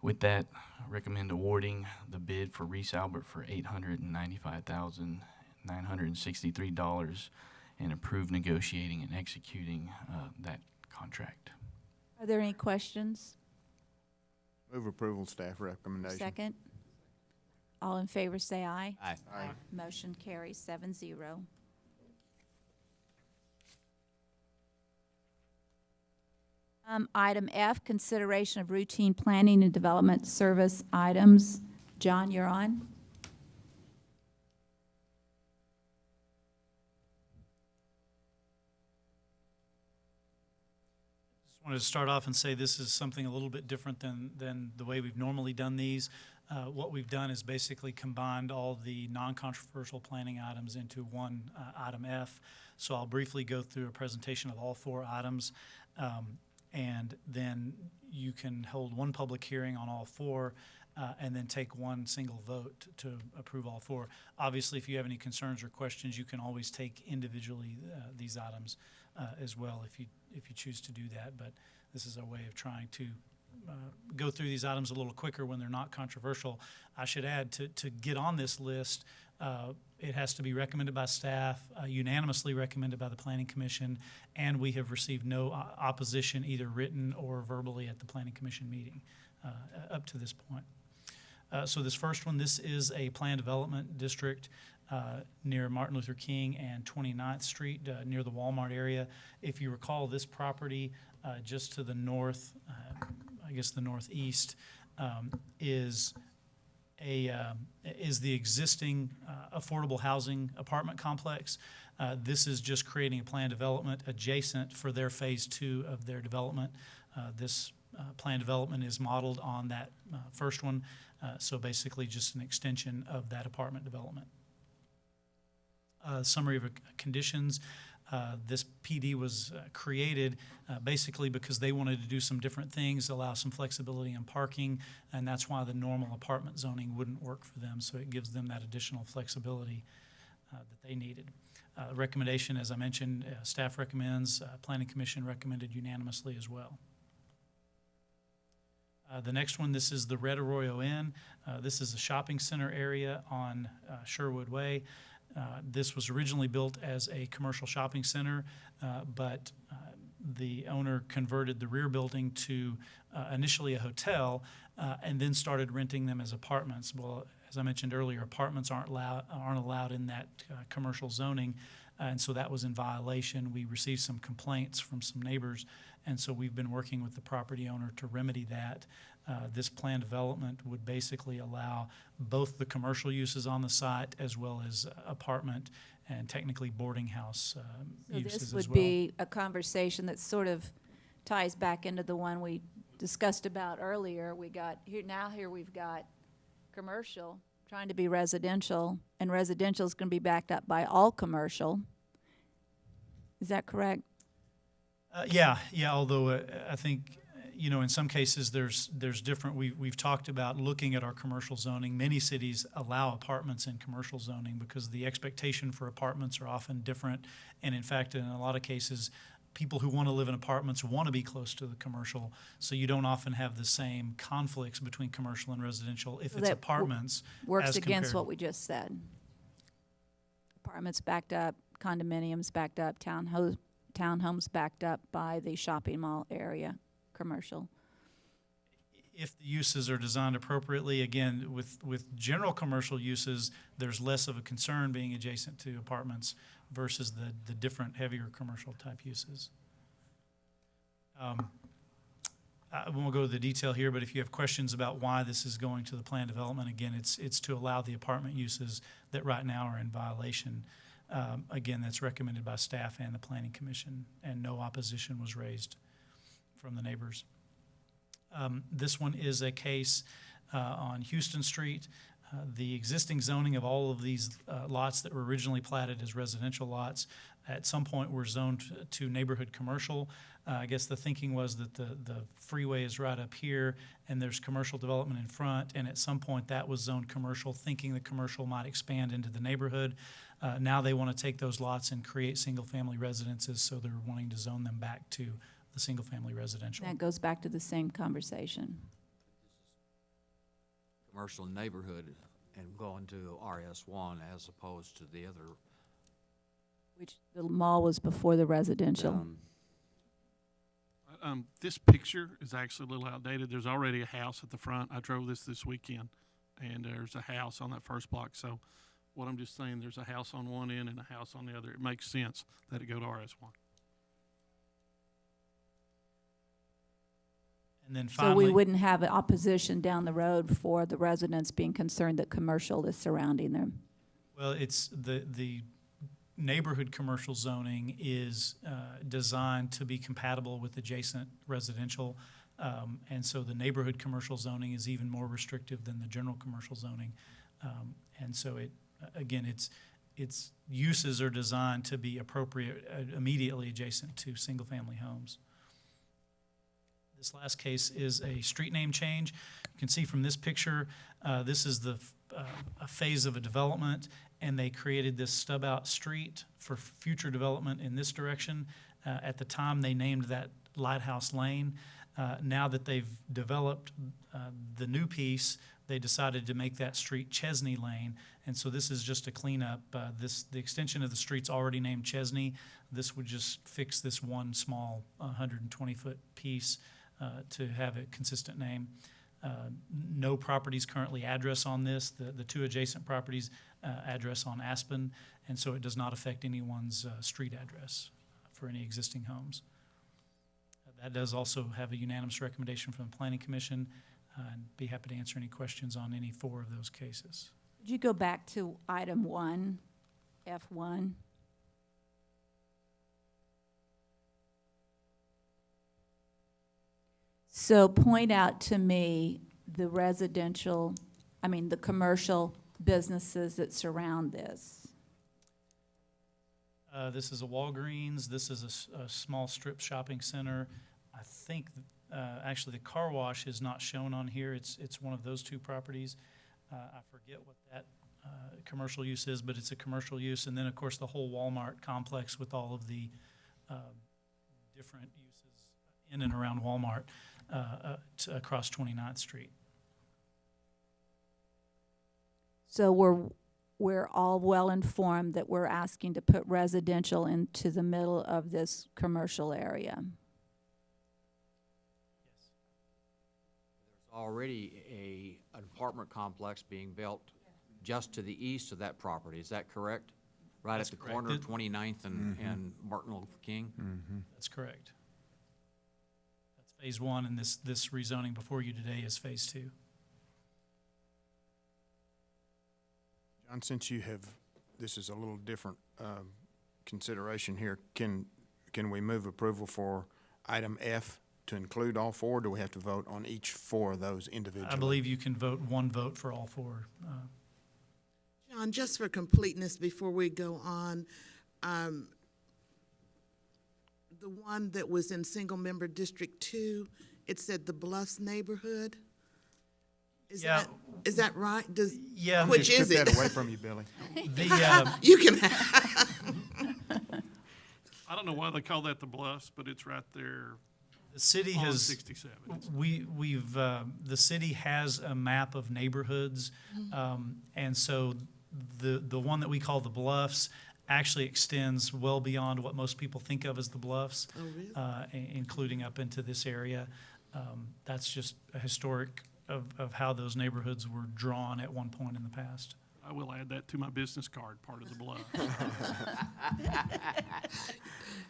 With that, I recommend awarding the bid for Reese Albert for $895,963 and approve negotiating and executing that contract. Are there any questions? Move approval, staff recommendation. Second. All in favor say aye. Aye. Aye. Motion carries 7-0. Item F, consideration of routine planning and development service items. John, you're on. Just wanted to start off and say this is something a little bit different than the way we've normally done these. What we've done is basically combined all the non-controversial planning items into one item F. So I'll briefly go through a presentation of all 4 items, and then you can hold one public hearing on all 4, and then take one single vote to approve all 4. Obviously, if you have any concerns or questions, you can always take individually these items as well if you choose to do that. But this is a way of trying to go through these items a little quicker when they're not controversial. I should add, to get on this list, it has to be recommended by staff, unanimously recommended by the Planning Commission, and we have received no opposition, either written or verbally, at the Planning Commission meeting up to this point. So this first one, this is a planned development district near Martin Luther King and 29th Street, near the Walmart area. If you recall, this property just to the north, I guess the northeast, is the existing affordable housing apartment complex. This is just creating a planned development adjacent for their phase 2 of their development. This planned development is modeled on that first one, so basically just an extension of that apartment development. Summary of conditions. This PD was created basically because they wanted to do some different things, allow some flexibility in parking, and that's why the normal apartment zoning wouldn't work for them, so it gives them that additional flexibility that they needed. Recommendation, as I mentioned, staff recommends, Planning Commission recommended unanimously as well. The next one, this is the Red Arroyo Inn. This is a shopping center area on Sherwood Way. This was originally built as a commercial shopping center, but the owner converted the rear building to initially a hotel, and then started renting them as apartments. Well, as I mentioned earlier, apartments aren't allowed in that commercial zoning, and so that was in violation. We received some complaints from some neighbors, and so we've been working with the property owner to remedy that. This planned development would basically allow both the commercial uses on the site as well as apartment and technically boarding house uses as well. This would be a conversation that sort of ties back into the one we discussed about earlier. We got here we've got commercial trying to be residential, and residential is going to be backed up by all commercial. Is that correct? Yeah. Although I think, in some cases there's different. We've talked about looking at our commercial zoning. Many cities allow apartments in commercial zoning because the expectation for apartments are often different, and in fact, in a lot of cases, people who want to live in apartments want to be close to the commercial, so you don't often have the same conflicts between commercial and residential if it's That apartments. Works as against compared- what we just said. Apartments backed up, condominiums backed up, townhomes backed up by the shopping mall area, commercial. If the uses are designed appropriately, again, with general commercial uses, there's less of a concern being adjacent to apartments versus the different heavier commercial type uses. I won't go to the detail here, but if you have questions about why this is going to the plan development, again, it's to allow the apartment uses that right now are in violation. Again, that's recommended by staff and the Planning Commission, and no opposition was raised from the neighbors. This one is a case on Houston Street. The existing zoning of all of these lots that were originally platted as residential lots at some point were zoned to neighborhood commercial. I guess the thinking was that the freeway is right up here and there's commercial development in front, and at some point that was zoned commercial, thinking the commercial might expand into the neighborhood. Now they want to take those lots and create single-family residences, so they're wanting to zone them back to the single-family residential. That goes back to the same conversation. Commercial neighborhood and going to RS1 as opposed to the other. Which the mall was before the residential. This picture is actually a little outdated. There's already a house at the front. I drove this weekend, and there's a house on that first block. So what I'm just saying, there's a house on one end and a house on the other. It makes sense that it go to RS1. And then So finally, we wouldn't have an opposition down the road for the residents being concerned that commercial is surrounding them. well, it's the neighborhood commercial zoning is designed to be compatible with adjacent residential. And so the neighborhood commercial zoning is even more restrictive than the general commercial zoning. And so its uses are designed to be appropriate immediately adjacent to single-family homes. This last case is a street name change. You can see from this picture, this is a phase of a development, and they created this stub-out street for future development in this direction. At the time, they named that Lighthouse Lane. Now that they've developed the new piece, they decided to make that street Chesney Lane, and so this is just a cleanup. The extension of the street's already named Chesney. This would just fix this one small 120-foot piece to have a consistent name. No properties currently address on this. The two adjacent properties address on Aspen, and so it does not affect anyone's street address for any existing homes. That does also have a unanimous recommendation from the Planning Commission, and be happy to answer any questions on any 4 of those cases. Would you go back to item 1, F1? So point out to me the the commercial businesses that surround this. This is a Walgreens. This is a small strip shopping center. I think, actually, the car wash is not shown on here. It's one of those 2 properties. I forget what that commercial use is, but it's a commercial use. And then, of course, the whole Walmart complex with all of the different uses in and around Walmart across 29th Street. So we're all well informed that we're asking to put residential into the middle of this commercial area. There's already an apartment complex being built just to the east of that property. Is that correct? Right That's at the correct. corner of 29th and Martin Luther King? That's correct. That's phase 1, and this rezoning before you today is phase 2. John, since this is a little different consideration here, can we move approval for item F to include all 4, or do we have to vote on each 4 of those individually? I believe you can vote one vote for all 4. John, just for completeness before we go on, the one that was in single-member District 2, it said the Bluffs neighborhood? Is that right? Yeah. Which Just is took it? that away from you, Billy. You can. I don't know why they call that the Bluffs, but it's right there. The city on has 67. the city has a map of neighborhoods, and so the one that we call the Bluffs actually extends well beyond what most people think of as the Bluffs, Oh, really? including up into this area. That's just a historic of how those neighborhoods were drawn at one point in the past. I will add that to my business card, part of the Bluffs.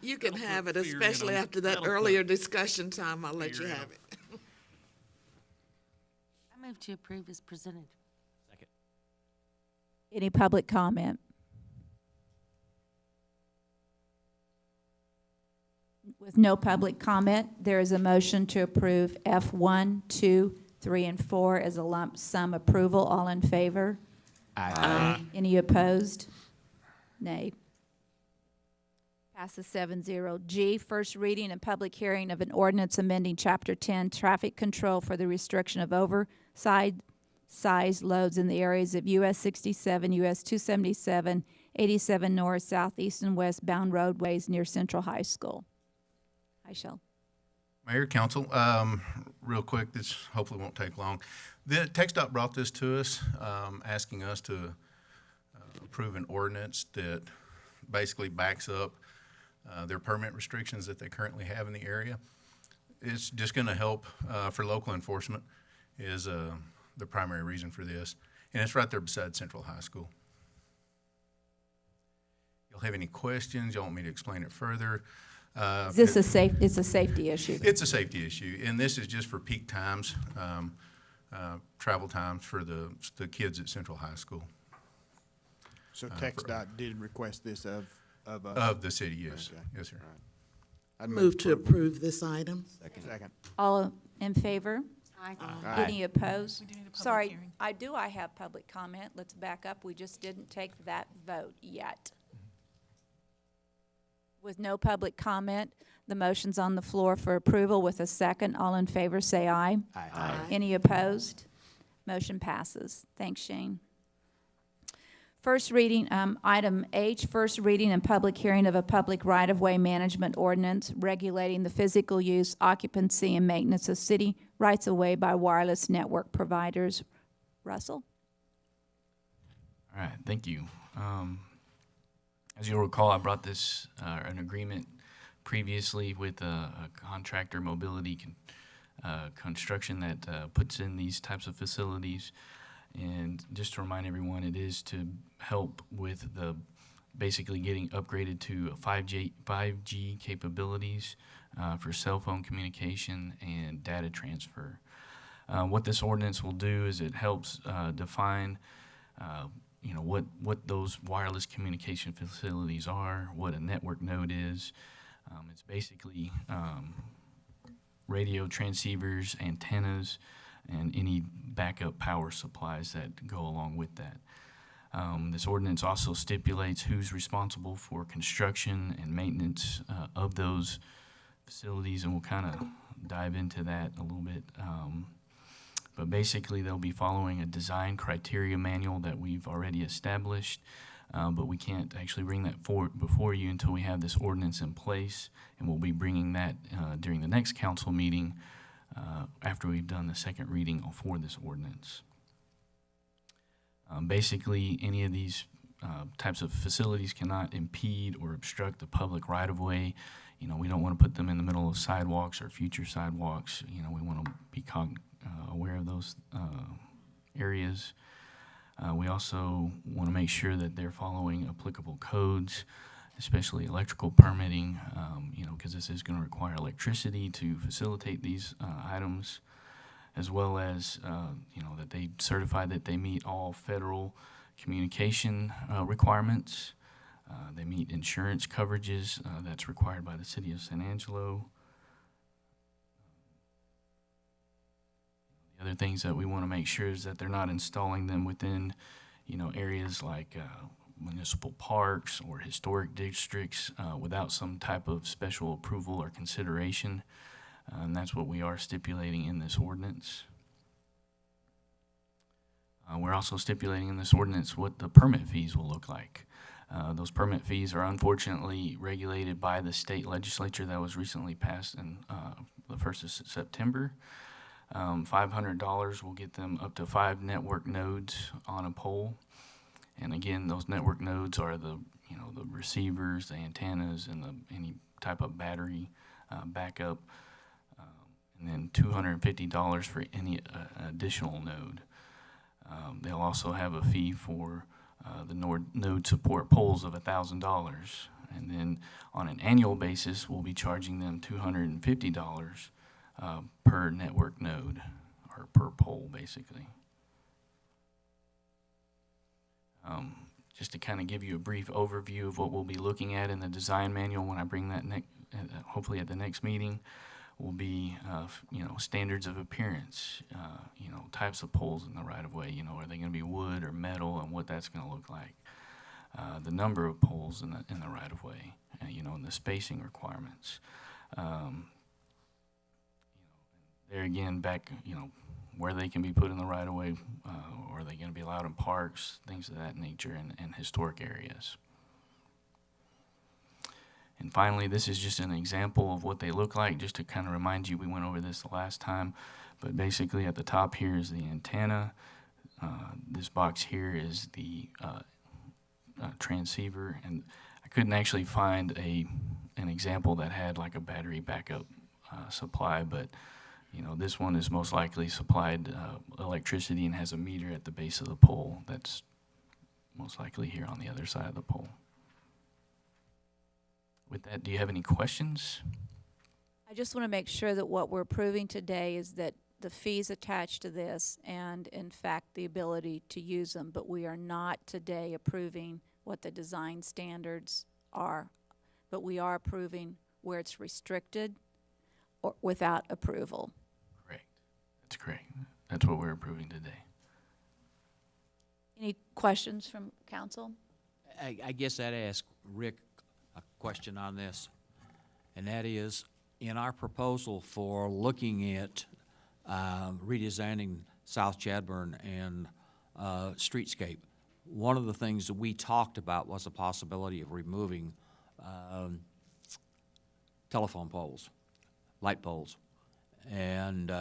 You can That'll have put it, fear in especially them. after that That'll earlier put discussion time. I'll let you fear in have them. it. I move to approve as presented. Second. Any public comment? With no public comment, there is a motion to approve F1, 2, 3, and 4 as a lump sum approval. All in favor? Aye. Any opposed? Nay. Passes 7-0. G, first reading and public hearing of an ordinance amending Chapter 10, traffic control for the restriction of oversized loads in the areas of US 67, US 277, 87 north, southeast, and westbound roadways near Central High School. Shell. Mayor, Council, real quick, this hopefully won't take long. The TxDOT brought this to us, asking us to approve an ordinance that basically backs up their permit restrictions that they currently have in the area. It's just going to help for local enforcement is the primary reason for this, and it's right there beside Central High School. Y'all have any questions? Y'all want me to explain it further? Is this it's a safety issue? It's a safety issue, and this is just for peak times, travel times for the kids at Central High School. So TxDOT did request this of us? Of the city, yes. Okay. Yes, sir. All right. I'd Move to approve this item. Second. All in favor? Aye. Aye. Any opposed? We do need a public Sorry, hearing. I have public comment. Let's back up. We just didn't take that vote yet. With no public comment, the motion's on the floor for approval with a second. All in favor, say aye. Aye. Any opposed? Motion passes. Thanks, Shane. First reading, item H, first reading and public hearing of a public right-of-way management ordinance regulating the physical use, occupancy, and maintenance of city rights-of-way by wireless network providers. Russell? All right, thank you. As you'll recall, I brought this, an agreement previously with a contractor, Mobility Construction, that puts in these types of facilities. And just to remind everyone, it is to help with the basically getting upgraded to 5G capabilities for cell phone communication and data transfer. What this ordinance will do is it helps define what those wireless communication facilities are, what a network node is. It's basically radio transceivers, antennas, and any backup power supplies that go along with that. This ordinance also stipulates who's responsible for construction and maintenance of those facilities, and we'll kind of dive into that a little bit. But basically, they'll be following a design criteria manual that we've already established, but we can't actually bring that forward before you until we have this ordinance in place, and we'll be bringing that during the next council meeting after we've done the second reading for this ordinance. Basically, any of these types of facilities cannot impede or obstruct the public right-of-way. We don't want to put them in the middle of sidewalks or future sidewalks. We want to be aware of those areas. We also want to make sure that they're following applicable codes, especially electrical permitting, because this is going to require electricity to facilitate these items, as well as, that they certify that they meet all federal communication requirements. They meet insurance coverages that's required by the city of San Angelo. The other things that we want to make sure is that they're not installing them within, areas like municipal parks or historic districts without some type of special approval or consideration. And that's what we are stipulating in this ordinance. We're also stipulating in this ordinance what the permit fees will look like. Those permit fees are unfortunately regulated by the state legislature that was recently passed in the 1st of September. $500 will get them up to 5 network nodes on a pole. And again, those network nodes are the receivers, the antennas, and any type of battery backup. And then $250 for any additional node. They'll also have a fee for the node support poles of $1,000. And then on an annual basis, we'll be charging them $250 per network node, or per pole, basically. Just to kind of give you a brief overview of what we'll be looking at in the design manual when I bring that hopefully at the next meeting, will be standards of appearance, types of poles in the right-of-way. Are they going to be wood or metal, and what that's going to look like? The number of poles in the right-of-way, and the spacing requirements. There again, back, where they can be put in the right-of-way, or are they going to be allowed in parks, things of that nature, and historic areas. And finally, this is just an example of what they look like, just to kind of remind you, we went over this the last time, but basically at the top here is the antenna. This box here is the transceiver, and I couldn't actually find an example that had like a battery backup supply, but this one is most likely supplied electricity and has a meter at the base of the pole. That's most likely here on the other side of the pole. With that, do you have any questions? I just want to make sure that what we're approving today is that the fees attached to this and, in fact, the ability to use them, but we are not today approving what the design standards are, but we are approving where it's restricted or without approval. Correct. That's correct. That's what we're approving today. Any questions from council? I guess I'd ask Rick a question on this, and that is, in our proposal for looking at redesigning South Chadbourn and streetscape, one of the things that we talked about was the possibility of removing telephone poles, light poles, and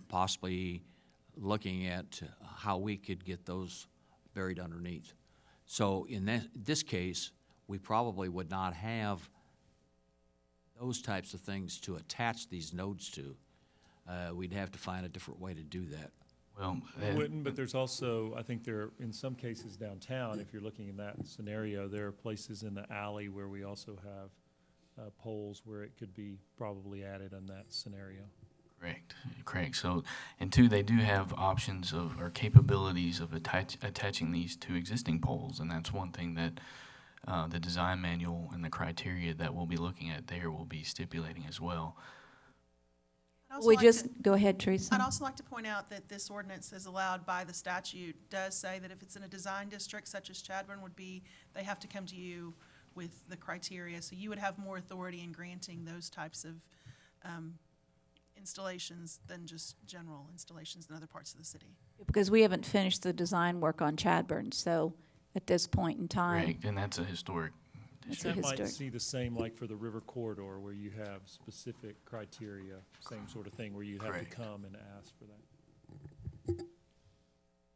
possibly looking at how we could get those buried underneath. So in this case, we probably would not have those types of things to attach these nodes to. We'd have to find a different way to do that. Well, wouldn't, but there's also, I think there, in some cases downtown, if you're looking in that scenario, there are places in the alley where we also have poles where it could be probably added in that scenario. Correct. So, and two, they do have options of, or capabilities of attaching these to existing poles, and that's one thing that the design manual and the criteria that we'll be looking at there will be stipulating as well. Go ahead, Teresa. I'd also like to point out that this ordinance is allowed by the statute, does say that if it's in a design district such as Chadbourn would be, they have to come to you with the criteria. So you would have more authority in granting those types of installations than just general installations in other parts of the city. Because we haven't finished the design work on Chadbourn, so at this point in time. Correct, and that's a historic. That might see the same like for the river corridor where you have specific criteria, same sort of thing where you have to come and ask for that.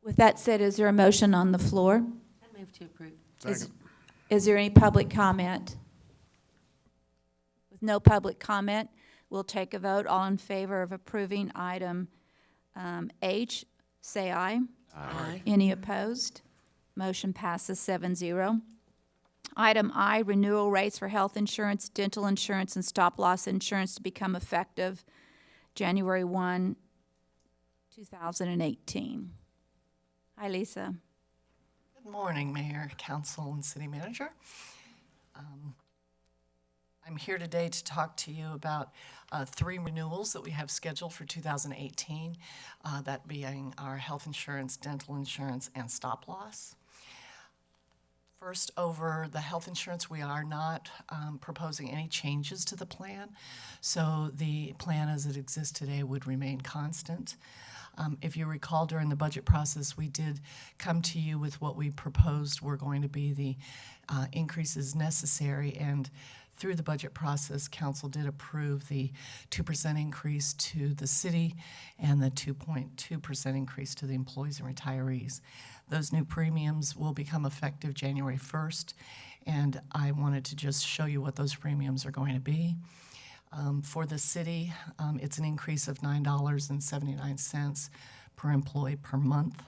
With that said, is there a motion on the floor? I move to approve. Is there any public comment? With no public comment, we'll take a vote. All in favor of approving item H, say aye. Aye. Any opposed? Motion passes 7-0. Item I, renewal rates for health insurance, dental insurance, and stop-loss insurance to become effective January 1, 2018. Hi, Lisa. Good morning, Mayor, Council, and City Manager. I'm here today to talk to you about 3 renewals that we have scheduled for 2018, that being our health insurance, dental insurance, and stop-loss. First, over the health insurance, we are not proposing any changes to the plan, so the plan as it exists today would remain constant. If you recall, during the budget process, we did come to you with what we proposed were going to be the increases necessary, and through the budget process, council did approve the 2% increase to the city and the 2.2% increase to the employees and retirees. Those new premiums will become effective January 1st, and I wanted to just show you what those premiums are going to be. For the city, it's an increase of $9.79 per employee per month.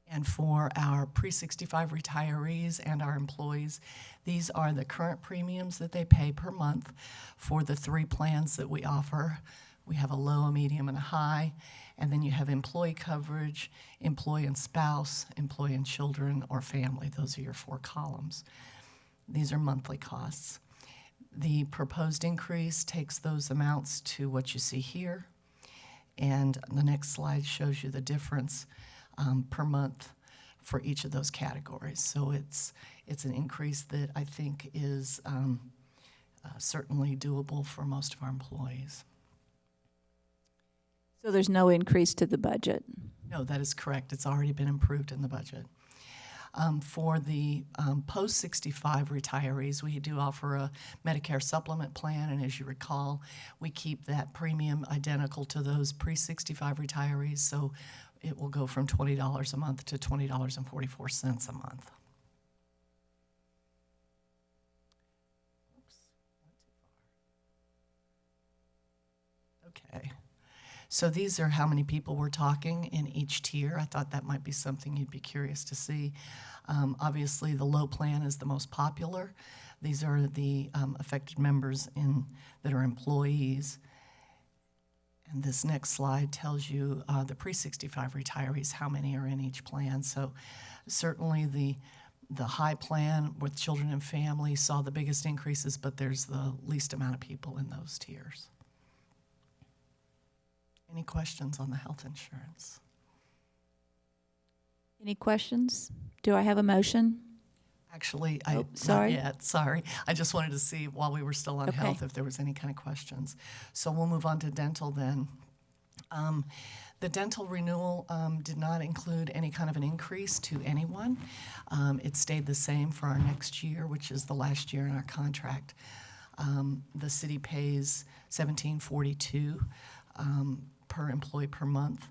And for our pre-65 retirees and our employees, these are the current premiums that they pay per month for the 3 plans that we offer. We have a low, a medium, and a high. And then you have employee coverage, employee and spouse, employee and children, or family. Those are your 4 columns. These are monthly costs. The proposed increase takes those amounts to what you see here. And the next slide shows you the difference per month for each of those categories. So it's an increase that I think is certainly doable for most of our employees. So there's no increase to the budget? No, that is correct. It's already been improved in the budget. For the post-65 retirees, we do offer a Medicare supplement plan, and as you recall, we keep that premium identical to those pre-65 retirees, so it will go from $20 a month to $20.44 a month. Okay. So these are how many people we're talking in each tier. I thought that might be something you'd be curious to see. Obviously, the low plan is the most popular. These are the affected members that are employees. And this next slide tells you the pre-65 retirees, how many are in each plan. So certainly the high plan with children and family saw the biggest increases, but there's the least amount of people in those tiers. Any questions on the health insurance? Any questions? Do I have a motion? Actually, sorry. Not yet, sorry. I just wanted to see while we were still on health if there was any kind of questions. So we'll move on to dental then. The dental renewal did not include any kind of an increase to anyone. It stayed the same for our next year, which is the last year in our contract. The city pays $17.42 per employee per month.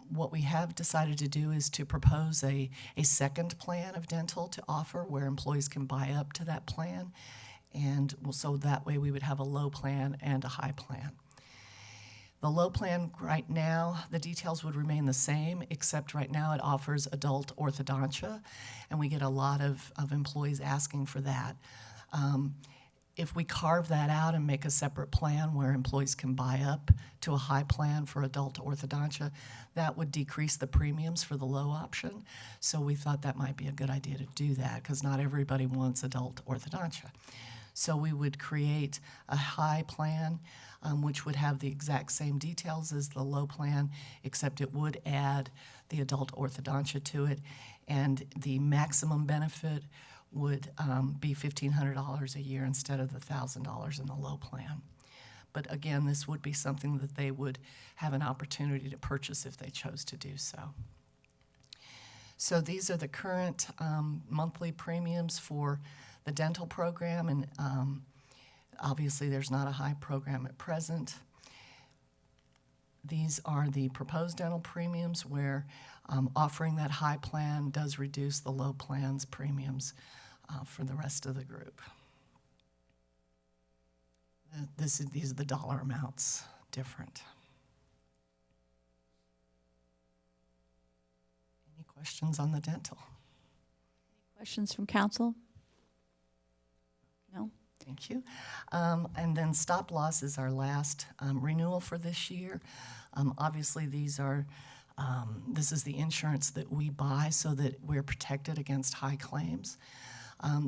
What we have decided to do is to propose a second plan of dental to offer where employees can buy up to that plan. And so that way we would have a low plan and a high plan. The low plan right now, the details would remain the same, except right now it offers adult orthodontia, and we get a lot of employees asking for that. If we carve that out and make a separate plan where employees can buy up to a high plan for adult orthodontia, that would decrease the premiums for the low option. So we thought that might be a good idea to do that because not everybody wants adult orthodontia. So we would create a high plan, which would have the exact same details as the low plan, except it would add the adult orthodontia to it, and the maximum benefit would be $1,500 a year instead of the $1,000 in the low plan. But again, this would be something that they would have an opportunity to purchase if they chose to do so. So these are the current monthly premiums for the dental program, and obviously there's not a high program at present. These are the proposed dental premiums where offering that high plan does reduce the low plan's premiums for the rest of the group. These are the dollar amounts different. Any questions on the dental? Questions from council? No? Thank you. And then stop loss is our last renewal for this year. Obviously, these are this is the insurance that we buy so that we're protected against high claims.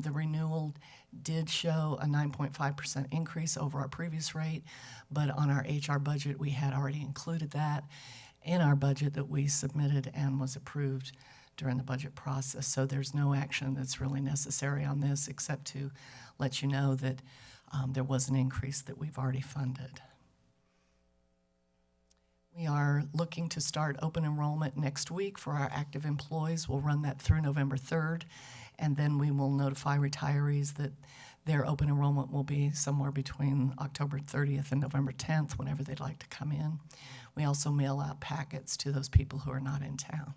The renewal did show a 9.5% increase over our previous rate, but on our HR budget, we had already included that in our budget that we submitted and was approved during the budget process. So there's no action that's really necessary on this except to let you know that there was an increase that we've already funded. We are looking to start open enrollment next week for our active employees. We'll run that through November 3rd, and then we will notify retirees that their open enrollment will be somewhere between October 30th and November 10th, whenever they'd like to come in. We also mail out packets to those people who are not in town.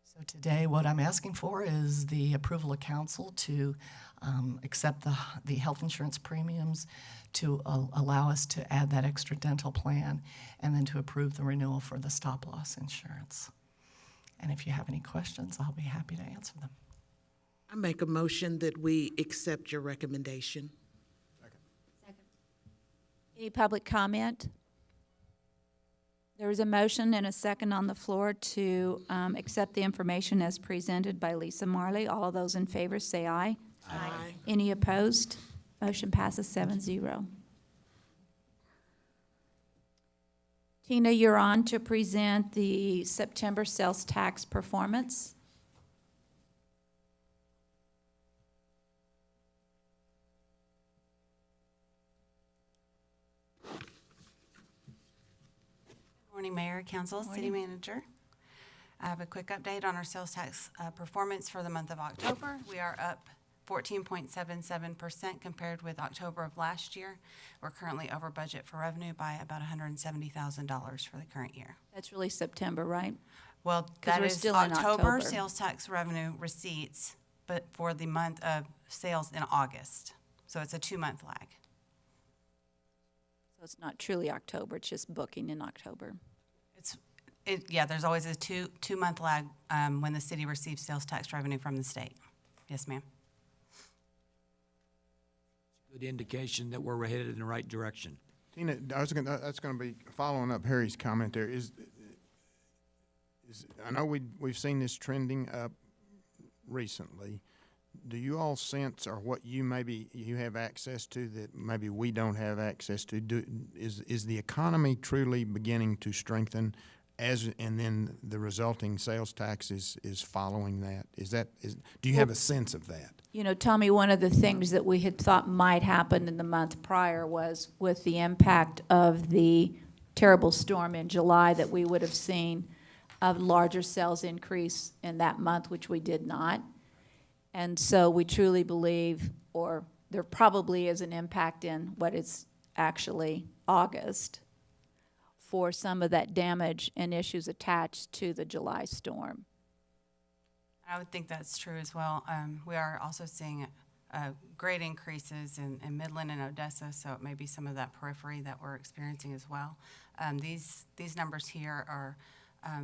So today, what I'm asking for is the approval of council to accept the health insurance premiums, to allow us to add that extra dental plan, and then to approve the renewal for the stop-loss insurance. And if you have any questions, I'll be happy to answer them. I make a motion that we accept your recommendation. Any public comment? There is a motion and a second on the floor to accept the information as presented by Lisa Marley. All of those in favor say aye. Aye. Any opposed? Motion passes 7-0. Tina, you're on to present the September sales tax performance. Morning, Mayor, Council, City Manager. I have a quick update on our sales tax performance for the month of October. We are up 14.77% compared with October of last year. We're currently over budget for revenue by about $170,000 for the current year. That's really September, right? Well, 'Cause that we're is still in October October. sales tax revenue receipts, but for the month of sales in August. So it's a 2-month lag. So it's not truly October, it's just booking in October. Yeah, there's always a two-month lag when the city receives sales tax revenue from the state. Yes, ma'am. Good indication that we're headed in the right direction. Tina, that's going to be following up Harry's comment there. I know we've seen this trending up recently. Do you all sense, or what you have access to that maybe we don't have access to? Is the economy truly beginning to strengthen, and then the resulting sales tax is following that? Do you have a sense of that? You know, Tommy, one of the things that we had thought might happen in the month prior was with the impact of the terrible storm in July, that we would have seen a larger sales increase in that month, which we did not. And so we truly believe, or there probably is an impact in what is actually August for some of that damage and issues attached to the July storm. I would think that's true as well. We are also seeing great increases in Midland and Odessa, so it may be some of that periphery that we're experiencing as well. These numbers here are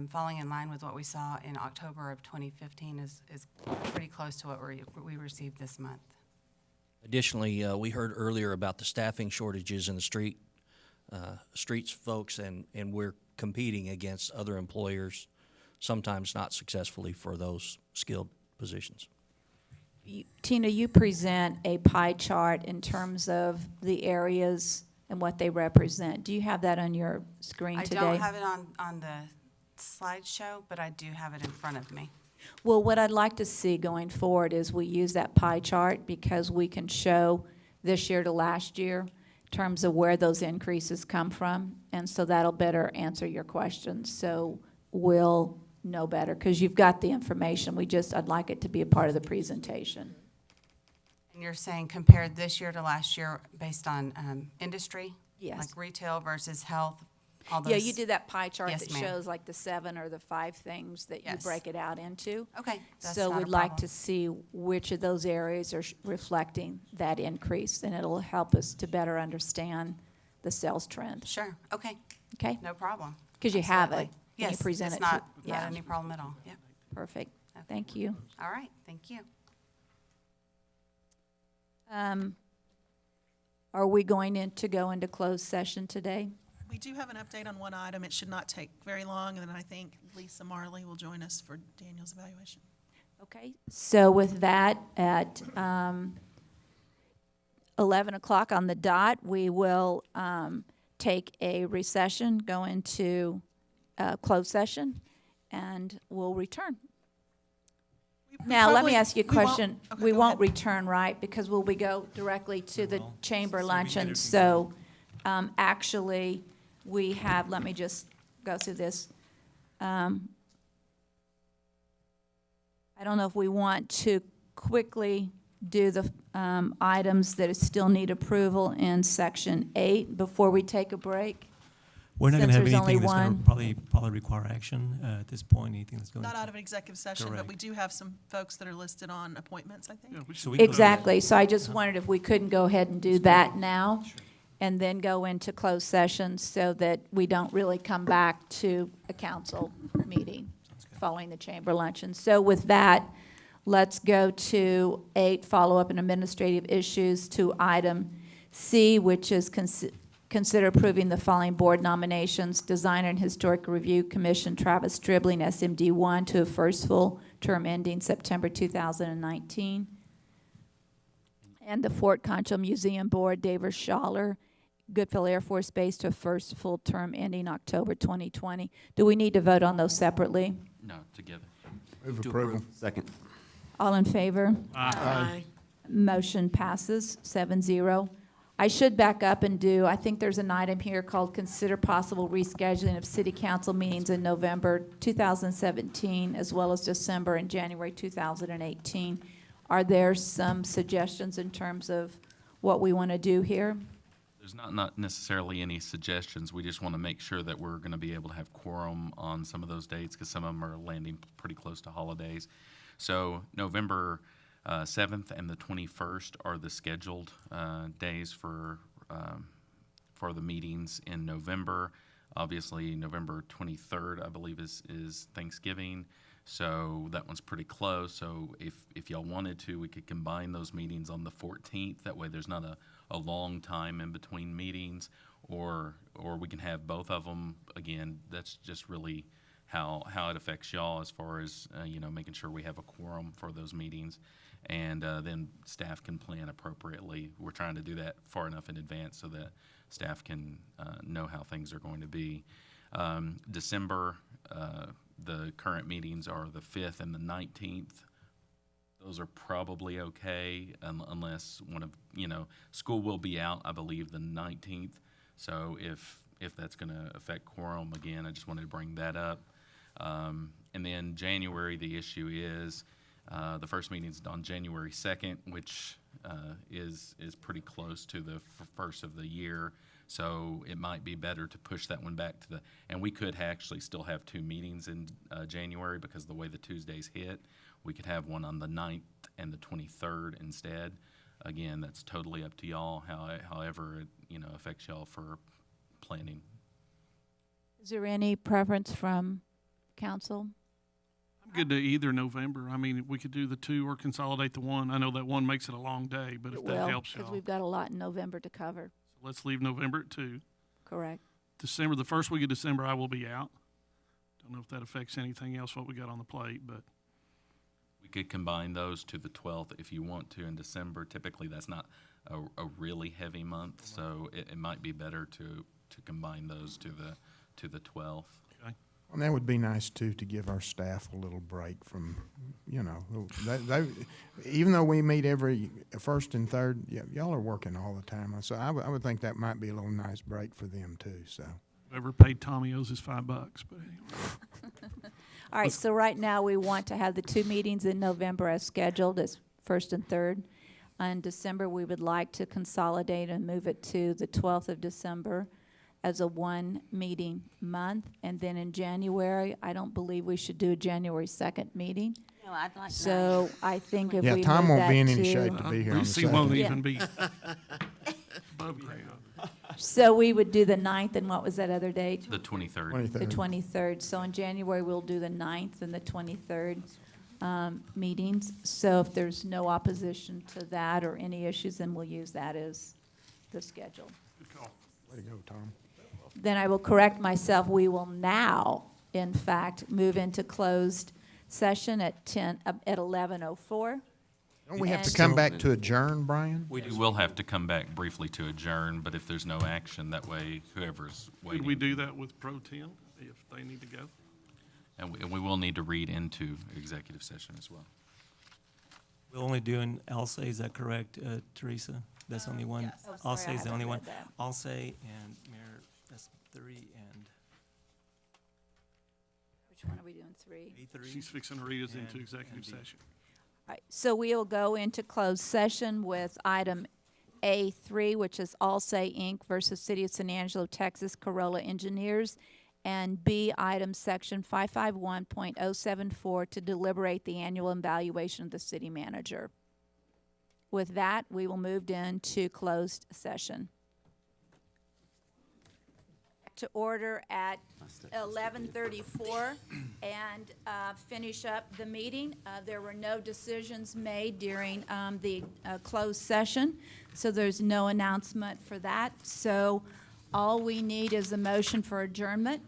falling in line with what we saw in October of 2015 is pretty close to what we received this month. Additionally, we heard earlier about the staffing shortages in the streets folks, and we're competing against other employers, sometimes not successfully, for those skilled positions. Tina, you present a pie chart in terms of the areas and what they represent. Do you have that on your screen today? I don't have it on the slideshow, but I do have it in front of me. Well, what I'd like to see going forward is we use that pie chart, because we can show this year to last year in terms of where those increases come from, and so that'll better answer your questions. So we'll know better, because you've got the information. I'd like it to be a part of the presentation. And you're saying compared this year to last year based on industry? Yes. Like retail versus health? All those? Yeah, you did that pie chart Yes, that ma'am. shows like the 7 or the 5 things that you Yes. break it out into. Okay, that's So not a we'd like problem. to see which of those areas are reflecting that increase, and it'll help us to better understand the sales trend. Sure, okay. Okay? No problem. Because you have it. Absolutely. and you Yes, present it's it to- not yeah. any problem at all, yep. Perfect. Thank you. All right, thank you. Are we going to go into closed session today? We do have an update on one item. It should not take very long, and then I think Lisa Marley will join us for Daniel's evaluation. Okay. So with that, at 11 o'clock on the dot, we will take a recession, go into closed session, and we'll return. Now, let me ask you a question. We won't return, right? Because will we go directly to the chamber luncheon? So Actually, we have, let me just go through this. I don't know if we want to quickly do the items that still need approval in Section 8 before we take a break. We're not going to Since have there's only anything that's going one. to probably require action at this point, anything that's going Not to. out of an executive session, but Correct. we do have some folks that are listed on appointments, I think. So we can- Exactly, so I just wondered if we couldn't go ahead and do that now, and then go into closed session so that we don't really come back to a council meeting following the chamber luncheon. So with that, let's go to 8, follow-up and administrative issues, to item C, which is consider approving the following board nominations: Designer and Historic Review Commission, Travis Stribling, SMD1, to a first full term ending September 2019. And the Fort Concho Museum Board, David Schaller, Goodfellow Air Force Base, to a first full term ending October 2020. Do we need to vote on those separately? No, together. Move approval. Second. All in favor? Aye. Motion passes 7-0. I should back up and do, I think there's an item here called consider possible rescheduling of city council meetings in November 2017, as well as December and January 2018. Are there some suggestions in terms of what we want to do here? There's not necessarily any suggestions. We just want to make sure that we're going to be able to have quorum on some of those dates, because some of them are landing pretty close to holidays. So November 7th and the 21st are the scheduled days for the meetings in November. Obviously, November 23rd, I believe, is Thanksgiving. So that one's pretty close. So if y'all wanted to, we could combine those meetings on the 14th. That way there's not a long time in between meetings, or we can have both of them. Again, that's just really how it affects y'all as far as, making sure we have a quorum for those meetings. And then staff can plan appropriately. We're trying to do that far enough in advance so that staff can know how things are going to be. December, the current meetings are the 5th and the 19th. Those are probably okay, unless school will be out, I believe, the 19th. So if that's going to affect quorum, again, I just wanted to bring that up. And then January, the issue is the first meeting is on January 2nd, which is pretty close to the first of the year. So it might be better to push that one back to and we could actually still have 2 meetings in January, because the way the Tuesdays hit, we could have one on the 9th and the 23rd instead. Again, that's totally up to y'all, however it affects y'all for planning. Is there any preference from council? I'm good to either November. I mean, we could do the 2 or consolidate the 1. I know that 1 makes it a long day, but if that helps y'all. Because we've got a lot in November to cover. So let's leave November at 2. Correct. December, the first week of December, I will be out. Don't know if that affects anything else, what we got on the plate, but. We could combine those to the 12th if you want to in December. Typically, that's not a really heavy month, so it might be better to combine those to the 12th. Okay. And that would be nice too, to give our staff a little break from, they even though we meet every first and third, y'all are working all the time. So I would think that might be a little nice break for them too, so. Whoever paid Tommy owes his $5, but anyway. All right, so right now we want to have the 2 meetings in November as scheduled, as first and third. In December, we would like to consolidate and move it to the 12th of December as a 1-meeting month. And then in January, I don't believe we should do a January 2nd meeting. No, I'd like So I think if we move Tom won't that be in any to- shape to be here on the Lucy won't 2nd. even be above grade. So we would do the 9th, and what was that other date? The 23rd. The 23rd. So in January, we'll do the 9th and the 23rd meetings. So if there's no opposition to that or any issues, then we'll use that as the schedule. Good call. Way to go, Tom. Then I will correct myself. We will now, in fact, move into closed session at 11:04. Don't we have to come back to adjourn, Brian? We will have to come back briefly to adjourn, but if there's no action, that way whoever's waiting. Could we do that with Pro Tem if they need to go? And we will need to read into executive session as well. We're only doing Alsay, is that correct, Teresa? That's only one? yes. Oh, sorry, I Alsay is the haven't only one? read that. Alsay and Mayor, that's 3 and Which one are we doing, 3? A3. She's fixing to read us into And- executive and D. session. All right, so we'll go into closed session with item A3, which is Allsay Inc. versus City of San Angelo, Texas, Corolla Engineers, and B, item section 551.074 to deliberate the annual evaluation of the city manager. With that, we will move into closed session. To order at 11:34 and finish up the meeting. There were no decisions made during the closed session, so there's no announcement for that. So all we need is a motion for adjournment,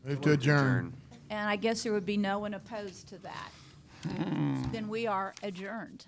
Move to adjourn. and I guess there would be no one opposed to that. Then we are adjourned.